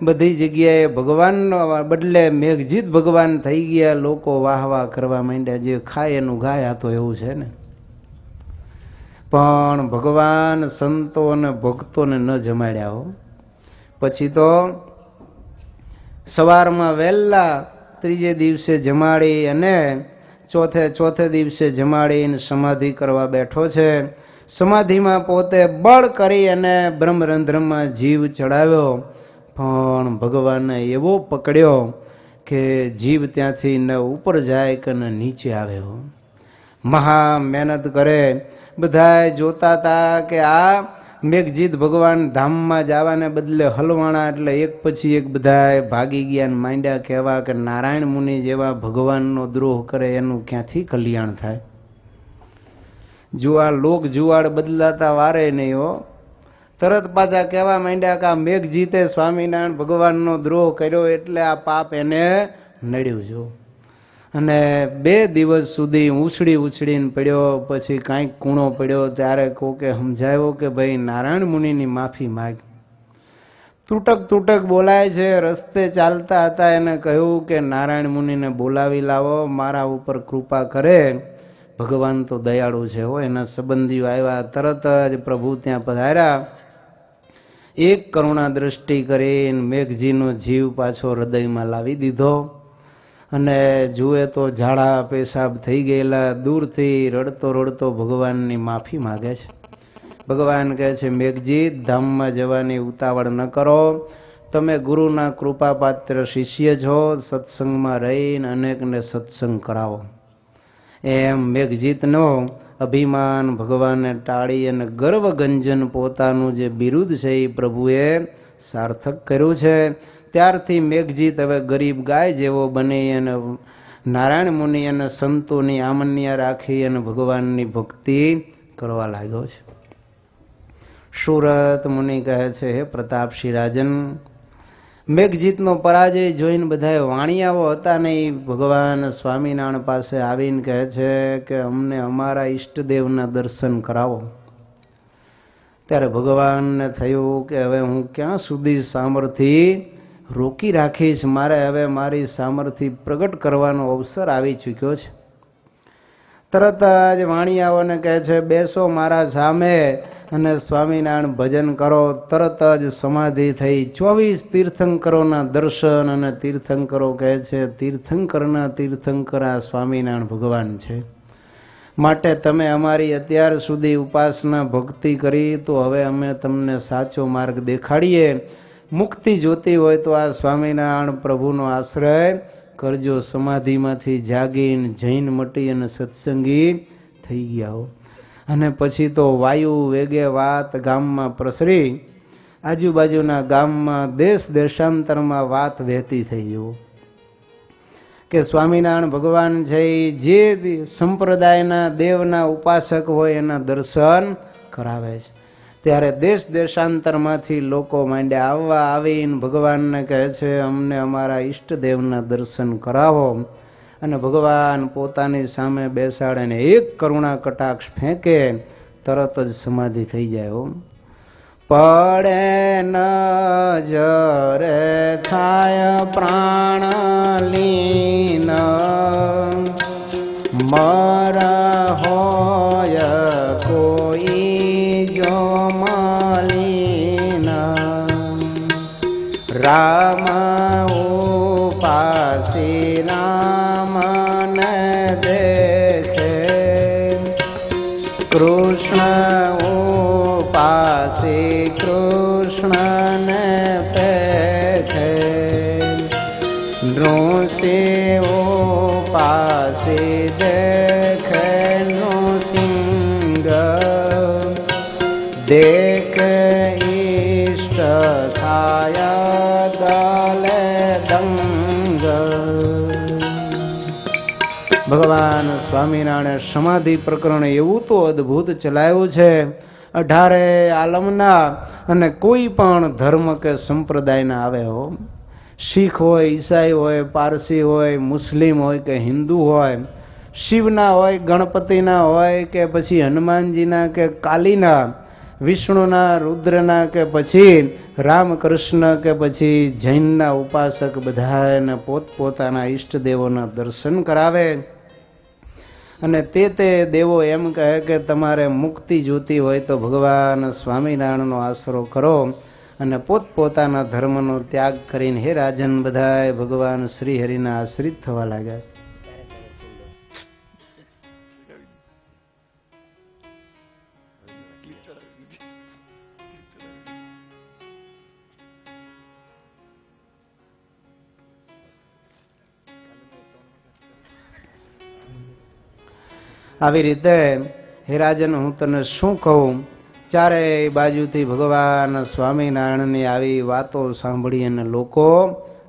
Speaker 1: બધી જગ્યાએ ભગવાનનો બદલે મેઘજીત ભગવાન થઈ ગયા. લોકો વાહ વાહ કરવા માંડ્યા. જે ખાય એનું ગાય, આ તો એવું છે ને. પણ ભગવાન સંતો અને ભક્તોને ન જમાડ્યા. હો, પછી તો સવારમાં વહેલા ત્રીજે દિવસે જમાડી અને ચોથે દિવસે જમાડીને સમાધિ કરવા બેઠો છે. સમાધિમાં પોતે બળ કરી અને બ્રહ્મરંધ્રમાં જીવ ચડાવ્યો, પણ ભગવાને એવો પકડ્યો કે જીવ ત્યાંથી ન ઉપર જાય કે ન નીચે આવ્યો. મહા મહેનત કરે. બધા જોતા હતા કે આ મેઘજીત ભગવાન ધામમાં જવાને બદલે હલવાણા, એટલે એક પછી એક બધા ભાગી ગયા ને માંડ્યા કહેવા કે નારાયણ મુનિ જેવા ભગવાનનો દ્રોહ કરે એનું ક્યાંથી કલ્યાણ થાય. જો આ લોક જુવાડ બદલાતા વારે નહીં. હો, તરત પાછા કહેવા માંડ્યા કે આ મેઘજીતે સ્વામિનારાયણ ભગવાનનો દ્રોહ કર્યો એટલે આ પાપ એને નડ્યું. જો અને 2 દિવસ સુધી ઉછળીને પડ્યો. પછી કાંઈક કૂણો પડ્યો ત્યારે કોકે સમજાવ્યો કે ભાઈ નારાયણ મુનિની માફી માગ. તૂટક બોલાય છે. રસ્તે ચાલતા હતા એને કહ્યું કે નારાયણ મુનિને બોલાવી લાવો, મારા ઉપર કૃપા કરે. ભગવાન તો દયાળુ છે. હો, એના સંબંધીઓ આવ્યા, તરત જ પ્રભુ ત્યાં પધાર્યા. એક કરુણા દ્રષ્ટિ કરીને મેઘજીનો જીવ પાછો હૃદયમાં લાવી દીધો. અને જુએ તો ઝાડા પેશાબ થઈ ગયેલા. દૂરથી રડતો ભગવાનની માફી માગે છે. ભગવાન કહે છે મેઘજીત ધામમાં જવાની ઉતાવળ ન કરો. તમે ગુરુના કૃપાપાત્ર શિષ્ય છો, સત્સંગમાં રહીને અનેકને સત્સંગ કરાવો. એમ મેઘજીતનો અભિમાન ભગવાને ટાળી અને ગર્વગંજન પોતાનું જે બિરુદ છે એ પ્રભુએ સાર્થક કર્યું છે. ત્યારથી મેઘજીત હવે ગરીબ ગાય જેવો બની અને નારાયણ મુનિ અને સંતોની આમન્ય રાખી અને ભગવાનની ભક્તિ કરવા લાગ્યો છે. સુરત મુનિ કહે છે, હે પ્રતાપસિંહ રાજન, મેઘજીતનો પરાજય જોઈને બધા વાણિયાઓ હતા ને એ ભગવાન સ્વામિનારાયણ પાસે આવીને કહે છે કે અમને અમારા ઈષ્ટદેવના દર્શન કરાવો. ત્યારે ભગવાનને થયું કે હવે હું ક્યાં સુધી સામર્થ્ય રોકી રાખીશ, મારે હવે મારી સામર્થ્ય પ્રગટ કરવાનો અવસર આવી ચૂક્યો છે. તરત જ વાણિયાઓને કહે છે, બેસો મારા સામે અને સ્વામિનારાયણ ભજન કરો. તરત જ સમાધિ થઈ. 24 તીર્થંકરોના દર્શન અને તીર્થંકરો કહે છે તીર્થંકરના તીર્થંકર આ સ્વામિનારાયણ ભગવાન છે. માટે તમે અમારી અત્યાર સુધી ઉપાસના ભક્તિ કરી તો હવે અમે તમને સાચો માર્ગ દેખાડીએ. મુક્તિ જોતી હોય તો આ સ્વામિનારાયણ પ્રભુનો આશ્રય કરજો. સમાધિમાંથી જાગીને જૈન મટી અને સત્સંગી થઈ ગયા હો. અને પછી તો વાયુ વેગે વાત ગામમાં પ્રસરી, આજુબાજુના ગામમાં દેશ દેશાંતરમાં વાત વહેતી થઈ જવું કે સ્વામિનારાયણ ભગવાન છે જે સંપ્રદાયના દેવના ઉપાસક હોય એના દર્શન કરાવે છે. ત્યારે દેશ દેશાંતરમાંથી લોકો માંડ્યા આવવા. આવીને ભગવાનને કહે છે અમને અમારા ઈષ્ટદેવના દર્શન કરાવો. અને ભગવાન પોતાની સામે બેસાડે એક કરુણા કટાક્ષ ફેંકે, તરત જ સમાધિ થઈ જાય. પડે નજરે થાય પ્રાણ લીન, મર હોય કોઈ જો મલીન, રામ ઉપાસી રામને દેખે, કૃષ્ણ ઉપાસી કૃષ્ણને પેખે, નૃસિંહ ઉપાસી દેખે નૃસિંહ, દેખ ઈષ્ટ થાય દલે દંગ. ભગવાન સ્વામિનારાયણ સમાધિ પ્રકરણ એવું તો અદ્ભુત ચલાવ્યું છે. 18 આલમના અને કોઈ પણ ધર્મ કે સંપ્રદાયના આવે હો, શીખ હોય, ઈસાઈ હોય, પારસી હોય, મુસ્લિમ હોય કે હિન્દુ હોય, શિવના હોય, ગણપતિના હોય કે પછી હનુમાનજીના કે કાલીના, વિષ્ણુના, રુદ્રના કે પછી રામકૃષ્ણ કે પછી જૈનના ઉપાસક બધાને પોતપોતાના ઈષ્ટદેવોના દર્શન કરાવે. અને તે દેવો એમ કહે કે તમારે મુક્તિ જોતી હોય તો ભગવાન સ્વામિનારાયણનો આશરો કરો. અને પોતપોતાના ધર્મનો ત્યાગ કરીને હે રાજન બધાય ભગવાન શ્રી હરિના આશ્રિત થવા લાગ્યા. આવી રીતે હે રાજન હું તને શું કહું, ચારેય બાજુથી ભગવાન સ્વામિનારાયણની આવી વાતો સાંભળી અને લોકો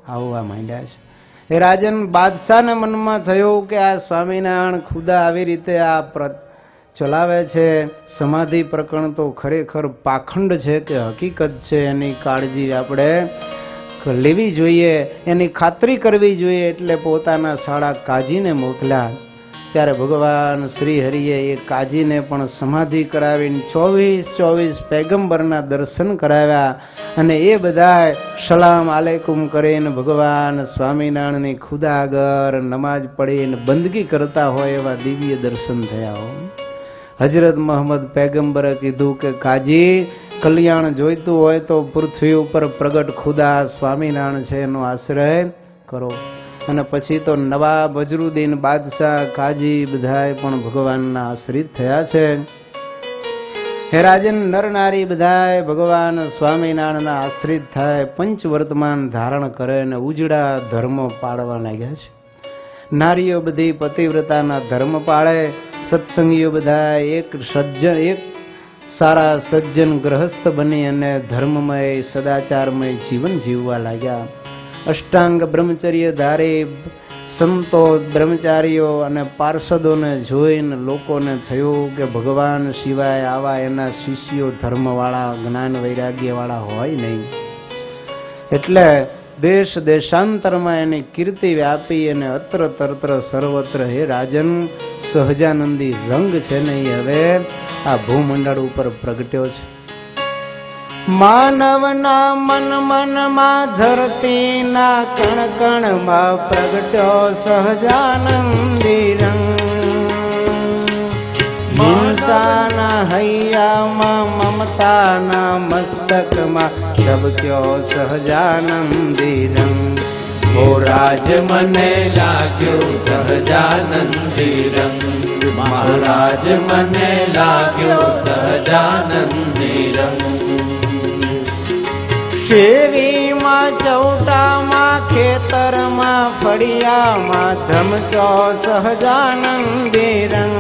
Speaker 1: આવવા માંડ્યા છે. હે રાજન, બાદશાહના મનમાં થયું કે આ સ્વામિનારાયણ ખુદા આવી રીતે આ ચલાવે છે. સમાધિ પ્રકરણ તો ખરેખર પાખંડ છે કે હકીકત છે, એની કાળજી આપણે લેવી જોઈએ, એની ખાતરી કરવી જોઈએ. એટલે પોતાના શાળા કાજીને મોકલ્યા. ત્યારે ભગવાન શ્રી હરિએ એ કાજીને પણ સમાધિ કરાવીને 24 પૈગંબરના દર્શન કરાવ્યા. અને એ બધા સલામ આલેકુમ કરીને ભગવાન સ્વામિનારાયણની ખુદા આગળ નમાજ પડીને બંદગી કરતા હોય એવા દિવ્ય દર્શન થયા. હજરત મોહમ્મદ પૈગંબરે કીધું કે કાજી, કલ્યાણ જોઈતું હોય તો પૃથ્વી ઉપર પ્રગટ ખુદા સ્વામિનારાયણ છે એનો આશ્રય કરો. અને પછી તો નવાબ અઝરુદ્દીન બાદશાહ, કાજી બધાય પણ ભગવાનના આશ્રિત થયા છે. હે રાજન, નર નારી બધાય ભગવાન સ્વામિનારાયણના આશ્રિત થાય, પંચવર્તમાન ધારણ કરે અને ઉજળા ધર્મો પાળવા લાગ્યા છે. નારીઓ બધી પતિવ્રતાના ધર્મ પાળે, સત્સંગીઓ બધા એક સારા સજ્જન ગ્રહસ્થ બની અને ધર્મમય સદાચારમય જીવન જીવવા લાગ્યા. અષ્ટાંગ બ્રહ્મચર્ય ધારી સંતો બ્રહ્મચારીઓ અને પાર્ષદોને જોઈને લોકોને થયું કે ભગવાન સિવાય આવા એના શિષ્યો ધર્મવાળા જ્ઞાન વૈરાગ્યવાળા હોય નહીં. એટલે દેશ દેશાંતરમાં એની કીર્તિ વ્યાપી અને અત્ર તરત્ર સર્વત્ર હે રાજન સહજાનંદી રંગ છે ને એ હવે આ ભૂમંડળ ઉપર પ્રગટ્યો છે. માનવના મન મનમાં ધરતીના કણ કણમાં પ્રગટ્યો સહજાનંદી રંગ. હિંસાના હૈયામાં મમતાના મસ્તકમાં ધબક્યો સહજાનંદી રંગ.
Speaker 2: ઓ રાજ મને લાગ્યો સહજાનંદી રંગ, મહારાજ મને લાગ્યો સહજાનંદી રંગ.
Speaker 1: શેરીમાં ચૌટામાં ખેતરમાં ફળિયામાં ધમક્યો સહજાનંદી રંગ.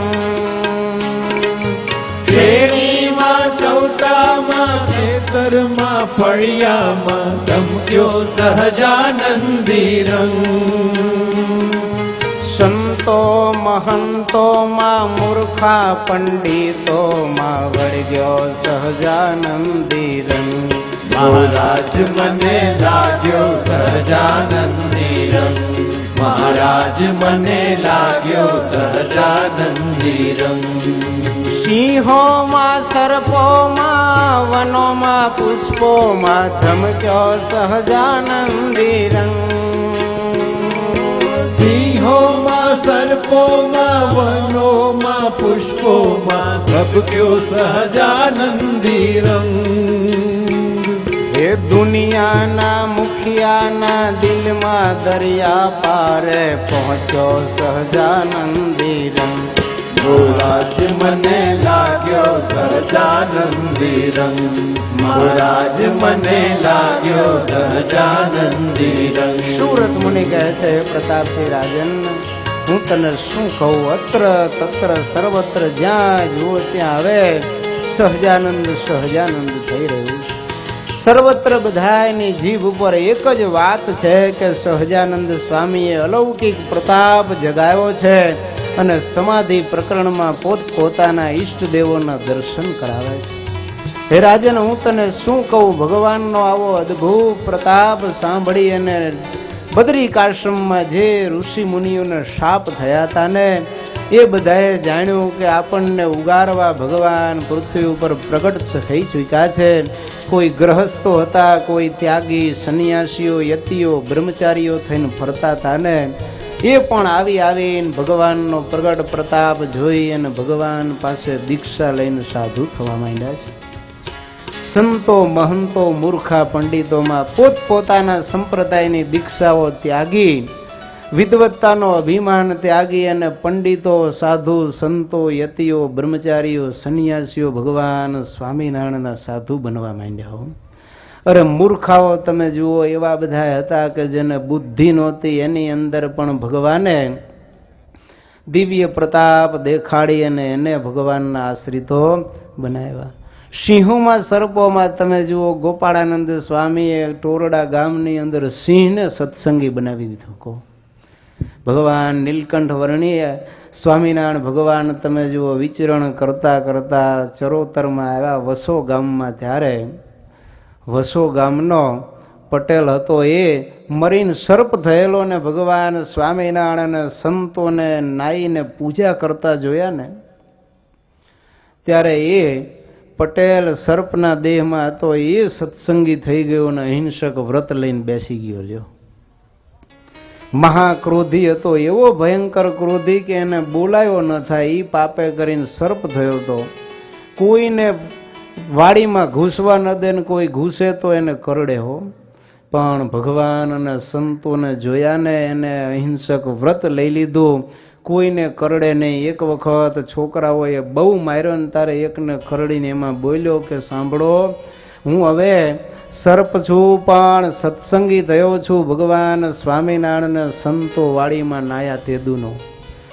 Speaker 2: શેરીમાં ચૌટામાં ખેતરમાં ફળિયામાં ધમક્યો સહજાનંદી રંગ.
Speaker 1: સંતો મહંતોમાં મૂર્ખા પંડિતોમાં વળગ્યો સહજાનંદી રંગ.
Speaker 2: મહારાજ મને લાગ્યો સહજાનંદી રંગ, મહારાજ મને લાગ્યો સહજાનંદી રંગ.
Speaker 1: સિંહોમાં સર્પોમાં વનોમાં પુષ્પોમાં ધમક્યો સહજાનંદી રંગ.
Speaker 2: સિંહોમાં સર્પોમાં વનોમાં પુષ્પોમાં ધબક્યો સહજાનંદી રંગ.
Speaker 1: હે દુનિયાના મુખિયાના દિલમાં દરિયા પારે પહોંચ્યો સહજાનંદી રંગ.
Speaker 2: મહારાજ મને લાગ્યો સહજાનંદી રંગ, મહારાજ મને લાગ્યો સહજાનંદી રંગ.
Speaker 1: સુરત મુનિ કહે છે, પ્રતાપસિંહ રાજન, હું તને શું કહું, અત્ર તત્ર સર્વત્ર જ્યાં જુઓ ત્યાં હવે સહજાનંદ સહજાનંદ થઈ રહ્યું છે. સર્વત્ર બધાની જીભ ઉપર એક જ વાત છે કે સહજાનંદ સ્વામીએ અલૌકિક પ્રતાપ જગાવ્યો છે અને સમાધિ પ્રકરણમાં પોતપોતાના ઈષ્ટદેવોના દર્શન કરાવે છે. હે રાજન, હું તને શું કહું, ભગવાનનો આવો અદ્ભુત પ્રતાપ સાંભળી અને બદ્રિકાશ્રમમાં જે ઋષિ મુનિઓને શાપ થયા હતા ને એ બધાએ જાણ્યું કે આપણને ઉગારવા ભગવાન પૃથ્વી ઉપર પ્રગટ થઈ ચૂક્યા છે. કોઈ ગ્રહસ્થો હતા, કોઈ ત્યાગી સંન્યાસીઓ યતિઓ બ્રહ્મચારીઓ થઈને ફરતા હતા ને એ પણ આવીને ભગવાનનો પ્રગટ પ્રતાપ જોઈ અને ભગવાન પાસે દીક્ષા લઈને સાધુ થવા માંડ્યા છે. સંતો મહંતો મૂર્ખા પંડિતોમાં પોતપોતાના સંપ્રદાયની દીક્ષાઓ ત્યાગી, વિદ્વત્તાનો અભિમાન ત્યાગી અને પંડિતો સાધુ સંતો યતિઓ બ્રહ્મચારીઓ સંન્યાસીઓ ભગવાન સ્વામિનારાયણના સાધુ બનવા માંડ્યા. અરે મૂર્ખાઓ તમે જુઓ, એવા બધા હતા કે જેને બુદ્ધિ નહોતી, એની અંદર પણ ભગવાને દિવ્ય પ્રતાપ દેખાડી અને એને ભગવાનના આશ્રિતો બનાવ્યા. સિંહોમાં સર્પોમાં તમે જુઓ, ગોપાળાનંદ સ્વામીએ ટોરડા ગામની અંદર સિંહને સત્સંગી બનાવી દીધો. કહો, ભગવાન નીલકંઠ વર્ણીય સ્વામિનારાયણ ભગવાન તમે જુઓ વિચરણ કરતા કરતા ચરોતરમાં આવ્યા વસો ગામમાં. ત્યારે વસો ગામનો પટેલ હતો, એ મરીને સર્પ થયેલો ને ભગવાન સ્વામિનારાયણ સંતોને નાઈને પૂજા કરતા જોયા ને ત્યારે એ પટેલ સર્પના દેહમાં હતો, એ સત્સંગી થઈ ગયો અને અહિંસક વ્રત લઈને બેસી ગયો. લ્યો, મહાક્રોધી હતો, એવો ભયંકર ક્રોધી કે એને બોલાયો ન થાય, એ પાપે કરીને સર્પ થયો હતો. કોઈને વાડીમાં ઘૂસવા ન દે ને કોઈ ઘૂસે તો એને કરડે હો. પણ ભગવાન અને સંતોને જોયા ને એને અહિંસક વ્રત લઈ લીધું. કોઈને કરડે નહીં. એક વખત છોકરાઓએ બહુ માર્યો ને તારે એકને કરડીને એમાં બોલ્યો કે સાંભળો, હું હવે સર્પ છું પણ સત્સંગી થયો છું ભગવાન સ્વામિનારાયણ સંતો વાડીમાં નાયા તેદુનો.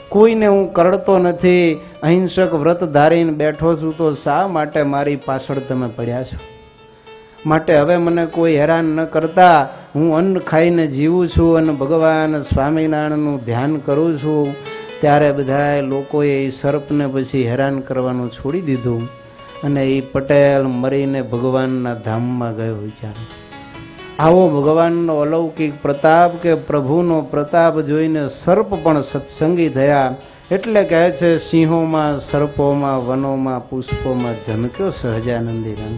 Speaker 1: કોઈને હું કરડતો નથી, અહિંસક વ્રત ધારીને બેઠો છું, તો શા માટે મારી પાછળ તમે પડ્યા છો? માટે હવે મને કોઈ હેરાન ન કરતા, હું અન્ન ખાઈને જીવું છું અને ભગવાન સ્વામિનારાયણનું ધ્યાન કરું છું. ત્યારે બધા લોકોએ એ સર્પને પછી હેરાન કરવાનું છોડી દીધું અને એ પટેલ મરીને ભગવાનના ધામમાં ગયો. વિચાર આવો ભગવાનનો અલૌકિક પ્રતાપ કે પ્રભુનો પ્રતાપ જોઈને સર્પ પણ સત્સંગી થયા. એટલે કહે છે સિંહોમાં, સર્પોમાં, વનોમાં, પુષ્પોમાં ધનક્યો સહજાનંદી રંગ.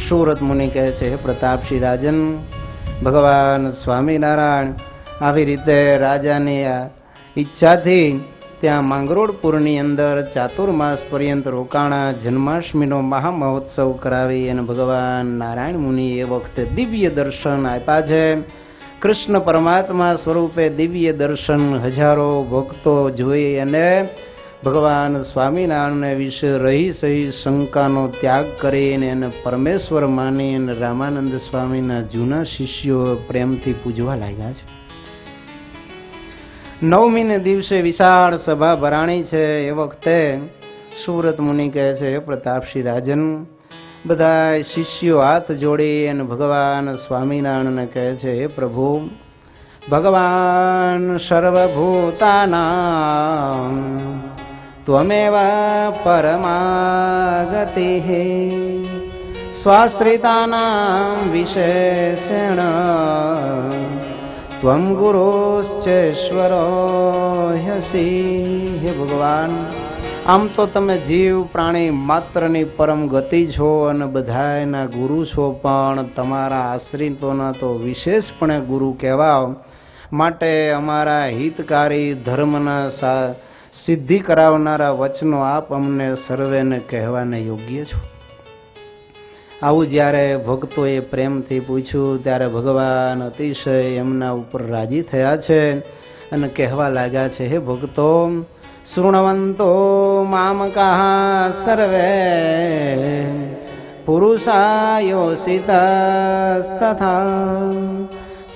Speaker 1: સુરત મુનિ કહે છે, હે પ્રતાપસિંહ રાજન, ભગવાન સ્વામિનારાયણ આવી રીતે રાજાની આ ઈચ્છાથી ત્યાં માંગરોળપુરની અંદર ચાતુર્માસ પર્યંત રોકાણા. જન્માષ્ટમીનો મહામહોત્સવ કરાવી અને ભગવાન નારાયણ મુનિ એ વખતે દિવ્ય દર્શન આપ્યા છે. કૃષ્ણ પરમાત્મા સ્વરૂપે દિવ્ય દર્શન હજારો ભક્તો જોઈ અને ભગવાન સ્વામિનારાયણ વિશે રહી સહી શંકાનો ત્યાગ કરીને એને પરમેશ્વર માની અને રામાનંદ સ્વામીના જૂના શિષ્યો પ્રેમથી પૂજવા લાગ્યા છે. નવમીને દિવસે વિશાળ સભા ભરાણી છે. એ વખતે સુરત મુનિ કહે છે, પ્રતાપસિંહ રાજન, બધા શિષ્યો હાથ જોડી અને ભગવાન સ્વામિનારાયણને કહે છે, હે પ્રભુ, ભગવાન સર્વભૂતાનાં ત્વમેવ પરમાગતિ સ્વાશ્રિતાનાં વિશેષેણ ત્વમ ગુરુશ્ચેશ્વરો હસી. હે ભગવાન, આમ તો તમે જીવ પ્રાણી માત્રની પરમ ગતિ છો અને બધાયના ગુરુ છો, પણ તમારા આશ્રિતોના તો વિશેષપણે ગુરુ કહેવાઓ. માટે અમારા હિતકારી ધર્મના સિદ્ધિ કરાવનારા વચનો આપ અમને સર્વેને કહેવાને યોગ્ય છો. આવું જ્યારે ભક્તોએ પ્રેમથી પૂછ્યું ત્યારે ભગવાન અતિશય એમના ઉપર રાજી થયા છે અને કહેવા લાગ્યા છે, હે ભક્તો, શૃણવંતો મામકાઃ સર્વે પુરુષાયોષિતસ્તથા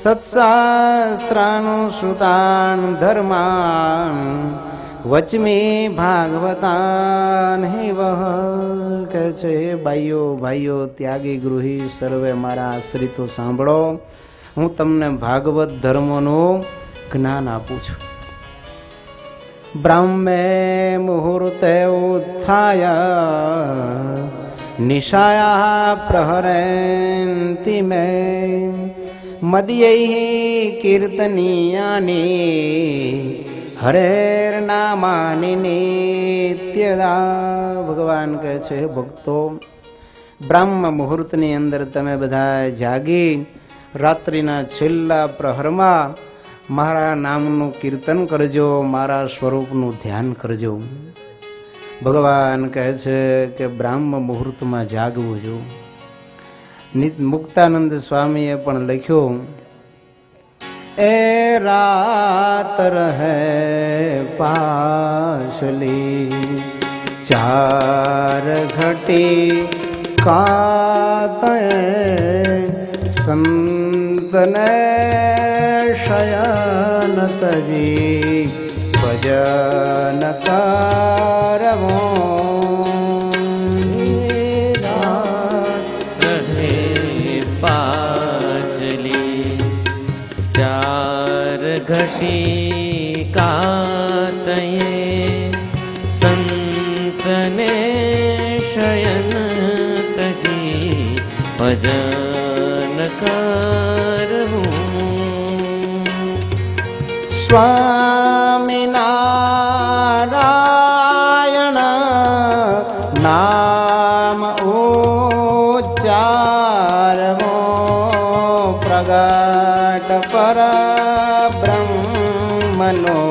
Speaker 1: સત્શાસ્ત્રાનુશ્રુતાન ધર્માન વચમી ભાગવતાન હે વહ. કહે છે, હે ભાઈઓ ભાઈઓ, ત્યાગી ગૃહી સર્વે મારા આશ્રિતો સાંભળો, હું તમને ભાગવત ધર્મનું જ્ઞાન આપું છું. બ્રાહ્મે મુહૂર્તે ઉત્થાય નિશાયા પ્રહરન્તિ મે મદયૈ કીર્તનીયાની હરેર્નામાની નિત્યદા. ભગવાન કહે છે, ભક્તો, બ્રાહ્મ મુહૂર્તની અંદર તમે બધા જાગી રાત્રિના છેલ્લા પ્રહરમાં મારા નામનું કીર્તન કરજો, મારા સ્વરૂપનું ધ્યાન કરજો. ભગવાન કહે છે કે બ્રાહ્મ મુહૂર્તમાં જાગવું જો. મુક્તાનંદ સ્વામીએ પણ લખ્યું, એ રાત રહે પાછલી ચાર ઘટી કાતય સંતને શયન તજી ભજન કરવો.
Speaker 2: ઘટી કાતયે સંતને શયન તજી ભજન કરવું. સ્વામિનારાયણ નામ ઉચ્ચારવો પ્રગટ પર બ્રહ્મનો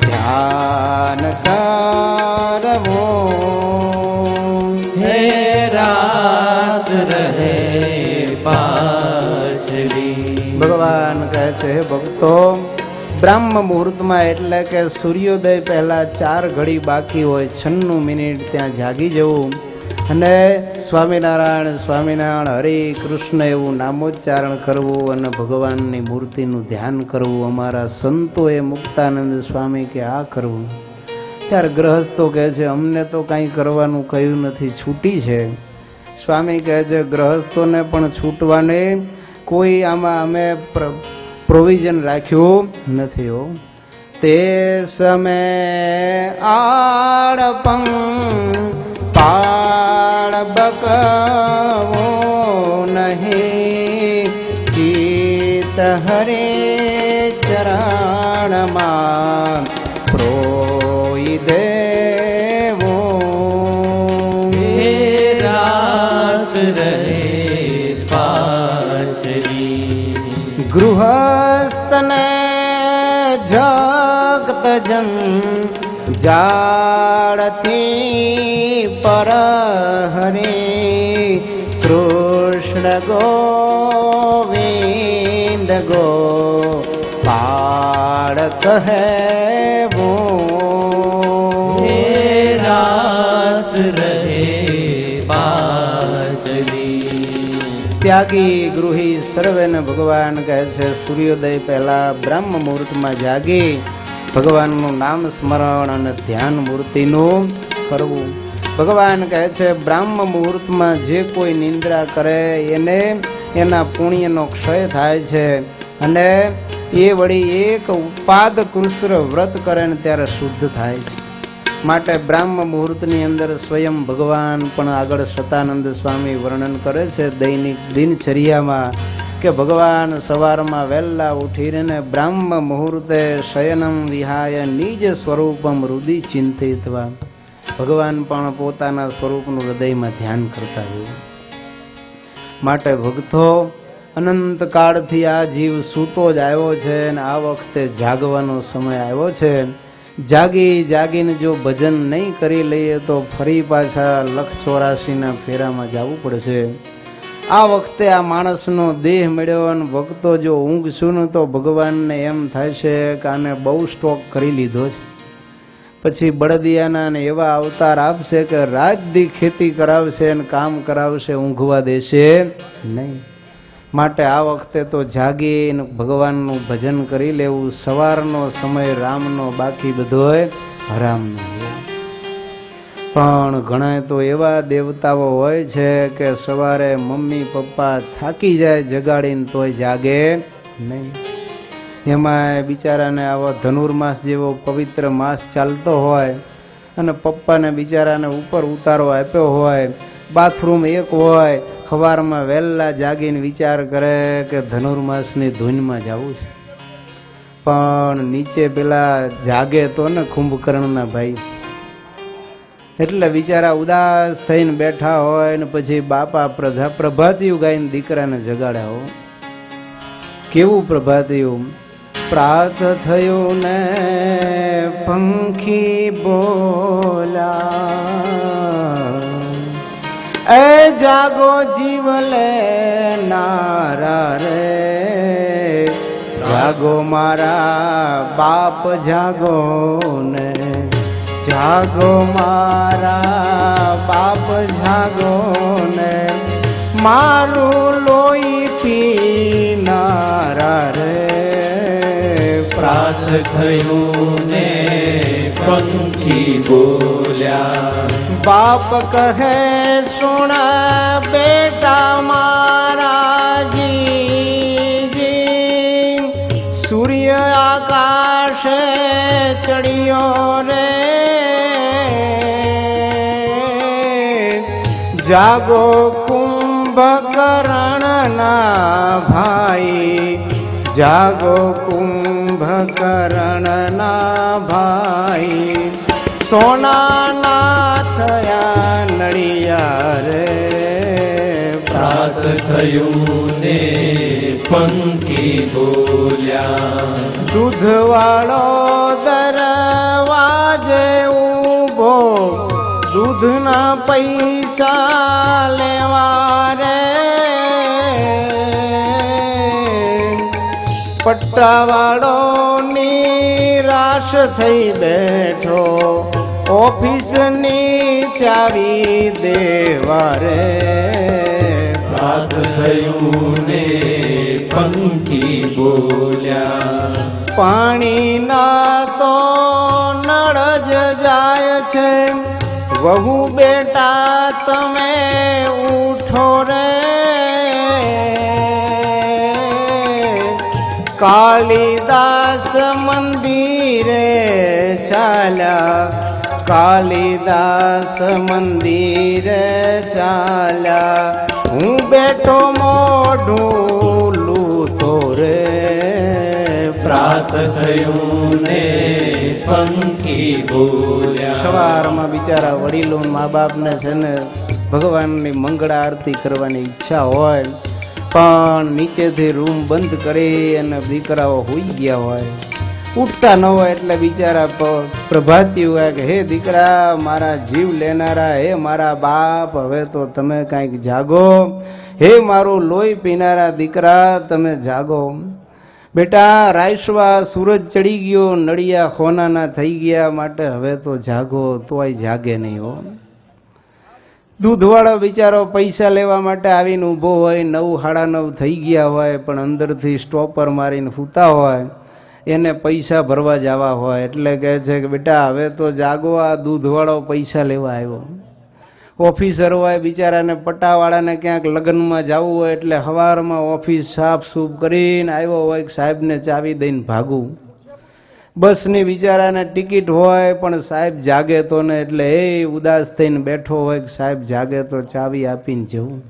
Speaker 2: ધ્યાન કરવો. હે રાત રહે પાછલી. ભગવાન કહે છે, ભક્તો,
Speaker 1: બ્રાહ્મ મુહૂર્તમાં એટલે કે સૂર્યોદય પહેલા 4 ઘડી બાકી હોય 96 મિનિટ ત્યાં જાગી જવું અને સ્વામિનારાયણ સ્વામિનારાયણ હરે કૃષ્ણ એવું નામોચ્ચારણ કરવું અને ભગવાનની મૂર્તિનું ધ્યાન કરવું. અમારા સંતોએ મુક્તાનંદ સ્વામી કે આ કરવું. ત્યારે ગ્રહસ્થો કહે છે અમને તો કાંઈ કરવાનું કહ્યું નથી, છૂટી છે. સ્વામી કહે છે ગ્રહસ્થોને પણ છૂટવાને કોઈ આમાં અમે પ્રોવિઝન રાખ્યું નથી હો. તે સમય આડપં પાડ બકવો નહીં ચિત હરે ચરણમાં પ્રોઈ દેવો.
Speaker 2: રાત રહે પાછરી
Speaker 1: ગૃહસ્થને જગત જન જાળથી પર હરે કૃષ્ણ ગોવિંદ ગો પાડ કહેવો.
Speaker 2: રાત રહે પાછરી
Speaker 1: ત્યાગી ગૃહી સર્વેને ભગવાન કહે છે સૂર્યોદય પહેલા બ્રહ્મ મુહૂર્તમાં જાગી ભગવાનનું નામ સ્મરણ અને ધ્યાન મૂર્તિનું કરવું. ભગવાન કહે છે બ્રાહ્મ મુહૂર્તમાં જે કોઈ નિંદ્રા કરે એને એના પુણ્યનો ક્ષય થાય છે અને એ વળી એક ઉપાદ કૃષ્ણ વ્રત કરે ને ત્યારે શુદ્ધ થાય છે. માટે બ્રાહ્મ મુહૂર્તની અંદર સ્વયં ભગવાન પણ આગળ સતાનંદ સ્વામી વર્ણન કરે છે દૈનિક દિનચર્યામાં કે ભગવાન સવારમાં વહેલા ઉઠીને બ્રાહ્મ મુહૂર્તે શયનમ વિહાય નિજ સ્વરૂપમ હૃદિ ચિંતિત્વા. ભગવાન પણ પોતાના સ્વરૂપનું હૃદયમાં ધ્યાન કરતા હોય. માટે ભક્તો અનંત કાળથી આ જીવ સૂતો જ આવ્યો છે અને આ વખતે જાગવાનો સમય આવ્યો છે. જાગી જાગીને જો ભજન નહીં કરી લઈએ તો ફરી પાછા 184 ફેરામાં જવું પડશે. આ વખતે આ માણસનો દેહ મળ્યો અને ભક્તો જો ઊંઘશું ને તો ભગવાનને એમ થાય છે કે આને બહુ સ્ટોક કરી લીધો છે. પછી બળદિયાના ને એવા અવતાર આપશે કે રાત દી ખેતી કરાવશે અને કામ કરાવશે, ઊંઘવા દેશે નહીં. માટે આ વખતે તો જાગીને ભગવાનનું ભજન કરી લેવું. સવારનો સમય રામનો, બાકી બધોય હરામનો. પણ ઘણા તો એવા દેવતાઓ હોય છે કે સવારે મમ્મી પપ્પા થાકી જાય જગાડીને તોય જાગે નહીં. એમાં બિચારાને આવો ધનુર્માસ જેવો પવિત્ર માસ ચાલતો હોય અને પપ્પાને બિચારાને ઉપર ઉતારો આપ્યો હોય, બાથરૂમ એક હોય, સવારમાં વહેલા જાગીને વિચાર કરે કે ધનુર્માસની ધૂનમાં જવું છે. પણ નીચે પેલા જાગે તો ને કુંભકર્ણના ભાઈ, એટલે બિચારા ઉદાસ થઈને બેઠા હોય ને પછી બાપા પ્રભાતિયું ગાઈને દીકરાને જગાડ્યા હો. કેવું પ્રભાતિયું? પ્રાત થયું ને પંખી બોલા એ જાગો જીવલે નારા રે, જાગો મારા બાપ જાગો ને, જાગો મારા બાપ જાગો ને, મારું લોહી પીનારા રે.
Speaker 2: પ્રાસ થયું ને પંખી બોલ્યા,
Speaker 1: બાપ કહે સુણ બેટા મારા જી, સૂર્ય આકાશે ચડ્યો રે, જાગો કુંભકર્ણના ભાઈ, જાગો કુંભકર્ણના ભાઈ, સોનાના થયા નળિયા રે.
Speaker 2: પ્રાત થયું ને પંખી બોલ્યા,
Speaker 1: દૂધવાળો દરવાજે ઊભો, દૂધના પૈસા લેવા રે, પટ્ટાવાળો નિરાશ થઈ બેઠો, ઓફિસની ચાવી દેવા રે.
Speaker 2: રાત થયું ને પંખી બોલ્યા,
Speaker 1: પાણીના તો નળ જ જાય છે, વહુ બેટા તમે ઉઠો રે. કાલિદાસ મંદિરે ચાલ્યા, કાલિદાસ મંદિરે ચાલ્યા, હું બેઠો મોઢું લૂતો રે.
Speaker 2: રાત થયું ને પંખી બોલ્યા.
Speaker 1: સવારમાં બિચારા વડીલો મા બાપને છે ને ભગવાનની મંગળ આરતી કરવાની ઈચ્છા હોય, પણ નીચેથી રૂમ બંધ કરી અને દીકરાઓ હોઈ ગયા હોય, ઉઠતા ન હોય, એટલે બિચારા પ્રભાતી હોય કે હે દીકરા, મારા જીવ લેનારા, હે મારા બાપ, હવે તો તમે કાંઈક જાગો. હે મારું લોહી પીનારા દીકરા, તમે જાગો. બેટા રાયસવા સૂરજ ચડી ગયો, નળિયા ખોનાના થઈ ગયા, માટે હવે તો જાગો. તોય જાગે નહીં હો. દૂધવાળો બિચારો પૈસા લેવા માટે આવીને ઊભો હોય, 9 સાડા 9 થઈ ગયા હોય, પણ અંદરથી સ્ટોપર મારીને સૂતા હોય, એને પૈસા ભરવા જવા હોય, એટલે કહે છે કે બેટા હવે તો જાગો, આ દૂધવાળો પૈસા લેવા આવ્યો. ઓફિસર હોય બિચારાને પટ્ટાવાળાને ક્યાંક લગ્નમાં જવું હોય, એટલે સવારમાં ઓફિસ સાફ સૂફ કરીને આવ્યો હોય કે સાહેબને ચાવી દઈને ભાગવું. બસની બિચારાને ટિકિટ હોય, પણ સાહેબ જાગે તો ને, એટલે એ ઉદાસ થઈને બેઠો હોય કે સાહેબ જાગે તો ચાવી આપીને જવું.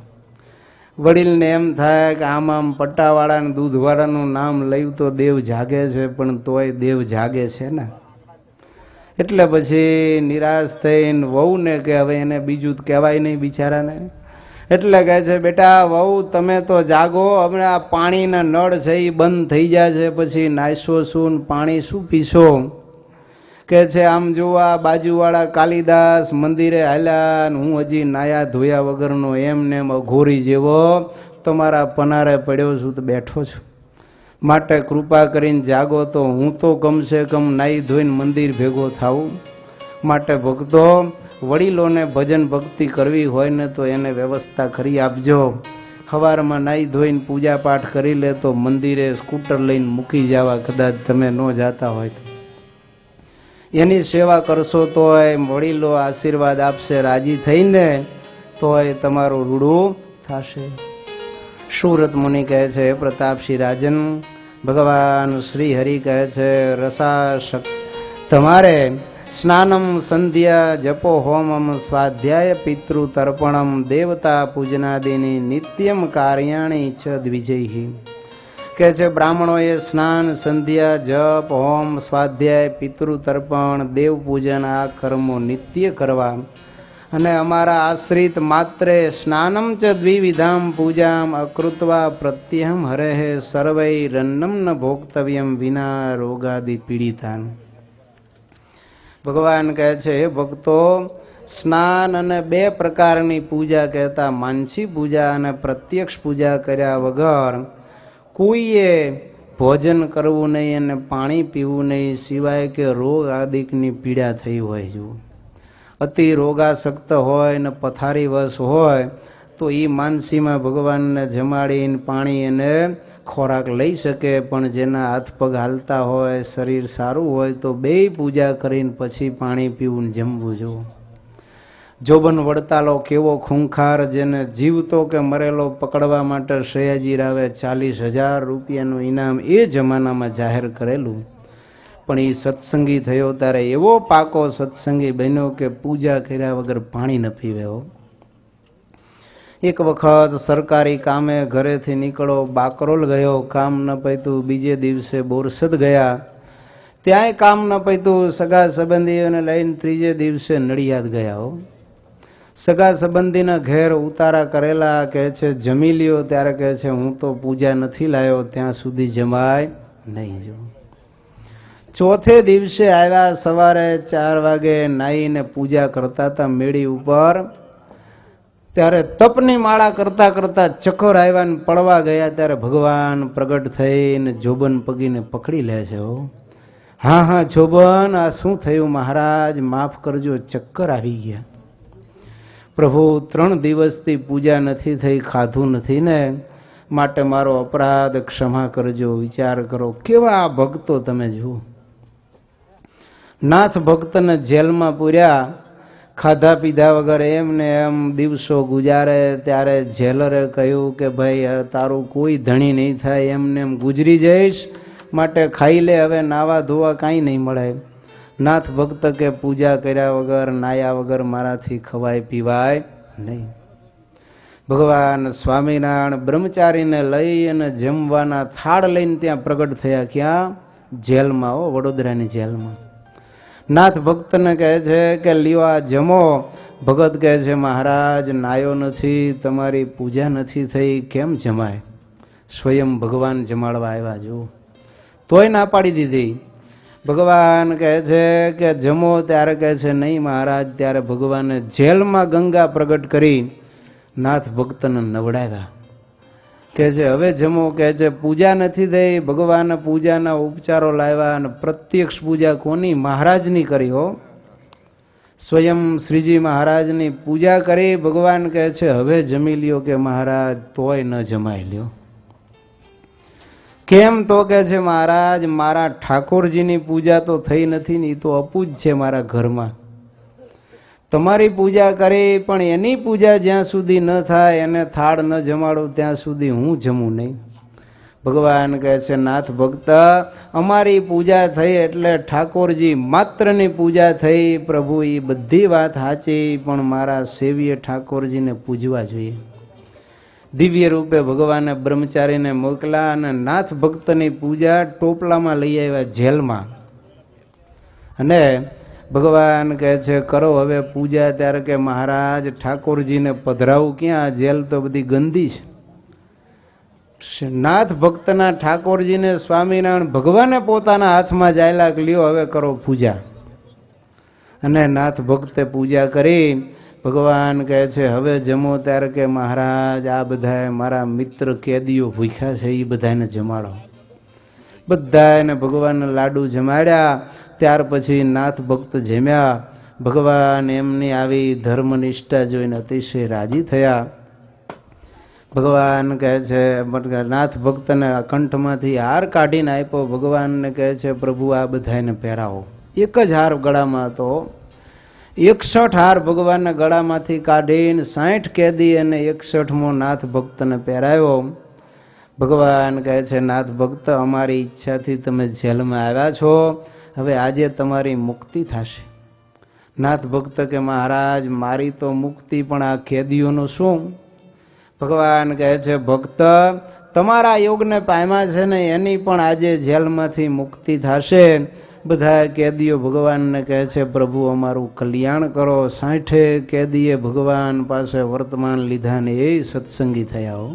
Speaker 1: વડીલને એમ થાય કે આમ આમ પટ્ટાવાળાને દૂધવાળાનું નામ લઈ તો દેવ જાગે છે, પણ તોય દેવ જાગે છે ને. એટલે પછી નિરાશ થઈને વહુને કે હવે એને બીજું કહેવાય નહીં બિચારાને, એટલે કહે છે બેટા વહુ તમે તો જાગો, હવે આ પાણીના નળ છે એ બંધ થઈ જાય છે, પછી નાશો શું પાણી શું પીશો. કે છે આમ જોવા બાજુવાળા કાલિદાસ મંદિરે હાલ્યા, હું હજી નાયા ધોયા વગરનો એમને એમ અઘોરી જેવો તમારા પનારે પડ્યો છું તો બેઠો છું, માટે કૃપા કરીને જાગો તો હું તો કમસે કમ નાઈ ધોઈને મંદિર ભેગો થાઉં. માટે ભક્તો વડીલોને ભજન ભક્તિ કરવી હોય ને તો એને વ્યવસ્થા કરી આપજો. સવારમાં નાઈ ધોઈને પૂજા પાઠ કરી લે તો મંદિરે સ્કૂટર લઈને મૂકી જવા, કદાચ તમે ન જાતા હોય તો એની સેવા કરશો તોય વડીલો આશીર્વાદ આપશે, રાજી થઈને તોય તમારું રૂડું થશે. સુરત મુનિ કહે છે પ્રતાપસિંહ રાજન, ભગવાન શ્રી હરિ કહે છે રસાશક તમારે સ્નાનમ સંધ્યા જપો હોમમ સ્વાધ્યાય પિતૃ તર્પણમ દેવતા પૂજનાદિની નિત્યમ કાર્યાણી છ દ્વિજયી. કે છે બ્રાહ્મણોએ સ્નાન સંધ્યા જપ હોમ સ્વાધ્યાય પિતૃ તર્પણ દેવ પૂજન આ કર્મો નિત્ય કરવા, અને અમારા આશ્રિત માત્રે સ્નાનમ ચ દ્વિવિધામ પૂજામ અકૃત્વા પ્રત્યહમ હરેઃ સર્વૈરન્નમ ન ભોક્તવ્યમ વિના રોગાદિ પીડિતાન. ભગવાન કહે છે હે ભક્તો, સ્નાન અને 2 પ્રકારની પૂજા કહેતા માનસી પૂજા અને પ્રત્યક્ષ પૂજા કર્યા વગર કોઈએ ભોજન કરવું નહીં અને પાણી પીવું નહીં, સિવાય કે રોગ આદિકની પીડા થઈ હોય. જો અતિ રોગાસક્ત હોય ને પથારીવશ હોય તો એ માનસીમાં ભગવાનને જમાડીને પાણી એને ખોરાક લઈ શકે, પણ જેના હાથ પગ હાલતા હોય, શરીર સારું હોય તો 2 પૂજા કરીને પછી પાણી પીવું ને જમવું. જો જોબન વડતાલો કેવો ખૂંખાર, જેને જીવતો કે મરેલો પકડવા માટે સયાજી રાવે 40,000 રૂપિયાનું ઇનામ એ જમાનામાં જાહેર કરેલું, પણ એ સત્સંગી થયો ત્યારે એવો પાકો સત્સંગી બન્યો કે પૂજા કર્યા વગર પાણી ન પીવે. એક વખત સરકારી કામે ઘરેથી નીકળો, બાકરોલ ગયો, કામ ન પત્યું, બીજે દિવસે બોરસદ ગયા, ત્યાંય કામ ન પત્યું, સગા સંબંધીઓને લઈને ત્રીજે દિવસે નડિયાદ ગયા. સગા સંબંધીના ઘેર ઉતારા કરેલા, કહે છે જમી લ્યો, ત્યારે કહે છે હું તો પૂજા નથી લાયો, ત્યાં સુધી જમાય નહીં. જો ચોથે દિવસે આવ્યા, સવારે 4 વાગે નાહીને પૂજા કરતા હતા મેળી ઉપર, ત્યારે તપની માળા કરતા કરતા ચક્કર આવ્યા ને પડવા ગયા ત્યારે ભગવાન પ્રગટ થઈને જોબન પગીને પકડી લે છે. હો હા હા જોબન, આ શું થયું મહારાજ, માફ કરજો, ચક્કર આવી ગયા. પ્રભુ 3 દિવસથી પૂજા નથી થઈ, ખાધું નથી ને, માટે મારો અપરાધ ક્ષમા કરજો. વિચાર કરો કેવા ભક્તો તમે જુઓ. નાથ ભક્તને જેલમાં પૂર્યા, ખાધા પીધા વગર એમને એમ દિવસો ગુજારે. ત્યારે જેલરે કહ્યું કે ભાઈ તારું કોઈ ધણી નહીં થાય, એમને એમ ગુજરી જઈશ, માટે ખાઈ લે, હવે નાવા ધોવા કાંઈ નહીં મળે. નાથ ભક્ત કે પૂજા કર્યા વગર નાયા વગર મારાથી ખવાય પીવાય નહીં. ભગવાન સ્વામિનારાયણ બ્રહ્મચારીને લઈ અને જમવાના થાળ લઈને ત્યાં પ્રગટ થયા. ક્યાં? જેલમાં. હો, વડોદરાની જેલમાં. નાથ ભક્તને કહે છે કે લ્યો આ જમો. ભગત કહે છે મહારાજ નાયો નથી, તમારી પૂજા નથી થઈ, કેમ જમાય? સ્વયં ભગવાન જમાડવા આવ્યા. જો તોય ના પાડી દીધી. ભગવાન કહે છે કે જમો. ત્યારે કહે છે નહીં મહારાજ. ત્યારે ભગવાને જેલમાં ગંગા પ્રગટ કરી નાથ ભક્તને નવડાવ્યા. કહે છે હવે જમો. કહે છે પૂજા નથી થઈ. ભગવાન પૂજાના ઉપચારો લાવ્યા અને પ્રત્યક્ષ પૂજા કોની? મહારાજની કરી. હો, સ્વયં શ્રીજી મહારાજની પૂજા કરી. ભગવાન કહે છે હવે જમી લ્યો. કે મહારાજ તોય ન જમાઈ લ્યો. કેમ? તો કહે છે મહારાજ મારા ઠાકોરજીની પૂજા તો થઈ નથી ને, એ તો અપૂજ છે મારા ઘરમાં. તમારી પૂજા કરી પણ એની પૂજા જ્યાં સુધી ન થાય, એને થાળ ન જમાડો ત્યાં સુધી હું જમું નહીં. ભગવાન કહે છે નાથ ભક્ત અમારી પૂજા થઈ એટલે ઠાકોરજી માત્રની પૂજા થઈ. પ્રભુ એ બધી વાત સાચી, પણ મારા સેવીએ ઠાકોરજીને પૂજવા જોઈએ. દિવ્ય રૂપે ભગવાને બ્રહ્મચારીને મોકલા અને નાથ ભક્તની પૂજા ટોપલામાં લઈ આવ્યા જેલમાં. અને ભગવાન કહે છે કરો હવે પૂજા. ત્યારે કે મહારાજ ઠાકોરજીને પધરાવું ક્યાં? જેલ તો બધી ગંદી છે. નાથ ભક્તના ઠાકોરજીને સ્વામિનારાયણ ભગવાને પોતાના હાથમાં જાયલા કે લ્યો હવે કરો પૂજા. અને નાથ ભક્તે પૂજા કરી. ભગવાન કહે છે હવે જમો. ત્યારે કે મહારાજ આ બધા મારા મિત્ર કેદીઓ ભૂખ્યા છે, એ બધાને જમાડો. બધાને ભગવાનને લાડુ જમાડ્યા. ત્યાર પછી નાથ ભક્ત જમ્યા. ભગવાન એમની આવી ધર્મનિષ્ઠા જોઈને અતિશય રાજી થયા. ભગવાન કહે છે નાથ ભક્તને કંઠમાંથી હાર કાઢીને આપ્યો. ભગવાનને કહે છે પ્રભુ આ બધાને પહેરાવો. એક જ હાર ગળામાં હતો. 61 હાર ભગવાનના ગળામાંથી કાઢીને 60 કેદી અને 61મો નાથ ભક્તને પહેરાવ્યો. ભગવાન કહે છે નાથ ભક્ત અમારી ઈચ્છાથી તમે જેલમાં આવ્યા છો, હવે આજે તમારી મુક્તિ થશે. નાથ ભક્ત કે મહારાજ મારી તો મુક્તિ, પણ આ કેદીઓનું શું? ભગવાન કહે છે ભક્ત તમારા યોગને પામ્યા છે ને એની પણ આજે જેલમાંથી મુક્તિ થશે. બધા કેદીઓ ભગવાનને કહે છે પ્રભુ અમારું કલ્યાણ કરો. 60 કેદીએ ભગવાન પાસે વર્તમાન લીધા ને એ સત્સંગી થયા. હો,